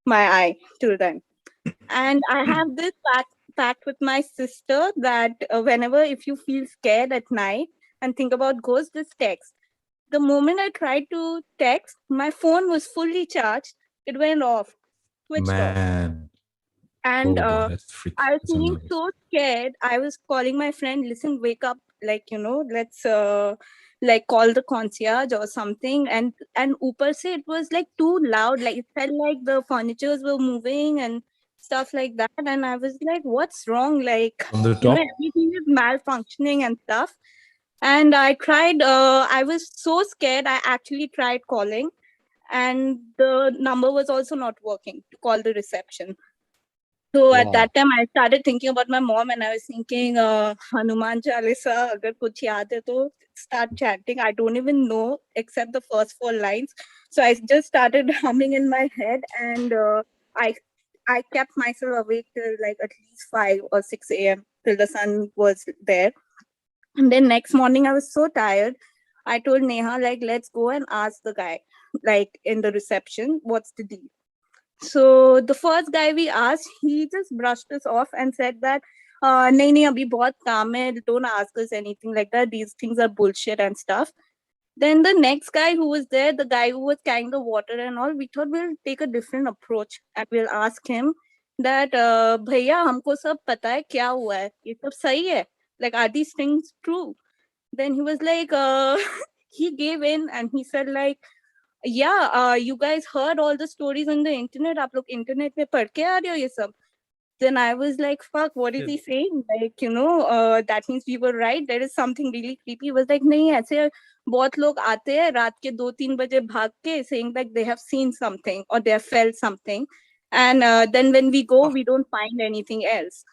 my eye till then. And I have this pact with my sister that whenever if you feel scared at night and think about ghosts, just text. The moment I tried to text, my phone was fully charged. It went off, switched off. Man. And Oh, boy, that's freaky. I was That's feeling annoying. so scared. I was calling my friend, listen, wake up, like, let's like call the concierge or something. And Upar se it was like too loud. Like it felt like the furnitures were moving and stuff like that. And I was like, what's wrong? Like, From the top? everything is malfunctioning and stuff. And I tried, I was so scared. I actually tried calling and the number was also not working to call the reception. So at that time, I started thinking about my mom and I was thinking, Hanuman Chalisa, agar kuch yaad hai to start chanting. I don't even know except the first 4 lines. So I just started humming in my head and I kept myself awake till like at least 5 or 6 a.m. till the sun was there. And then next morning, I was so tired. I told Neha, like, let's go and ask the guy, like in the reception, what's the deal? So the first guy we asked, he just brushed us off and said that, nahi, abhi bahut kaam hai, don't ask us anything like that. These things are bullshit and stuff. Then the next guy who was there, the guy who was carrying the water and all, we thought we'll take a different approach and we'll ask him that, bhaiya, humko sab pata hai kya hua hai? Ye sab sahi hai? Like, are these things true? Then he was like, he gave in and he said like, yeah, you guys heard all the stories on the internet. आप लोग internet पे पढ़ के आ रहे हो ये सब. Then I was like, fuck, what is he saying? Like, that means we were right. There is something really creepy. He was like, नहीं ऐसे बहुत लोग आते हैं रात के 2-3 बजे भाग के saying that they have seen something or they have felt something. And then when we go, we don't find anything else.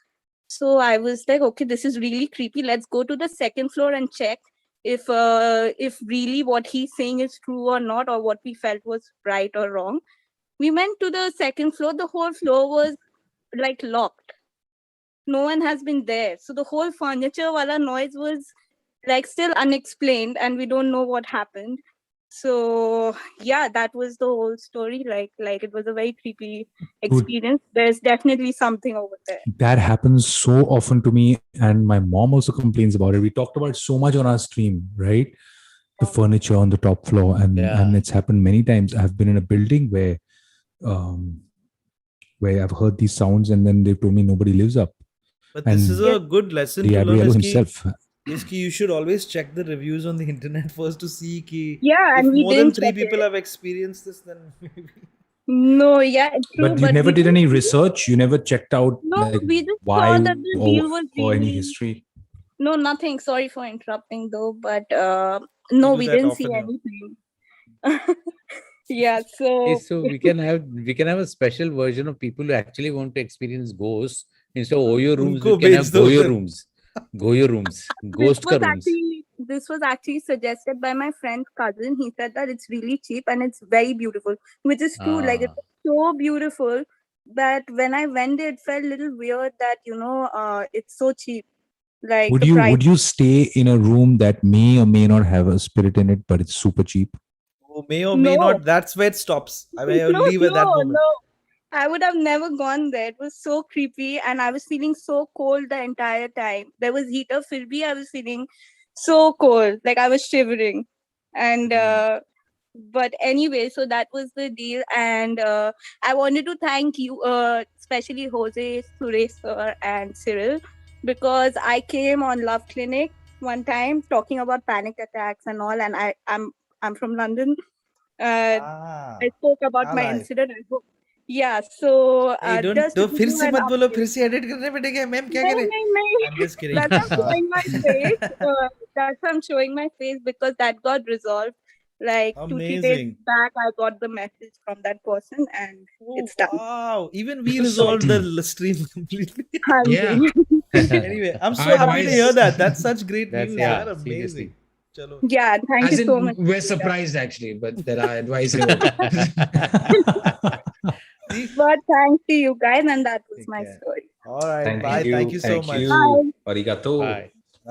So I was like, okay, this is really creepy. Let's go to the second floor and check if really what he's saying is true or not, or what we felt was right or wrong. We went to the second floor. The whole floor was like locked. No one has been there. So the whole furniture wala noise was like still unexplained, and we don't know what happened. So yeah, that was the whole story. Like it was a very creepy experience. There's definitely something over there. That happens so often to me, and my mom also complains about it. We talked about it so much on our stream, right? The furniture on the top floor, and it's happened many times. I've been in a building where I've heard these sounds, and then they've told me nobody lives up. But this is a good lesson the to learn. Adriano himself. Is ki you should always check the reviews on the internet first to see ki Yeah, if and we more than didn't 3 check people it. have experienced this, then maybe. No, yeah, it's true. But you never we did didn't any see it. research. You never checked out No, like we just why saw that the deal was or any really. history. No, nothing. Sorry for interrupting though, but You no, do we that didn't see often, yeah. anything. Yeah, Okay, so so we can have a special version of people who actually want to experience ghosts. Instead of Oyo rooms, we Unko can have bhej do Goyo then. rooms. Goyo rooms. Ghost ka rooms. this was actually suggested by my friend's cousin. He said that it's really cheap and it's very beautiful, which is true. Like it's so beautiful that when I went there, it felt a little weird that it's so cheap. Like Would the price. you stay in a room that may or may not have a spirit in it, but it's super cheap? Oh, may or may No. not. That's where it stops. I mean, I'll leave at that moment. No. I would have never gone there. It was so creepy and I was feeling so cold the entire time. There was heater, fir bhi I was feeling so cold. Like I was shivering. And but anyway, so that was the deal. And I wanted to thank you, especially Hoezaay, Suresh sir and Cyril, because I came on Love Clinic one time talking about panic attacks and all. And I'm from London. I spoke about my alive. incident. I hope. Yeah, so Hey, just to don't give फिर you से an मत बोलो, update. फिर से edit करने बैठेंगे, ma'am क्या करें? नहीं. I'm just kidding. That's why I'm showing my face. That's why I'm showing my face because that got resolved. Like 2-3 days Amazing. back, I got the message from that person, and it's done. Wow, even we That's so resolved cool. the stream completely. Yeah. Anyway, I'm so I happy to advise- hear that. That's such great That's- news. yeah, Yaar, amazing. seriously. Chalo. Yeah, thank As you in, so much. we're surprised actually, but there are advisory. But thanks to you guys, and that was my care. story. All right, bye. Thank you so much. Bye. Arigato. Bye.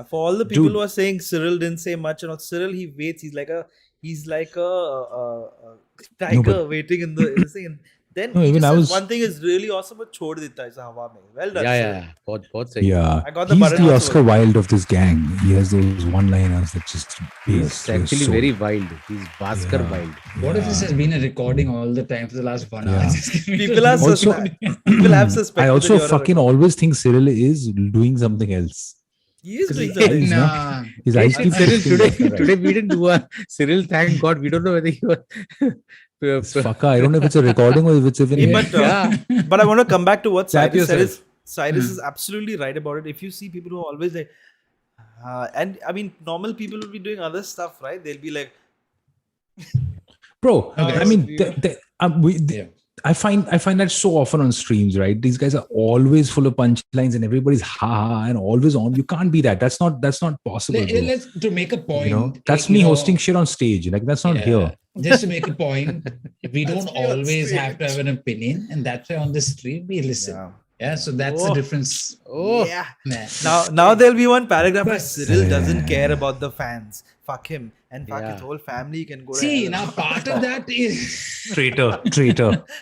For all the people Dude. who are saying Cyril didn't say much, Cyril he waits. He's like a tiger waiting in the thing. And then No, he even just I says was- one thing is really awesome, but chhod deta hai hawa mein. Well done. Cyril. Yeah. बहुत सही. Yeah, I got the he's button the also. Oscar Wilde of this gang. He has those one-liners that just He's pierce your actually soul. very wild. He's Bhaskar Yeah. wild. What if this has been a recording all the time for the last 1 hour? Yeah. Just give me People the- are Also- people have suspected. I also that you're a fucking always think Cyril is doing something else. He is doing His eyes, something. no? Nah. His eyes keep Cyril, shifting left and today right. we didn't do a Cyril. Thank God, we don't know whether he was. Fucker, I don't know if it's a recording or if it's even. Yeah, but I want to come back to what Tap Cyrus said. yourself. Cyrus is absolutely right about it. If you see people who are always like, and I mean, normal people will be doing other stuff, right? They'll be like, Bro, Okay. I mean, I find that so often on streams, right? These guys are always full of punchlines and everybody's ha and always on. You can't be that. That's not possible. bro. Let's to make a point. You know, that's you me know, hosting shit on stage. Like that's not yeah, here. Just to make a point, we don't me on always stage. have to have an opinion, and that's why on the stream we listen. Yeah, so that's the Oh. difference. yeah. Man. Now there'll be one paragraph where But- Cyril doesn't care about the fans. Fuck him. And fuck Yeah. his whole family can go to See, hell. now part of that is Traitor.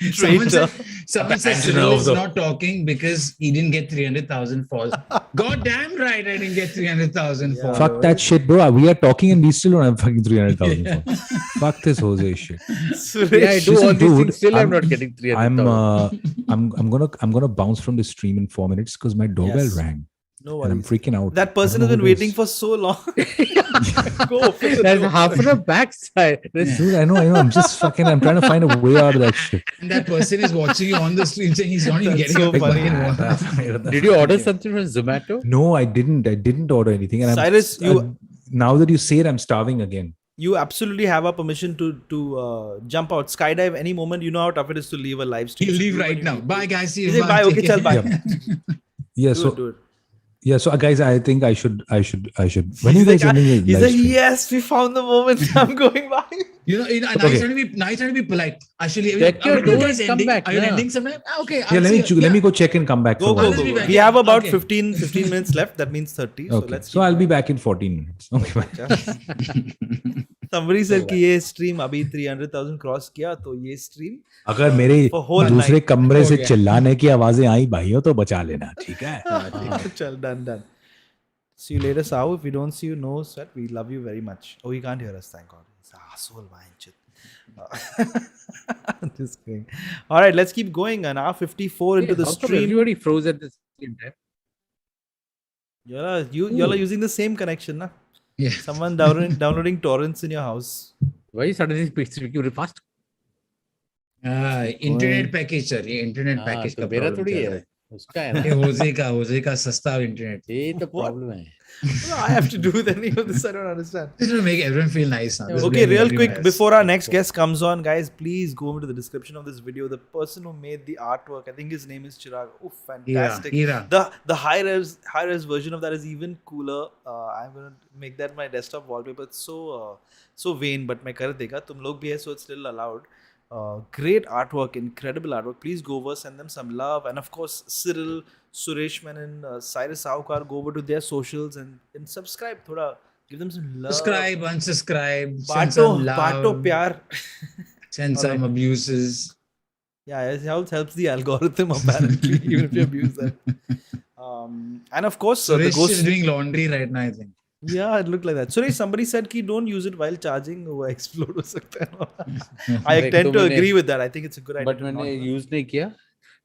someone said Abandoner Cyril of is the- not talking because he didn't get 300,000 followers. God damn right, I didn't get 300,000 followers. Fuck that shit, bro. We are talking and we still don't have fucking 300,000. Fuck this Hoezaay shit. Suresh, Yeah, I do Listen, all these dude, things. Still, I'm I'm- not getting 300,000. I'm gonna bounce from the stream in 4 minutes because my doorbell Yes. rang no and I'm worries. freaking out. That person I has don't been know who it waiting is. for so long. Go. Open the That's door. half an hour backside. Dude, I know. I'm just fucking. I'm trying to find a way out of that shit. And that person is watching you on the stream saying he's not even That's getting so a big funny. fucking one. Did you order something from Zomato? No, I didn't order anything. And Cyrus, now that you say it, I'm starving again. You absolutely have our permission to jump out, skydive any moment. You know how tough it is to leave a live stream. He'll So leave do what right you now. need. Bye, guys. See you. He said, bye. Okay, Take chal, care." bye. Yeah. Do So it, do it. Yeah, so guys, I think I should. When are you He's guys like, ending the he's live like, stream? yes, we found the moment. I'm going live. And Okay. I trying to be polite. Actually, Check your when are you door guys and come ending? back, Are you nah. ending sometime? Okay. Yeah, let me go check and come back. Go, for go, one. go, be go. back. We Yeah, have about okay. 15 minutes left. That means 30. So Okay, let's so keep I'll be going. back in 14 minutes. Okay, bye. Somebody said कि ये stream अभी 300,000 cross किया तो ये stream अगर मेरे for whole दूसरे night. कमरे से हो गया। चिल्लाने की आवाजें आई भाइयों तो बचा लेना, ठीक है? Chal, done. See you later, Sao. If we don't see you, no sweat. We love you very much. Oh, he can't hear us, thank God. He's an asshole, man. Just kidding. All right, let's keep going. An hour 54 into the How come stream. everybody froze at the same time? Y'all are using the same connection, na? Yeah. Someone downloading torrents in your house. Why suddenly speaking very fast? Internet package sir, ये internet package का मेरा problem थोड़ी चल रहा है, है। उसका है ना। ये होजे का सस्ता इंटरनेट। ये तो प्रॉब्लम है। What do I have to do with any of this? I don't understand. Just to make everyone feel nice. Huh? This is Okay, making real everyone quick, nice. before our next guest comes on, guys, please go into the description of this video. The person who made the artwork, I think his name is Chirag. Oh, fantastic. Hira. The high-res version of that is even cooler. I'm going to make that my desktop wallpaper. It's so vain, but मैं कर देगा. तुम लोग भी है, so it's still allowed. Great artwork, incredible artwork. Please go over, send them some love. And of course, Cyril, Suresh Menon, Cyrus Saukar, go over to their socials and subscribe. Thoda, give them some love. Subscribe, unsubscribe, send some love. Baato pyar. Send some abuses. Yeah, it helps the algorithm apparently, even if you abuse that. And of course, the Suresh ghost is doing laundry right now, I think. Yeah, it looked like that. Suresh, somebody said कि don't use it while charging. वो explode हो सकता है. I tend to agree with that. I think it's a good idea. But मैंने use नहीं किया.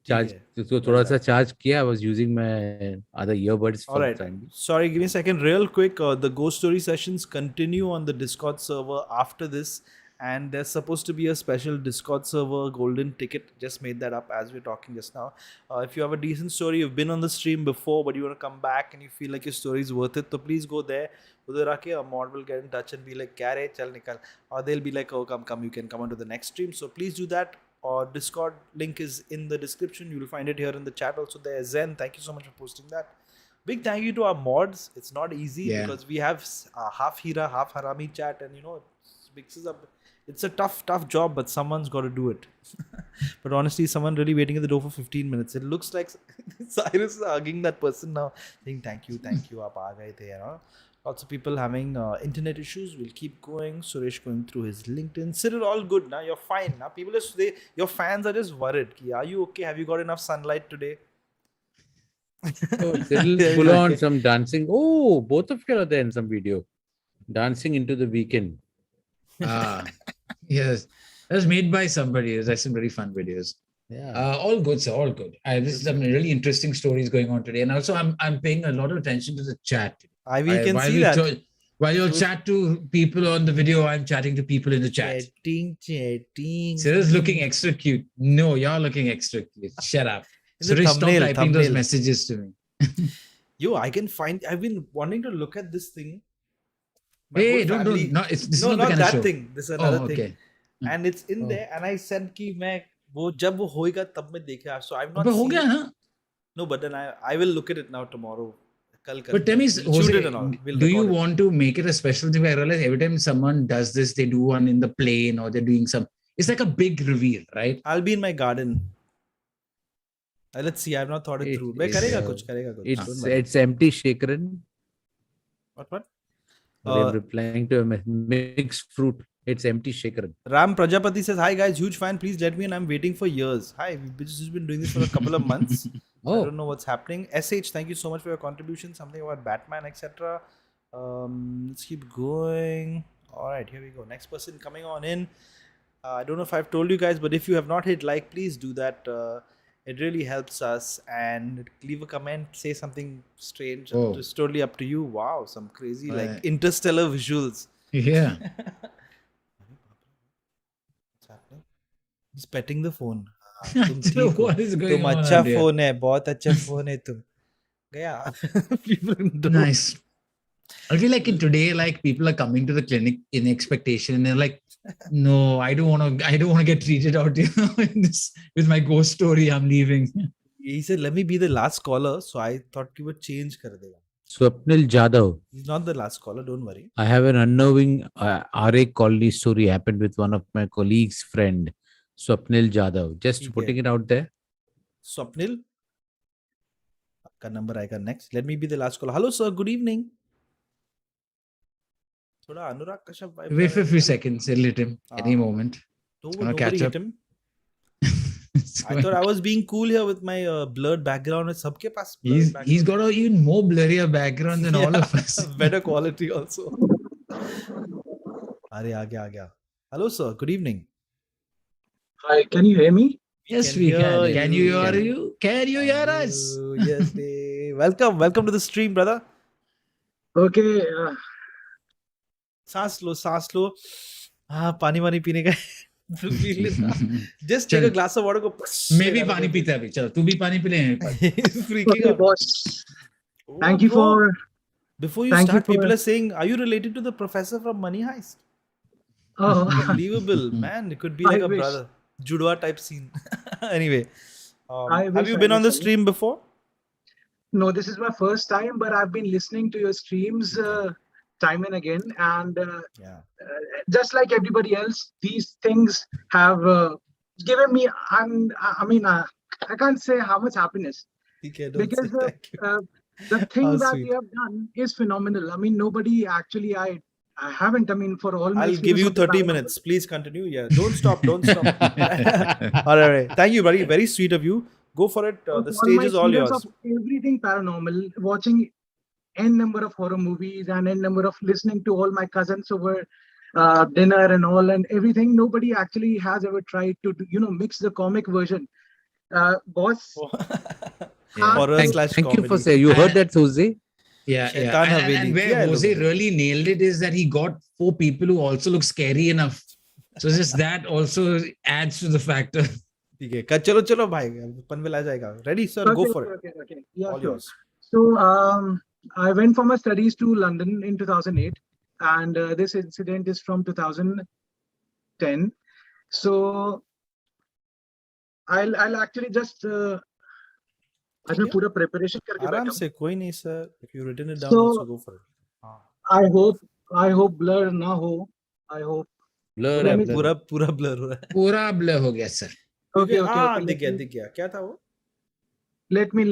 Charge तो थोड़ा सा charge किया. I was using my other earbuds. All right. Sorry, give me a second. Real quick, the ghost story sessions continue on the Discord server after this. And there's supposed to be a special Discord server golden ticket. Just made that up as we're talking just now. If you have a decent story, you've been on the stream before, but you want to come back and you feel like your story is worth it, so please go there. Udhar aake a mod will get in touch and be like, "Kya re, chal nikal." Or they'll be like, "Oh, come, you can come onto the next stream." So please do that. Or Discord link is in the description. You'll find it here in the chat also there. Zen, thank you so much for posting that. Big thank you to our mods. It's not easy because we have half Hira, half Harami chat, and it mixes up. It's a tough job, but someone's got to do it. But honestly, someone really waiting at the door for 15 minutes. It looks like Cyrus is hugging that person now, saying thank you, aap aa gaye the, Lots of people having internet issues. We'll keep going. Suresh going through his LinkedIn. Cyril, all good now. You're fine now. People your fans are just worried. Are you okay? Have you got enough sunlight today? Oh, Cyril full on some dancing. Oh, both of you are there in some video. Dancing into the weekend. Yes, that was made by somebody. There's some very fun videos. Yeah, all good, sir. All good. This is some really interesting stories going on today, and also I'm paying a lot of attention to the chat. We can see that. While you chat to people on the video, I'm chatting to people in the chat. Chatting. Cyrus looking extra cute. No, you're looking extra cute. Shut up. Suresh, stop typing those messages to me. Yo, I can find. I've been wanting to look at this thing. Hey, don't. No, this is not the that show. thing. This is another thing. Okay. And it's in there. And I said कि मैं वो जब वो होएगा तब मैं देखा. So I've not. But हो गया ना? No, but then I will look at it now tomorrow. But tell me, do you want to make it a special thing? I realize every time someone does this, they do one in the plane or they're doing some. It's like a big reveal, right? I'll be in my garden. Let's see. I've not thought it through. करेगा कुछ. It's empty, Shekaran. What? They're replying to a mixed fruit. It's empty, Shekaran. Ram Prajapati says, "Hi guys, huge fan. Please let me in. I'm waiting for years. Hi, we've just been doing this for a couple of months. I don't know what's happening. SH, thank you so much for your contribution. Something about Batman, etc. Let's keep going. All right, here we go. Next person coming on in. I don't know if I've told you guys, but if you have not hit like, please do that. It really helps us. And leave a comment, say something strange. It's totally up to you. Wow, some crazy like interstellar visuals. Yeah. What's happening? He's petting the phone. What is going तुम on? अच्छा phone है, बहुत अच्छा phone है तुम. गया. Nice. I feel like in today, like people are coming to the clinic in expectation, and they're like, "No, I don't want to get treated out, in this with my ghost story. I'm leaving." He said, "Let me be the last caller." So I thought he would change kar dega. Swapnil Jadhav. He's not the last caller. Don't worry. I have an unnerving RA colony story happened with one of my colleagues' friend, Swapnil Jadhav. Just ठीक putting है. it out there. Swapnil, आपका number आएगा next. Let me be the last caller. Hello sir, good evening. थोड़ा Anurag Kashyap vibe Wait कर for a रहे few हैं. seconds. It'll hit him any moment. No, Gonna nobody catch hit up. him. I thought I was being cool here with my blurred background. It's सबके पास blurred background. He's got an even more blurrier background than all of us. Better quality also. अरे आ गया. Hello sir, good evening. Hi, can you hear me? Yes, we can. Can you hear you? you? Can you hear us? Yes, they. Welcome to the stream, brother. Okay. सांस लो. हाँ, पानी वानी पीने का. Just take a glass of water. Go. मैं भी पानी पीता अभी. चल, तू भी पानी पी ले. Freaking Okay, out. boss. Oh, Thank you bro. for. Before you thank start, you for- people are saying, "Are you related to the professor from Money Heist?" Oh, Unbelievable, man. It could be like I a wish. brother. Judwa type scene. Anyway, I have wish, you I been on wish, the I wish. stream before? No, this is my first time, but I've been listening to your streams time and again, and just like everybody else, these things have given me. I can't say how much happiness Okay, don't because say thank you. the thing How that sweet. you have done is phenomenal. I mean, nobody actually. I haven't. I mean, for all my I'll give experience you of the 30 paranormal- minutes. Please continue. Yeah, don't stop. All right. Thank you, buddy. Very sweet of you. Go for it. The all stage my is all experience yours. of everything paranormal, watching n number of horror movies and n number of listening to all my cousins over dinner and all and everything. Nobody actually has ever tried to mix the comic version. Boss, Horror Thank slash you for comedy. saying. You heard that, Hoezaay? Yeah. Shaitan Haveli. And where किया है Hoezaay लोगों ने. really nailed it is that he got 4 people who also look scary enough. So just that also adds to the factor. ठीक है. चलो भाई. पनवेल आ जाएगा. Ready, sir? Go for it. Okay. Yeah, All sure. yours. So I went for my studies to London in 2008, and this incident is from 2010. So I'll actually just आज मैं पूरा preparation करके आराम बैठा हूँ. से कोई नहीं sir. If you written it down, So- also go for it. I hope blur ना हो. I hope. Blur Let है, me- blur. पूरा blur हो रहा है. पूरा blur हो गया sir. Okay. दिख गया. क्या था वो? Let me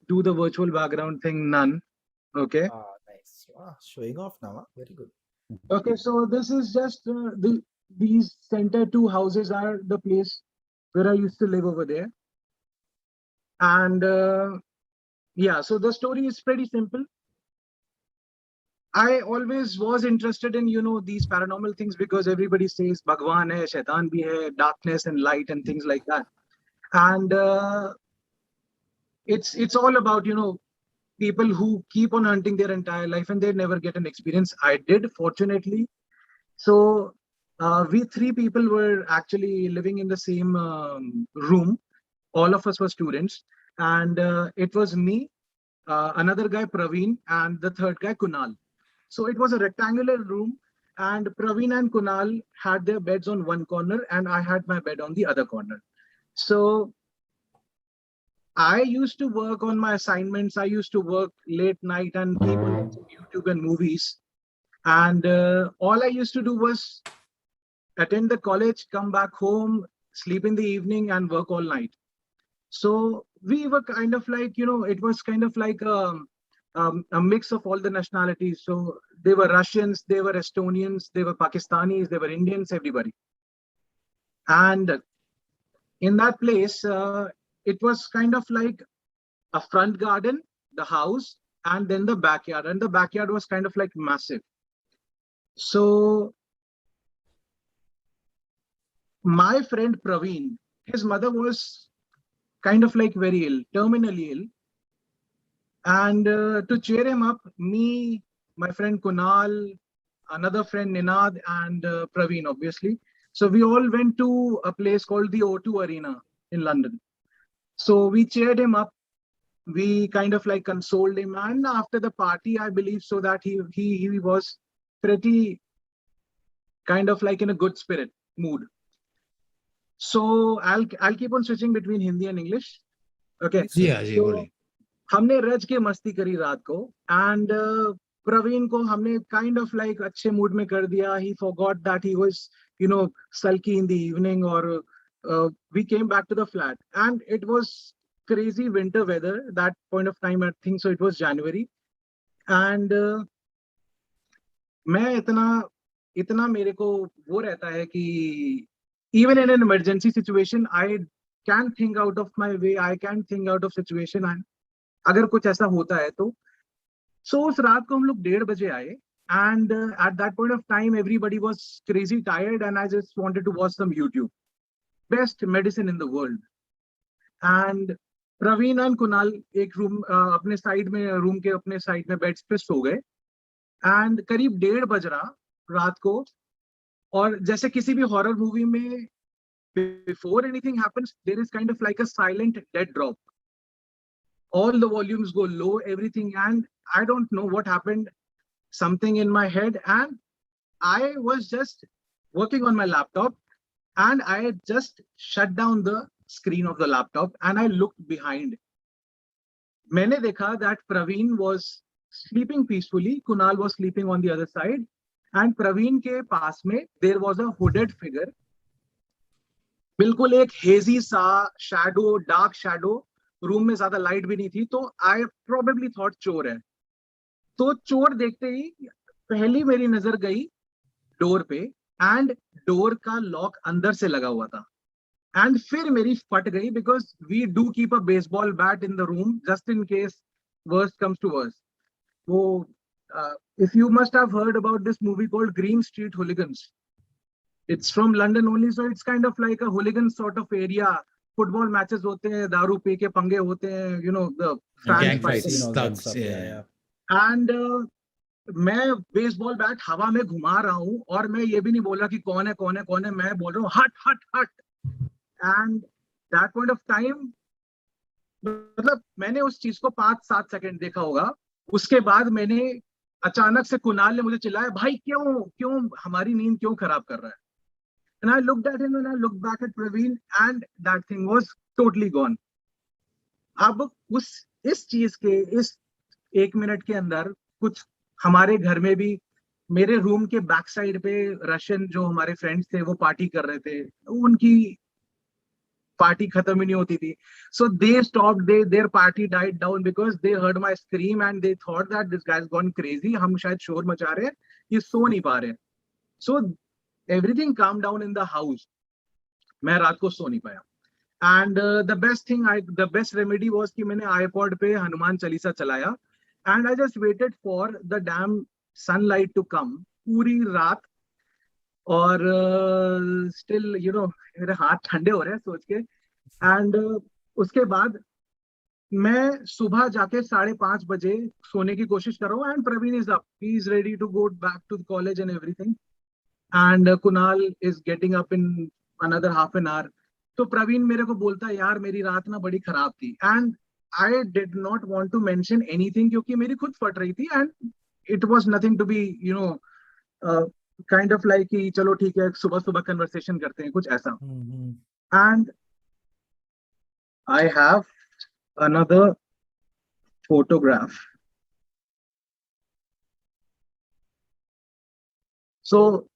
do the virtual background thing. None. Okay. Nice. Showing off now. Huh? Very good. Okay, so this is just these center 2 houses are the place where I used to live over there. And so the story is pretty simple. I always was interested in, these paranormal things because everybody says Bhagwan hai, Shaitan bhi hai, darkness and light and things like that. And it's all about, people who keep on hunting their entire life and they never get an experience. I did, fortunately. So we 3 people were actually living in the same room. All of us were students, and it was me, another guy Praveen, and the third guy Kunal. So it was a rectangular room, and Praveen and Kunal had their beds on one corner, and I had my bed on the other corner. So I used to work on my assignments. I used to work late night and keep on watching YouTube and movies. And all I used to do was attend the college, come back home, sleep in the evening, and work all night. So we were kind of like, it was kind of like a mix of all the nationalities. So they were Russians, they were Estonians, they were Pakistanis, they were Indians, everybody. And in that place, it was kind of like a front garden, the house, and then the backyard. And the backyard was kind of like massive. So my friend Praveen, his mother was kind of like very ill, terminally ill. And to cheer him up, me, my friend Kunal, another friend Ninad, and Praveen, obviously. So we all went to a place called the O2 Arena in London. So we cheered him up. We kind of like consoled him. And after the party, I believe so that he was pretty kind of like in a good spirit mood. So I'll keep on switching between Hindi and English. Okay जी हाँ जी, तो बोलिए। हमने रज के मस्ती करी रात को एंड प्रवीण को हमने काइंड ऑफ लाइक अच्छे मूड में कर दिया. ही forgot that he was sulky in the evening or we came back to the flat and it was crazy winter weather that point of time. I think so it was January and मैं इतना मेरे को वो रहता है कि even in an emergency situation I can think out of my way, I can think out of situation and अगर कुछ ऐसा होता है तो उस रात को हम लोग 1:30 बजे आए and at that point of time everybody was crazy tired and I just wanted to watch some YouTube. Best medicine in the world. And Praveen and Kunal एक रूम अपने साइड में रूम के अपने साइड में बेड्स पे सो गए एंड करीब 1:30 बज रहा रात को. और जैसे किसी भी हॉरर मूवी में before anything happens there is kind of like a silent dead drop. All the volumes go low, everything, and I don't know what happened. Something in my head, and I was just working on my laptop, and I had just shut down the screen of the laptop, and I looked behind. मैंने देखा that Praveen was sleeping peacefully, Kunal was sleeping on the other side, and Praveen के पास में there was a hooded figure. बिल्कुल एक hazy सा shadow, dark shadow. Room में ज्यादा light भी नहीं थी तो आई प्रोबेबली थॉट चोर है. तो चोर देखते ही पहली मेरी नजर गई डोर पे एंड डोर का लॉक अंदर से लगा हुआ था एंड फिर मेरी फट गई because we do keep a baseball bat in the room just in case worst comes to worst. वो if you must have heard about this movie called Green Street Hooligans. It's from London only, so it's kind of like a hooligan sort of area. Football matches होते हैं, दारू P के पंगे होते हैं, the Gang fans fights, fighting. thugs, yeah. And मैं baseball bat हवा में घुमा रहा हूँ और मैं ये भी नहीं बोल रहा कि कौन है कौन है कौन है, मैं बोल रहा हूँ हट हट हट. And that point of time मतलब मैंने उस चीज को 5-7 सेकंड देखा होगा. उसके बाद मैंने अचानक से कुणाल ने मुझे चिल्लाया, भाई क्यों क्यों हमारी नींद क्यों खराब कर रहा है. And I looked at him and I looked back at Praveen and that thing was totally gone. अब इस चीज के इस 1 मिनट के अंदर कुछ हमारे घर में भी मेरे रूम के बैक साइड पे रशियन जो हमारे फ्रेंड्स थे वो पार्टी कर रहे थे. उनकी पार्टी खत्म ही नहीं होती थी. So they stopped, their party died down because they heard my scream and they thought that this guy's gone crazy. हम शायद शोर मचा रहे हैं, ये सो नहीं पा रहे. So everything calmed down in the house. मैं रात को सो नहीं पाया. And the best remedy was कि मैंने iPod पे हनुमान चालीसा चलाया and I just waited for the damn sunlight to come पूरी रात. और still मेरे हाथ ठंडे हो रहे हैं सोच के. and उसके बाद मैं सुबह जाके 5:30 बजे सोने की कोशिश कर रहा हूँ and Praveen is up, he is ready to go back to the college and everything. And Kunal is getting up in another half an hour. तो प्रवीण मेरे को बोलता है, यार मेरी रात ना बड़ी खराब थी. And I did not want to mention anything क्योंकि मेरी खुद फट रही थी and it was nothing to be kind of like कि चलो ठीक है सुबह सुबह कन्वर्सेशन करते हैं कुछ ऐसा. And I have another photograph. So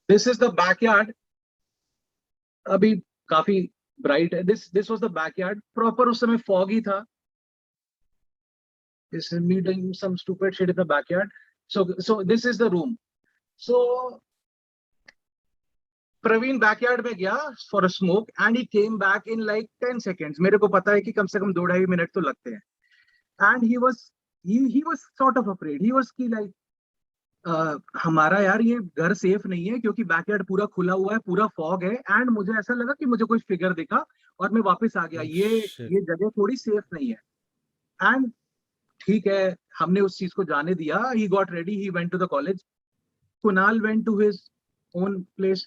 this is the backyard. अभी काफी ब्राइट है. This was the backyard. Proper उस समय fog ही था. This is me doing some stupid shit in the backyard. So this is the room. So Praveen backyard में गया for a smoke and he came back in like 10 seconds. मेरे को पता है कि कम से कम 2-2.5 मिनट तो लगते हैं. And he was sort of afraid. He was की like हमारा यार ये घर सेफ नहीं है क्योंकि बैकयार्ड पूरा खुला हुआ है, पूरा फॉग है. एंड मुझे ऐसा लगा कि मुझे कोई फिगर दिखा और मैं वापस आ गया. ये जगह थोड़ी सेफ नहीं है. एंड ठीक है हमने उस चीज को जाने दिया. He got ready, he went to the college. Kunal went to his own place.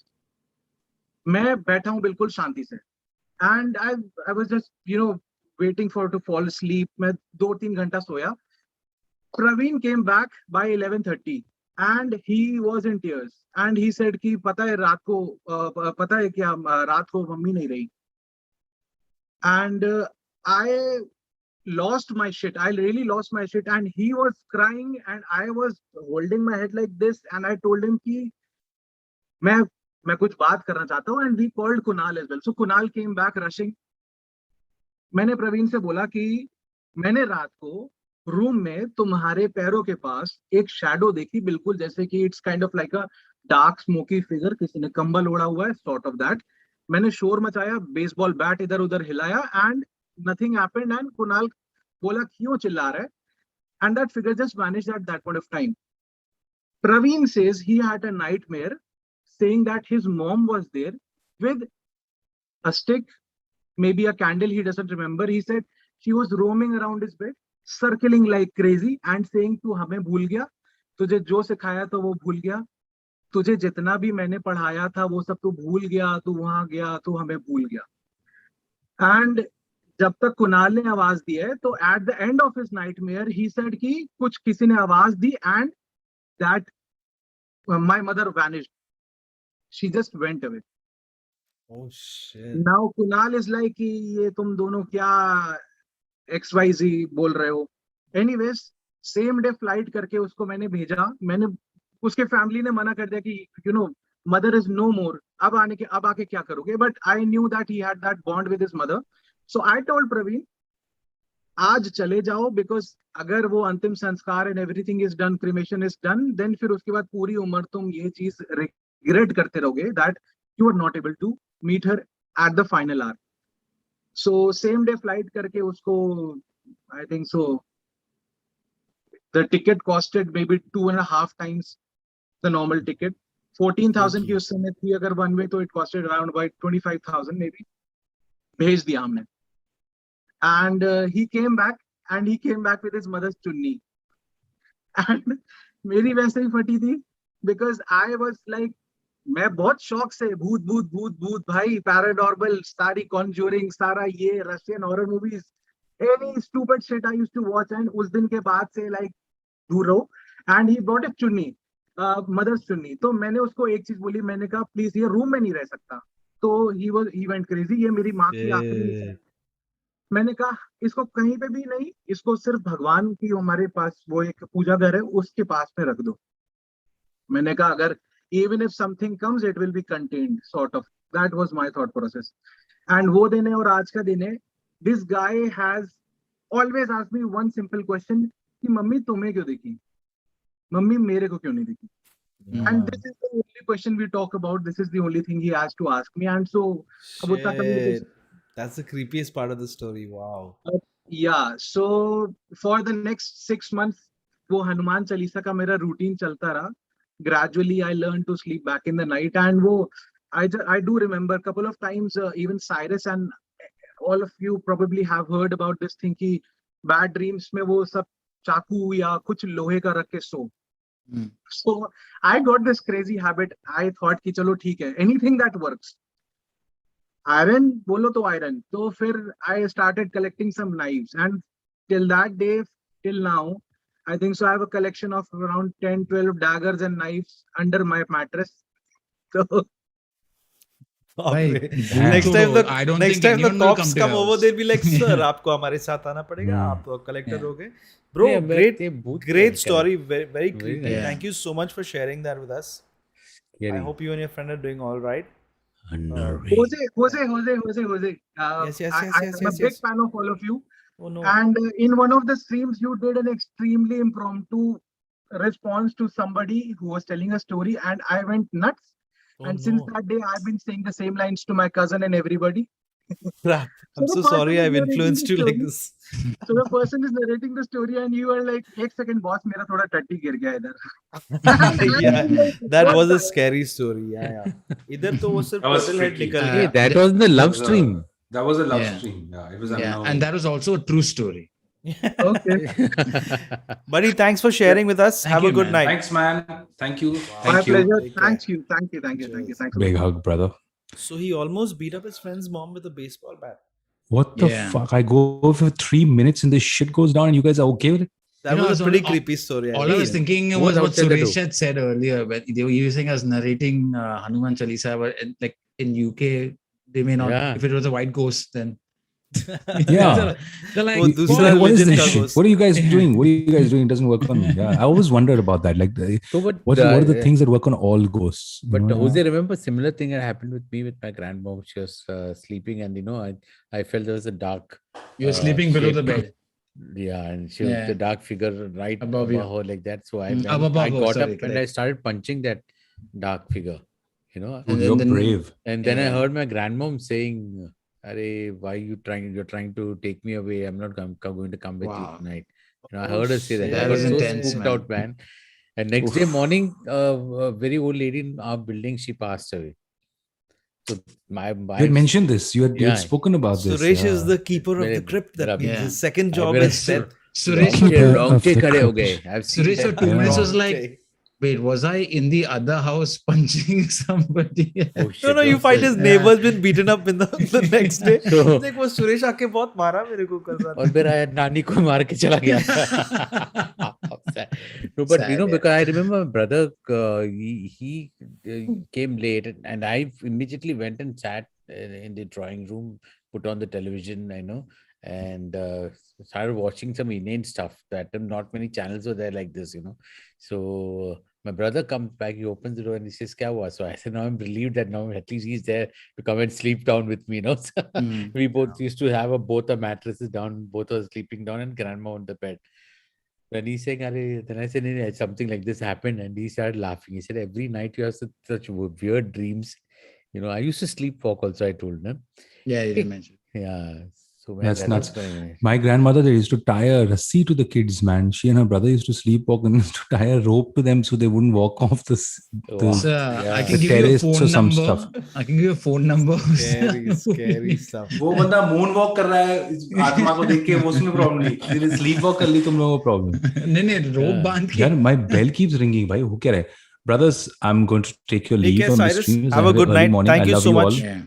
मैं बैठा हूँ बिल्कुल शांति से. And I was just waiting for to fall asleep. मैं 2-3 घंटा सोया. Praveen came back by 11:30 and he was in tears and he said कि पता है रात को क्या रात को मम्मी नहीं रही. and I lost my shit. I really lost my shit, and he was crying, and I was holding my head like this, and I told him कि मैं कुछ बात करना चाहता हूँ, and we called Kunal as well. So Kunal came back rushing. मैंने प्रवीण से बोला कि मैंने रात को रूम में तुम्हारे पैरों के पास एक शैडो देखी, बिल्कुल जैसे कि it's kind of like a dark smoky figure, किसी ने कंबल ओढ़ा हुआ है, सॉर्ट ऑफ दैट. मैंने शोर मचाया, बेसबॉल बैट इधर उधर हिलाया, and nothing happened. And Kunal बोला क्यों चिल्ला रहा है, and that figure just vanished eight that point of time. Praveen says he had a nightmare saying that his mom was there with a stick, maybe a candle, he doesn't remember. He said she was roaming around his bed, circling like crazy and saying तू हमें भूल गया, तुझे जो सिखाया तो वो भूल गया, तुझे जितना भी मैंने पढ़ाया था वो सब तू भूल गया, तू वहां गया, तू हमें भूल गया. एंड जब तक कुणाल ने आवाज दी है, तो at the end of his nightmare he said कि कुछ किसी ने आवाज दी, and that my mother vanished. She just went away. Oh shit. Now Kunal is like कि ये तुम दोनों क्या XYZ बोल रहे हो. Anyways, same day flight करके उसको मैंने भेजा. मैंने उसके फैमिली ने मना कर दिया कि mother is no more. अब आके क्या करोगे? But I knew that he had that bond with his mother. So I told Praveen, आज चले जाओ, बिकॉज अगर वो अंतिम संस्कार and everything is done, cremation is done, then फिर उसके बाद पूरी उम्र तुम ये चीज रिग्रेट करते रहोगे that you are not able to meet her at the final hour. So same day flight करके उसको, I think so the ticket costed maybe 2.5 times the normal ticket. 14,000 की उस समय थी अगर वन वे, तो it costed around by 25,000 maybe. भेज दिया हमने. And he came back with his mother's chunni. And मेरी वैसे ही फटी थी, because I was like, मैं बहुत शौक से भूत भूत भूत भूत भाई, पैरानॉर्मल, सारी कॉन्ज्यूरिंग, सारा ये Russian horror movies, any stupid shit I used to watch. And उस दिन के बाद से like दूर रहो. And he brought a chunni, mother's chunni. तो मैंने उसको एक चीज बोली, मैंने कहा प्लीज ये रूम में नहीं रह सकता. तो he went crazy. ये मेरी माँ की आखिरी, मैंने कहा इसको कहीं पे भी नहीं, इसको सिर्फ भगवान की हमारे पास वो एक पूजा घर है उसके पास में रख दो. मैंने कहा अगर even if something comes it will be contained, sort of. That was my thought process. And वो दिन है और आज का दिन है. This guy has always asked me one simple question कि मम्मी तुम्हें क्यों दिखी, मम्मी मेरे को क्यों नहीं दिखी. And this is the only question we talk about. This is the only thing he has to ask me. And so अब उतना communication. That's the creepiest part of the story. Wow. Yeah. So for the next 6 months, वो हनुमान चालीसा का मेरा routine चलता रहा. Gradually, I learned to sleep back in the night, and वो I do remember a couple of times. Even Cyrus and all of you probably have heard about this thing कि bad dreams में वो सब चाकू या कुछ लोहे का रख के सो. So I got this crazy habit. I thought कि चलो ठीक है, anything that works. आयरन बोलो तो आयरन. तो फिर I started collecting some knives, and till that day, till now, I think so I have a collection of around 10-12 daggers and knives under my mattress. So next time the cops come over, they'll be like, sir, आपको हमारे साथ आना पड़ेगा, आप collector हो गए. Bro, great story, very creepy. Thank you so much for sharing that with us. I hope you and your friend are doing all right. Hoezaay. Yes. I'm a big fan of all of you. Oh no. And in one of the streams, you did an extremely impromptu response to somebody who was telling a story, and I went nuts. And since that day, I've been saying the same lines to my cousin and everybody. Crap. I'm so sorry I've influenced you like this. So the person is narrating the story, and you are like, "एक second, boss, मेरा थोड़ा टट्टी गिर गया इधर." Yeah, that was a scary story. Yeah. इधर तो वो सिर्फ turtle head निकल गया. That was the love stream. That was a love stream. Yeah, it was. And that was also a true story. Okay. Buddy, thanks for sharing with us. Have a good night. Thanks, man. Thank you. My pleasure. Thank you. Big hug, brother. So he almost beat up his friend's mom with a baseball bat. What the fuck? I go for 3 minutes and this shit goes down, and you guys are okay with it? That was a pretty creepy story. All I was thinking was what Suresh had said earlier, but they were using us narrating Hanuman Chalisa, but like in UK, they may not. If it was a white ghost, then Yeah. They're like, वो दूसरा What is religion this का shit? ghost. What are you guys doing? What are you guys doing? It doesn't work on me. Yeah, I always wondered about that. Like, So, but what are the things that work on all ghosts? you But know? Jose, remember similar thing that happened with me with my grandmom. She was sleeping, and I felt there was a dark. You're sleeping below the shape. bed. Yeah, and she was Yeah. the dark figure right Above above you. her like that. So I Mm, went, above I her, got sorry, up and I correct. started punching that dark figure. Oh, you're then- brave. And then I Yeah. heard my grandmom saying, "Arey, why you're trying to take me away? I'm not going to come with you Wow. tonight." I heard her say that. That I was got so intense, spooked man. out, man. And next day morning, a very old lady in our building, she passed away. So my You had mentioned this. You had spoken about this. Suresh is yeah. the keeper of the crypt. That means Yeah. his second job मेरा is death. Suresh रोंगटे खड़े हो गए. I've seen Suresh for that. 2 minutes was Yeah. like, wait, was I in the other house punching somebody? Oh, No, you find his neighbor's been beaten up in the next day. So- He's like, वो सुरेश आके बहुत मारा मेरे को कल रात. और मेरा नानी को मार के चला गया. No, but Sad, yeah. because I remember my brother, he came late, and I immediately went and sat in the drawing room, put on the television, and started watching some Indian stuff. That not many channels were there like this, So my brother comes back, he opens the door and he says, "Kya hua?" So I said, "No, I'm relieved that now at least he's there to come and sleep down with me." So we both used to have both our mattresses down, both were sleeping down, and grandma on the bed. When he's saying, then I said, "Nee, something like this happened," and he started laughing. He said, "Every night you have such weird dreams." I used to sleepwalk also, I told him. Yeah, you did mention. Yeah. So man, That's that nuts. was funny. My grandmother, they used to tie a rassi to the kids, man. She and her brother used to sleepwalk and used to tie a rope to them so they wouldn't walk off the So, I can the give you a terrace phone or some number. stuff. I can give you a phone number. Scary stuff. वो बंदा moon walk कर रहा है आत्मा को देख के वो उसमें प्रॉब्लम नहीं जिन्हें Sleep walk कर ली तुम लोगों को problem. नहीं rope बांध के. यार, my bell keeps ringing, भाई. Who कह रहा है? Brothers, I'm going to take your Take leave care, on the Cyrus. stream. It's Have a good early night. morning. Thank I you love so you much. all. Yeah.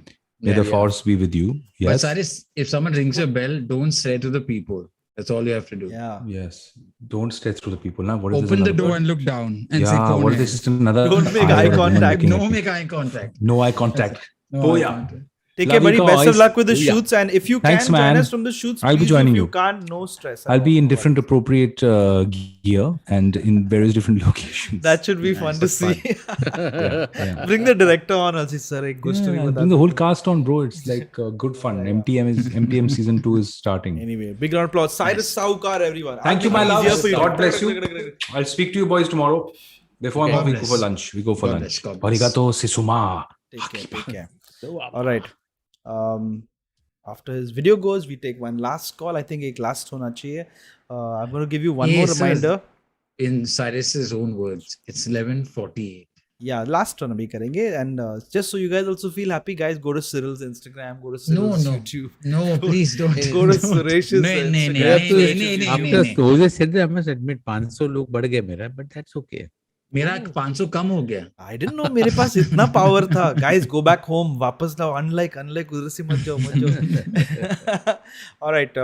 May the force be with you. But Yes. Cyrus, if someone rings your bell, don't say to the people. That's all you have to do. Yeah. Yes. Don't stare through the people. Now, what is Open this the door another- and look down and say, Yeah, "Kaun what hai?" is this? Just another Don't make eye eye contact. looking No at me. make eye contact. No eye contact. No Oh, eye yeah. contact. Take Love care, you, buddy. Best of guys. luck with the Yeah. shoots. And if you Thanks, can join man. us from the shoots, I'll be please do. joining If you. you can't, no stress. I'll be in different appropriate gear and in various different locations. That should be fun to That's see. Yeah. Bring the director on also, sir. एक good story Yeah, बता bring the दो. whole cast on, bro. It's like good fun. MTM season 2 is starting. Anyway, big round of applause. Cyrus Saukar, everyone. Thank you, my Easier love. for you. God bless you. I'll speak to you boys tomorrow. Before God we go bless. for lunch. We go for God lunch. bless, God bless. Arigato sisuma. Take care. All right. After his video goes, we take one last call. I think एक last होना चाहिए. I'm going to give you one more Yes, sir. reminder. In Cyrus's own words, it's 11:48. Yeah, last one अभी करेंगे. And just so you guys also feel happy, guys, go to Cyril's Instagram, go to Cyril's No. YouTube. No, please don't. Go to don't. Suresh's नहीं, नहीं, नहीं, Instagram. नहीं, नहीं, नहीं, After नहीं. Jose said that, I must admit 500 लोग बढ़ गए मेरा, but that's okay. मेरा 500 कम हो गया. I didn't know मेरे पास इतना power था. Guys, go back home. वापस लाओ. Unlike उधर से मत जाओ. All right.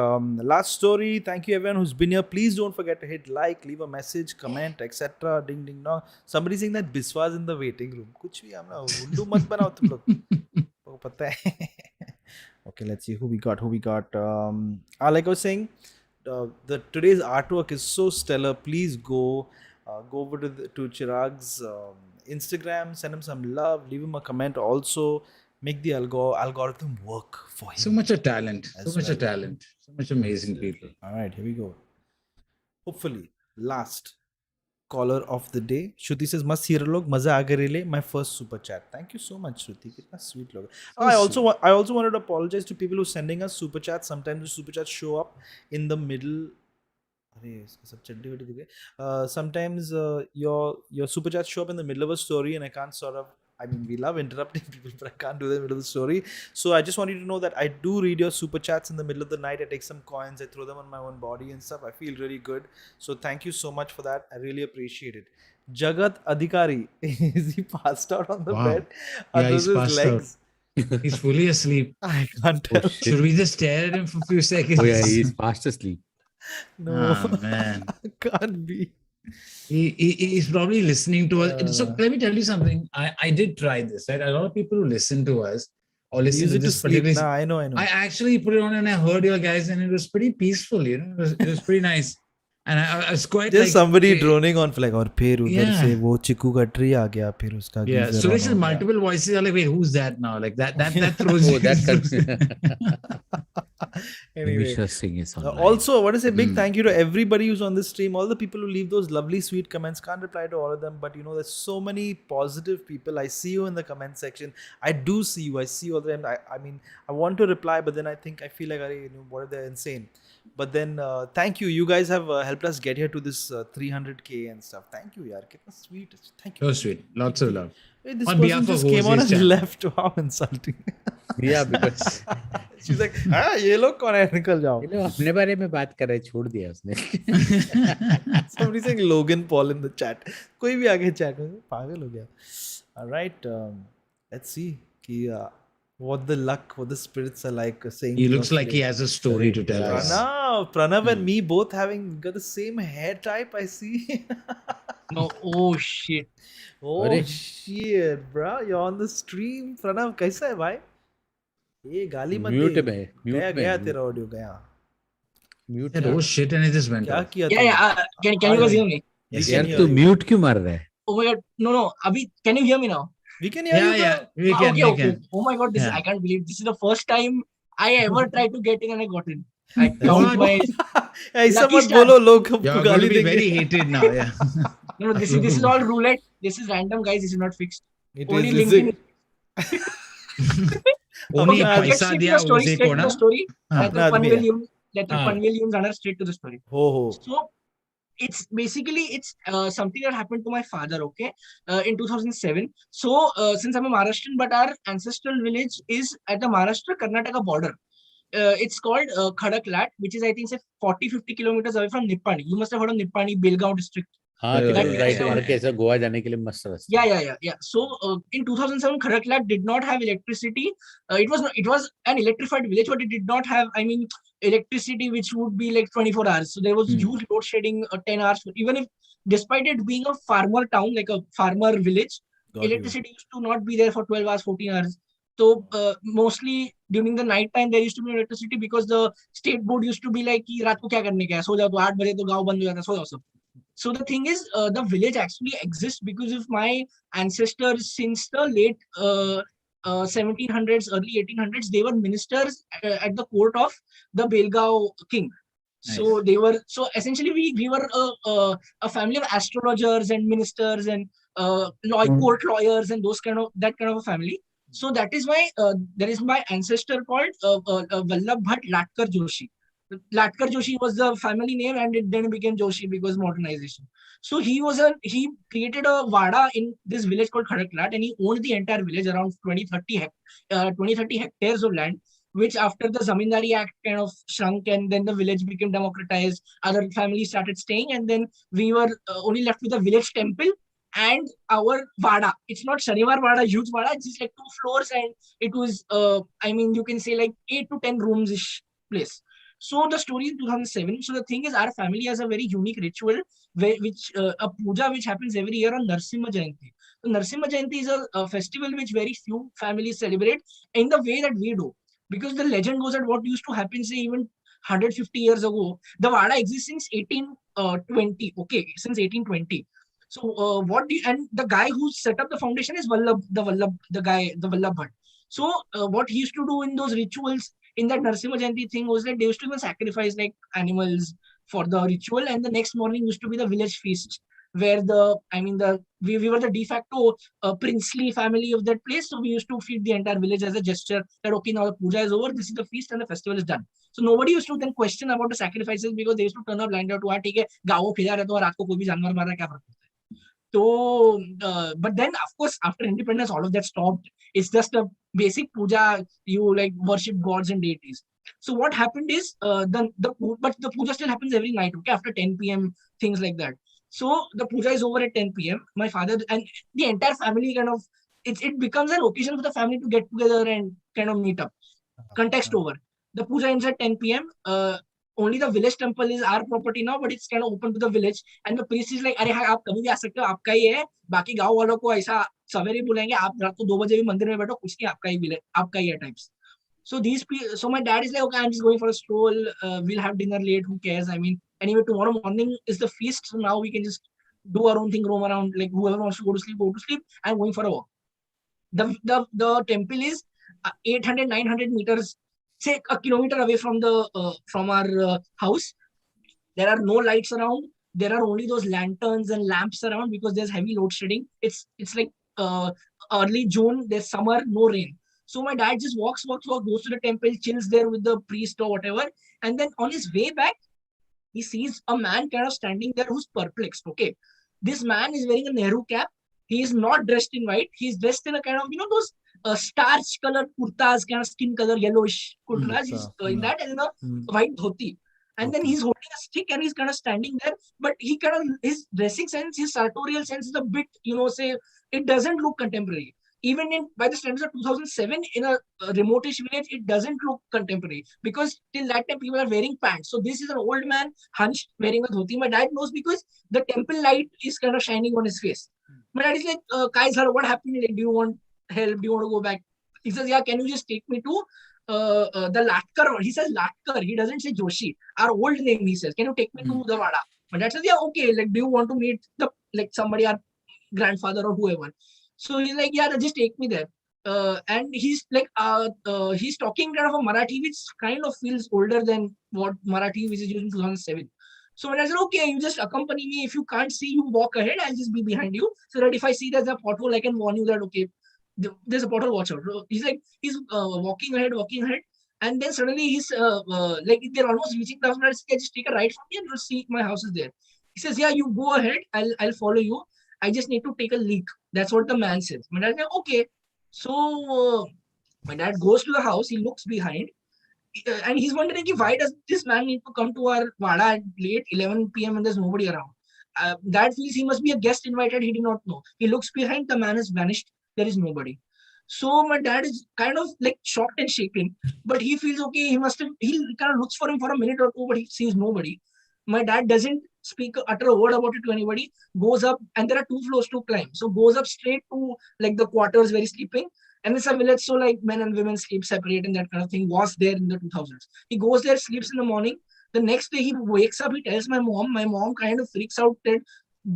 Last story. Thank you everyone who's been here. Please don't forget to hit like, leave a message, comment, etc. Ding ding dong. Somebody saying that Biswa's in the waiting room. कुछ भी हम ना उल्लू मत बनाओ तुम लोग. वो पता है. Okay, let's see who we got. Like I was saying, the today's artwork is so stellar. Please go over to Chirag's Instagram, send him some love, leave him a comment. Also, make the algorithm work for him. So much of talent. So much of talent. So much amazing people. All right, here we go. Hopefully, last caller of the day. Shruti says, "Must hear log maza aa gaye le." My first super chat. Thank you so much, Shruti. Kitna sweet log. I also wanted to apologize to people who are sending us super chats. Sometimes the super chats show up in the middle. Sometimes your super chats show up in the middle of a story, and I can't we love interrupting people, but I can't do that in the middle of the story. So I just want you to know that I do read your super chats in the middle of the night. I take some coins, I throw them on my own body and stuff. I feel really good. So thank you so much for that. I really appreciate it. Jagat Adhikari, is he passed out on the bed? Are Yeah, those he's his passed legs? out. He's fully asleep. I can't tell. Should we just stare at him for a few seconds? Oh yeah, he's fast asleep. No, man. can't be. He's probably listening to us. So let me tell you something. I did try this, right? A lot of people who listen to us or listen Use to it to this sleep. particular. Nah, I know. I actually put it on and I heard your guys, and it was pretty peaceful. You know, it was pretty nice, and I was quite Just like somebody droning on for like, और फिर उधर Yeah. से वो चिकू का tree आ गया, फिर उसका yeah. geyser So on this is हो गया. multiple voices. Are like, wait, who's that now? Like that throws. Oh, that Anyway, Nimisha Singh is online. also, I want to say big thank you to everybody who's on this stream. All the people who leave those lovely, sweet comments. Can't reply to all of them, but you know, there's so many positive people. I see you in the comment section. I do see you. I see you all the time. I mean, I want to reply, but then I feel like, you know, what if they're insane? But then, thank you. You guys have helped us get here to this 300K and stuff. Thank you, yaar. Kitna sweet. Thank you. So sweet. Lots of love. Hey, this On person behalf of just came on Hoezay's and channel. left. How insulting. Yeah, because She's like, ये लोग कौन है? निकल जाओ. you know, अपने बारे में बात कर रहे, छोड़ दिया उसने. Somebody saying Logan Paul in the chat. कोई भी आगे chat में पागल हो गया. All right, let's see what the luck, what the spirits are like saying. He looks like he has a story to tell us. Pranav and me both having got the same hair type. I see. No, oh shit. Oh shit, bro! You're on the stream. Pranav, कैसा है भाई? ये गाली मत Mute दे. में, mute गया में, गया mute. तेरा ऑडियो गया. Mute. Oh shit, and it just went क्या off. किया Yeah, yeah. Can you guys hear me? Yes, यार yes. तू mute क्यों मार रहा है? Oh my god. No. Abhi, can you hear me now? We can hear Yeah, you. yeah. We Ah, can, okay, we okay. can. Oh my god, this is, Yeah. I can't believe this is the first time I ever tried to get in and I got in. I That's count what- my ऐसा lucky मत stars. बोलो लोग You're हमको going to गाली be very देंगे. hated now. Yeah. No, this is all roulette. This is random, guys. This is not fixed. It Only is, LinkedIn. Only अपना Let's पैसा straight to दिया the story. उसे Straight को to ना. the story. हाँ. Let the अपना fun आदमी will है. use. Let the हाँ. fun will use runner straight to the story. हो. So it's basically something that happened to my father. Okay, in 2007. So since I'm a Maharashtrian, but our ancestral village is at the Maharashtra-Karnataka border. It's called Khadaklat, which is I think say 40-50 kilometers away from Nippani. You must have heard of Nippani, Belgaum district. हाँ, That तिकडून is- right मार के ऐसा गोवा जाने के लिए मस्त रास्ता. Yeah. So in 2007, Khadaklat did not have electricity. It was an electrified village, but it did not have, I mean, electricity which would be like 24 hours. So there was huge load shedding, 10 hours. Even if, despite it being a farmer town, like a farmer village, Got you. electricity used to not be there for 12 hours, 14 hours. So mostly during the night time there used to be electricity because the state board used to be like कि रात को क्या करने का है, सो जाओ तो 8 बजे तो गांव बंद हो जाता है, सो जाओ सब. So the thing is, the village actually exists because of my ancestors since the late 1700s, early 1800s. They were ministers at the court of the Belgaum king. So they were, so essentially we were a family of astrologers and ministers and court lawyers and that kind of a family. So that is why there is my ancestor called Vallabh Bhatt Latkar Joshi. Latkar Joshi was the family name, and it then became Joshi because modernization. So he created a vada in this village called Khadaklat, and he owned the entire village, around 20-30 hectares of land, which after the Zamindari Act kind of shrunk, and then the village became democratized. Other families started staying, and then we were only left with the village temple and our vada. It's not Shanivar Vada, huge vada. It's just like 2 floors, and it was, I mean, you can say like 8 to 10 rooms-ish place. So the story in 2007. So the thing is, our family has a very unique ritual, which a puja which happens every year on Narsimha Jayanti. So Narsimha Jayanti is a festival which very few families celebrate in the way that we do, because the legend goes that what used to happen, say even 150 years ago, the vada exists since 1820. Okay, since 1820. So and the guy who set up the foundation is Vallabh Bhatt. So what he used to do in those rituals in that Narsimha Jayanti thing was that they used to even sacrifice like animals for the ritual, and the next morning used to be the village feast, where we were the de facto princely family of that place. So we used to feed the entire village as a gesture that okay, now the puja is over, this is the feast and the festival is done. So nobody used to then question about the sacrifices, because they used to turn up blind out to ठीक है गाँव खिला रहे तो रात को कोई भी जानवर मार रहा है क्या फर्क पड़ता है. So, but then of course after independence all of that stopped. It's just a basic puja. You like worship gods and deities. So what happened is but the puja still happens every night. Okay, after 10 p.m. things like that. So the puja is over at 10 p.m. My father and the entire family kind of it becomes an occasion for the family to get together and kind of meet up. Context over. The puja ends at 10 p.m. only the village temple is our property now, but it's kind of open to the village. And the priest is like, अरे हाँ आप कभी भी आ सकते हो, आपका ही है, बाकी गांव वालों को ऐसा सवेरे बुलाएंगे, आप रात को 2 बजे भी मंदिर में बैठो, कुछ नहीं, आपका ही village, आपका ही है types. So so my dad is like, okay, I'm just going for a stroll. We'll have dinner late. Who cares? I mean, anyway, tomorrow morning is the feast. So now we can just do our own thing, roam around. Like whoever wants to go to sleep, go to sleep. I'm going for a walk. The temple is 800, 900 meters, say a kilometer away from our house. There are no lights around. There are only those lanterns and lamps around because there's heavy load shedding. It's like early June. There's summer, no rain. So my dad just walks, goes to the temple, chills there with the priest or whatever. And then on his way back, he sees a man kind of standing there who's perplexed. Okay, this man is wearing a Nehru cap. He is not dressed in white. He's dressed in a kind of, those starch colored kurtas, kind of skin color, yellowish kurtas. He's in that and a white dhoti. And then he's holding a stick and he's kind of standing there. But he kind of, his dressing sense, his sartorial sense is a bit, it doesn't look contemporary. Even by the standards of 2007, in a remotish village, it doesn't look contemporary because till that time people are wearing pants. So this is an old man hunched wearing a dhoti. My dad knows because the temple light is kind of shining on his face. My dad is like, Kai sir, what happened? Like, do you want help? Do you want to go back? He says, yeah, can you just take me to the Latkar? He says Latkar. He doesn't say Joshi. Our old name, he says. Can you take me to the Vada? My dad says, yeah, okay. Like, do you want to meet somebody, our grandfather or whoever? So he's like, yeah, just take me there. And he's like, he's talking kind of a Marathi, which kind of feels older than what Marathi which is used in 2007. So when I said, okay, you just accompany me. If you can't see, you walk ahead. I'll just be behind you. So that if I see there's a pothole, I can warn you that, okay, there's a pothole, watch out. So he's like, he's walking ahead. And then suddenly he's like, they're almost reaching the house. I said, just take a right from me and you'll see my house is there. He says, yeah, you go ahead. I'll follow you. I just need to take a leak. That's what the man says. My dad said, okay. So my dad goes to the house. He looks behind. And he's wondering, why does this man need to come to our Vada at late 11 p.m. and there's nobody around? Dad feels he must be a guest invited. He did not know. He looks behind. The man has vanished. There is nobody. So my dad is kind of like shocked and shaken. But he feels okay. He kind of looks for him for a minute or two, but he sees nobody. My dad doesn't utter a word about it to anybody, goes up, and there are 2 floors to climb. So goes up straight to like the quarters where he's sleeping. And it's a village, so like men and women sleep separate and that kind of thing was there in the 2000s. He goes there, sleeps in the morning. The next day he wakes up, he tells my mom kind of freaks out that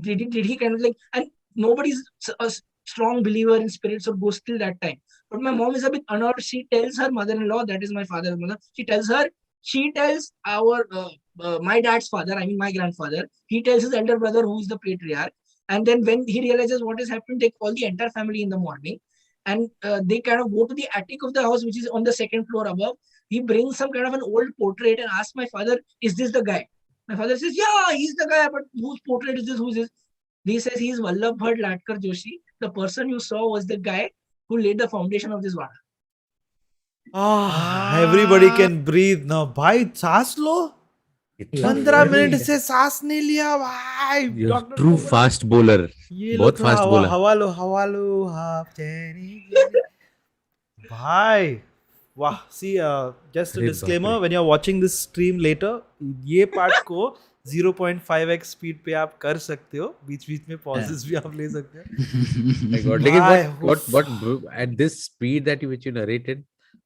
did he kind of like, and nobody's a strong believer in spirits or ghosts till that time. But my mom is a bit unnerved. She tells her mother-in-law, that is my father's mother, she tells our my dad's father, I mean my grandfather, he tells his elder brother who is the patriarch. And then when he realizes what has happened, they call the entire family in the morning. And they kind of go to the attic of the house, which is on the 2nd floor above. He brings some kind of an old portrait and asks my father, is this the guy? My father says, yeah, he's the guy, but whose portrait is this? Who's this? He says, he's Vallabhbhai Latkar Joshi. The person you saw was the guy who laid the foundation of this Vada. Everybody can breathe now. भाई सांस लो 15 minute से सांस नहीं लिया भाई. Doctor true fast bowler, ये बहुत लो fast bowler. हवा लो हाफ चेरी भाई. वाह. See, just a disclaimer, when you're watching this stream later, ये part को 0.5x स्पीड पे आप कर सकते हो. बीच में pauses भी आप ले सकते हो. My God, लेकिन what at this speed that which you narrated,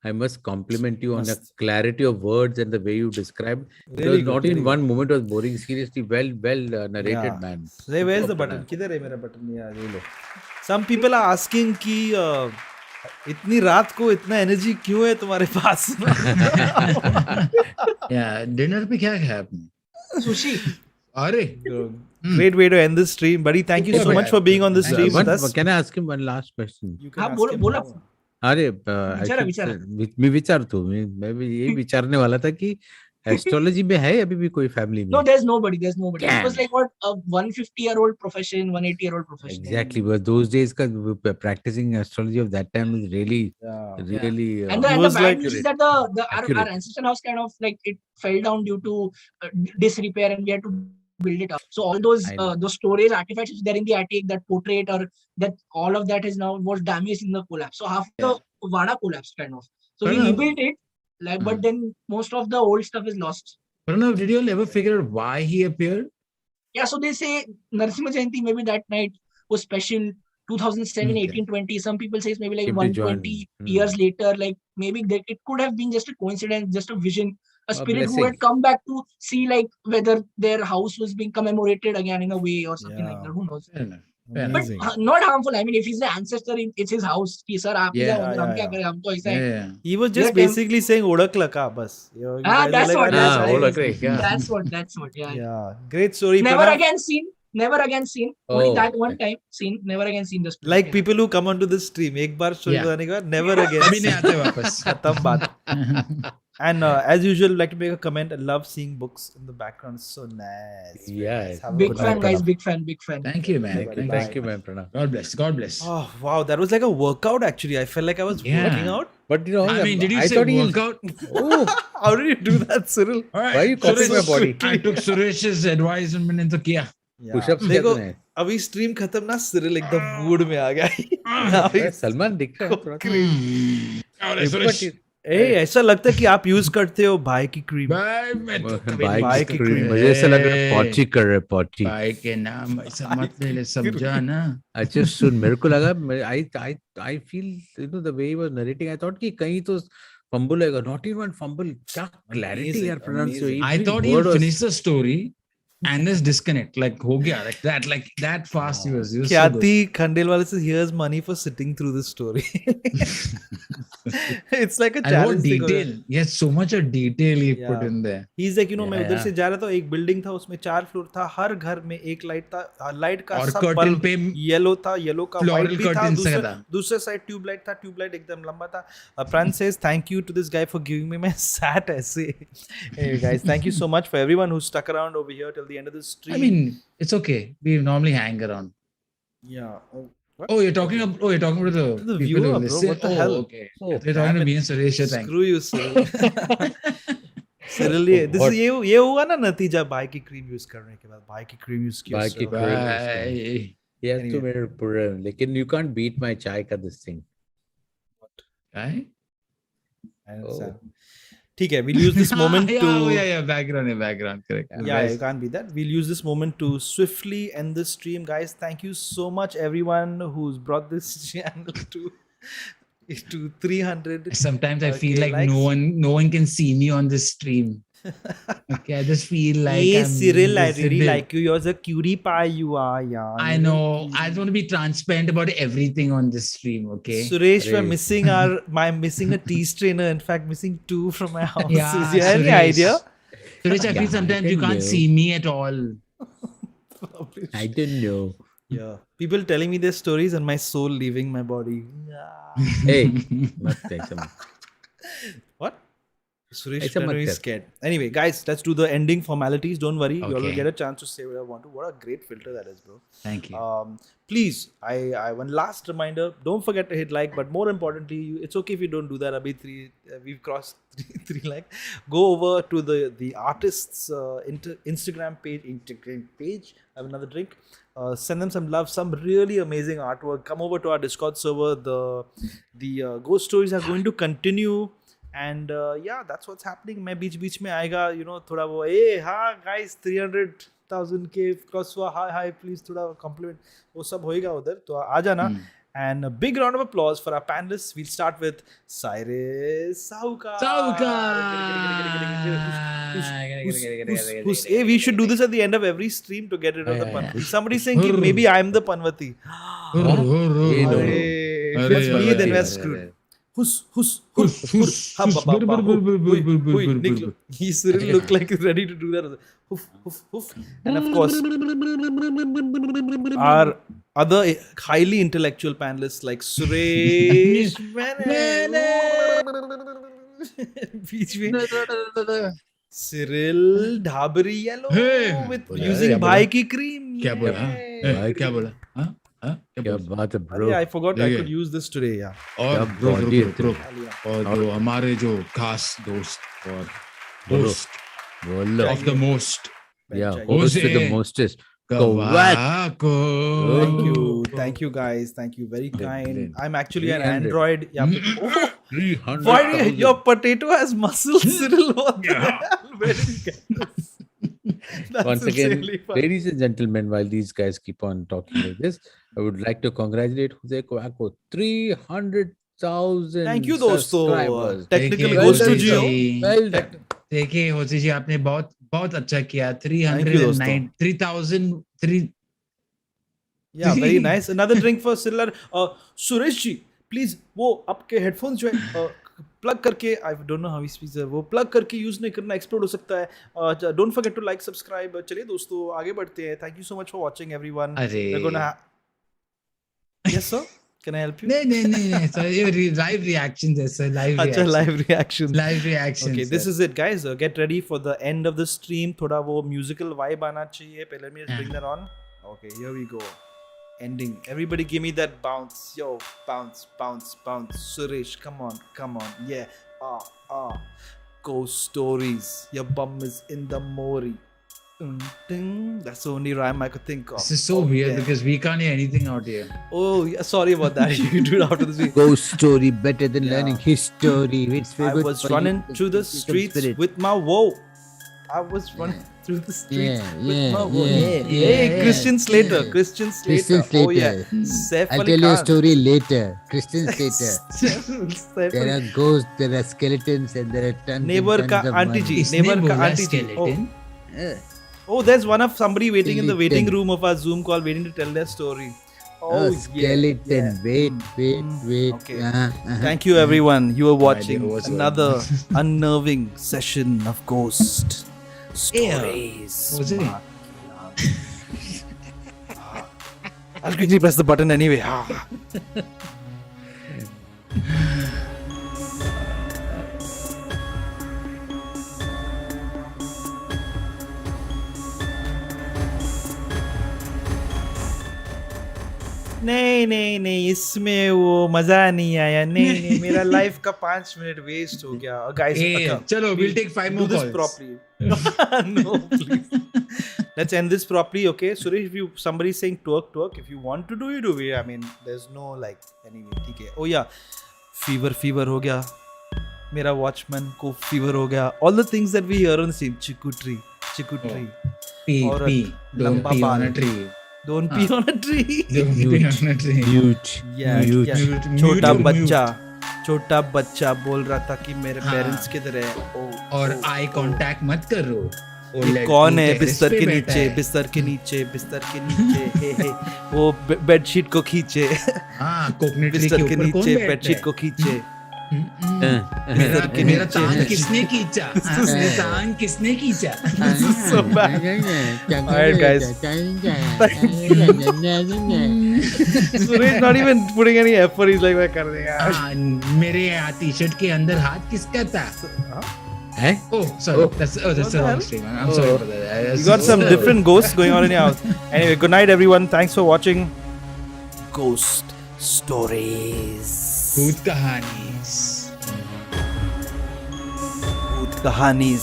I must compliment you on the clarity of words and the way you described. Really not in one moment was boring. Seriously, well narrated, man. Hey, where's the button? किधर है मेरा button? ये लो. Some people are asking कि इतनी रात को इतना energy क्यों है तुम्हारे पास? डिनर पे क्या खाया आपने? Sushi. अरे Great way to end this stream, buddy. Thank you so much for being on this stream with us. Can I ask him one last question? You can ask him. बोला. अरे विचारा. मैं विचारतो मैं भी यही विचारने वाला था कि एस्ट्रोलॉजी में है अभी भी कोई फैमिली में? No, there's nobody. It was like what a 150-year-old profession, 180-year-old profession. Exactly, but those days practicing astrology of that time was really and the bad news is that our ancestor house kind of like it fell down due to disrepair and we had to build it up. So all those storage artifacts which there in the attic, that portrait or that all of that is now was damaged in the collapse. So half the Vada collapsed kind of. So we rebuilt it, but then most of the old stuff is lost. Pranav, did you all ever figure out why he appeared? Yeah, so they say Narasimha Jayanti maybe that night was special. 2007, Okay. 18, 20. Some people say it's maybe like Came to join. 120 years later. Like maybe it could have been just a coincidence, just a vision, a spirit who blessing. had come back to see like whether their house was being commemorated again in a way or something like that. Who knows? Fair enough. But not harmful. I mean, if he's the ancestor, it's his house. कि sir आप ही जाओ अंदर, हम क्या करें, हम तो ऐसा है. He was just basically saying "Odakla ka bas." That's what. That's what. Yeah. Yeah, great story. Never Pranav. again seen. Never again seen. Only that one time seen. Never again seen the story. Like people who come onto this stream, एक बार story बताने के बाद never again. अभी नहीं आते वापस. खत्म बात. And as usual, like to make a comment. I love seeing books in the background. It's so nice. Yeah. Big fan, guys. Big fan. Thank you, man. Thank you, man, Pranav. God bless. God bless. Oh wow, that was like a workout. Actually, I felt like I was working out. But you know, I mean, did you say workout? Oh, how did you do that, Cyril? All right. Why are you copying my body? I took Suresh's advice and मैंने तो किया. Push-ups देखो किया तूने? अभी stream खत्म ना, Cyril एकदम मूड में आ गया. सलमान दिख रहा है थोड़ा. ऐसा लगता है कि आप यूज करते हो भाई की क्रीम. भाई की क्रीम मुझे ऐसा लग रहा है पॉटी कर रहे पॉटी. भाई के नाम ऐसा मत ले समझा ना. अच्छा सुन, मेरे को लगा I feel you know the way he was narrating, I thought कि कहीं तो fumble होगा. Not even fumble. क्या clarity यार pronunciation. I thought he finished the story and this disconnect like हो गया like that fast he was Khyati Khandelwala says here's money for sitting through this story. It's like a challenge. Detail. Yes, so much of detail he put in there. He's like, you know, मैं उधर से जा रहा था, एक building था, उसमें 4 floor था, हर घर में एक लाइट था, लाइट का सब बल्ब येलो था, येलो का व्हाइट भी था, दूसरे साइड ट्यूबलाइट एकदम लंबा था. Pran says thank you to this guy for giving me. मैं sat ऐसे. Hey guys, thank you so much for everyone who stuck around over here till the end of the stream. I mean, it's okay. We normally hang around. Yeah. What? You're talking about the viewer, bro. Listen. What the hell? Okay. They're talking to me and Suresh. Screw you, Cyril. Cyril, ये हुआ ना नतीजा भाई की cream use करने के बाद. भाई की क्रीम यूज किया. भाई की क्रीम. Yes, तो मेरे पूरा. लेकिन you can't beat my chai का this thing. What? Right? I understand. ठीक है, we'll use this moment to background correct. Yeah, it can't be that. We'll use this moment to swiftly end the stream, guys. Thank you so much, everyone who's brought this channel to 300. Sometimes I feel like likes. no one can see me on this stream. Okay, I just feel like hey, Cyril, I really like you. You're a cutie pie, you are. Yeah. I know. I just want to be transparent about everything on this stream. Okay. Suresh, we're missing missing a tea strainer. In fact, missing 2 from my house. Yeah, is there any idea? Suresh, I feel sometimes you can't see me at all. I didn't know. Yeah. People telling me their stories and my soul leaving my body. Hey, what? Suresh is very scared. Anyway, guys, let's do the ending formalities. Don't worry, you all will get a chance to say what I want to. What a great filter that is, bro. Thank you. Please, I one last reminder. Don't forget to hit like. But more importantly, it's okay if you don't do that. Abhi we've crossed three like. Go over to the artist's Instagram page. I have another drink. Send them some love, some really amazing artwork. Come over to our Discord server. The ghost stories are going to continue. And yeah, that's what's happening. मैं बीच में आएगा, you know, थोड़ा वो, hey, हाँ guys, 300,000 के cross हुआ, hi, please थोड़ा compliment, वो सब होएगा उधर, तो आ जाना. And a big round of applause for our panelists. We'll start with Cyrus Saukar. Hey, we should do this at the end of every stream to get rid of the Panvati. Somebody's saying maybe I'm the Panvati. If it's me, then we're screwed. He Cyril looked like he's ready to do that. And of course, our other highly intellectual panelists like Suresh, Cyril Dhabari Yellow with using Bhai ki cream. क्या बोला? क्या बात है bro. I forgot I could use this today. Yeah. और जो हमारे जो खास दोस्त और host of the most. Yeah, host with the mostest. गवाह को Thank you guys, thank you, very kind. Brilliant. I'm actually an 300. Android. Yeah, oh, 300,000. why your potato has muscles, Cyril? What the hell? Where did you get this? That's Once again, insanely funny. ladies and gentlemen, while these guys keep on talking like this, I would like to congratulate Hoezaay Koako 300,000 Thank you, dosto. subscribers. Technical देखिए, goes to well Gio. done. Well done. देखिए होसी जी आपने बहुत बहुत अच्छा किया. Thank you, दोस्तों. 3,000 Yeah, very nice. Another drink for Cyril. Suresh ji, please, वो आपके headphones जो है plug करके, I don't know how he speaks है, वो plug करके use नहीं करना, explode हो सकता है. Don't forget to like, subscribe. चलिए दोस्तों आगे बढ़ते हैं. Thank you so much for watching, everyone. अरे We're gonna yes sir, can I help you? नहीं सर, ये live reactions है सर, live अच्छा, reactions. live reactions. Live reactions. Okay, this sir. is it, guys. Get ready for the end of the stream. थोड़ा वो musical vibe आना चाहिए. Let me just bring that on. Okay, here we go. Ending. Everybody give me that bounce. Yo, bounce, bounce, bounce. Suresh, come on, come on. Yeah. Ghost stories. Your bum is in the mori. Ding. That's the only rhyme I could think of. This is so weird because we can't hear anything out here. Oh, yeah, sorry about that. You can do it after this week. Ghost story better than learning history. It's I good was for running you. through the It's streets spirit. with my woe. I was running through the streets with my woe. yeah, Hey, Christian Slater. Christian Slater. Christian Oh, yeah. Slater. Saif I'll Ali tell you a Khan. story later. Christian Slater. Saif There Ali- are ghosts, there are skeletons, and there are tons Neighbor and ka tons of auntie ji. money. Neighbor इसने ka बोला auntie ji. skeleton. Oh, there's one of somebody waiting in the waiting Skeleton. room of our Zoom call, waiting to tell their story. Oh, skeleton. yeah. Wait. Okay. Thank you, everyone. You are watching idea what's another unnerving session of ghost stories. Was it? I'll quickly press the button anyway. नहीं इसमें वो मजा नहीं आया. नहीं मेरा life का 5 minute waste हो गया. Guys, Hey, चलो, we'll take 5 more do this calls. properly. No, please. Let's end this properly, okay? Suresh, if you somebody is saying twerk, if you want to do it, do it. I mean, there's no like anyway. ठीक है. Oh yeah, fever हो गया. मेरा watchman को fever हो गया. All the things that we hear on the scene. chiku tree. Pee. Don't लंबा pee on बाल. a tree. Don't pee on a tree. Don't pee on a tree. Yeah. छोटा बच्चा बोल रहा था कि मेरे हाँ. पेरेंट्स किधर है. और आई कांटेक्ट मत करो. ये कौन है बिस्तर के नीचे हे वो बेडशीट को खींचे. हाँ, कोकोनट ट्री बिस्तर के के ऊपर कौन नीचे बैठता बेडशीट है? को खींचे. मेरा तान किसने खींचा? मेरा तान किसने खींचा? So bad. Alright, guys. Suresh not even putting any effort. He's like, मैं कर देगा. हाँ, मेरे टी-शर्ट के अंदर हाथ किसका था? Eh? Oh, sorry. That's the wrong stream. I'm sorry for that. You got some different ghosts going on in your house. Anyway, good night, everyone. Thanks for watching Ghost Stories. भूत कहानीज.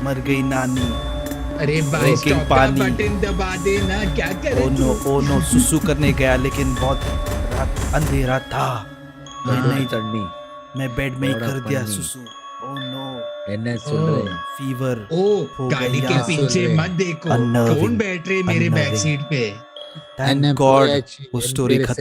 मर गई नानी. अरे भाई, Drinking stop का पानी. Button दबा देना. क्या करे Oh no, सुसु करने गया लेकिन बहुत अंधेरा था. मैं बेड में ही कर दिया सुसु. Oh no. फीवर. गाड़ी के पीछे मत देखो. कौन बैठ रहे मेरे बैक सीट पे? Thank God वो स्टोरी खत्म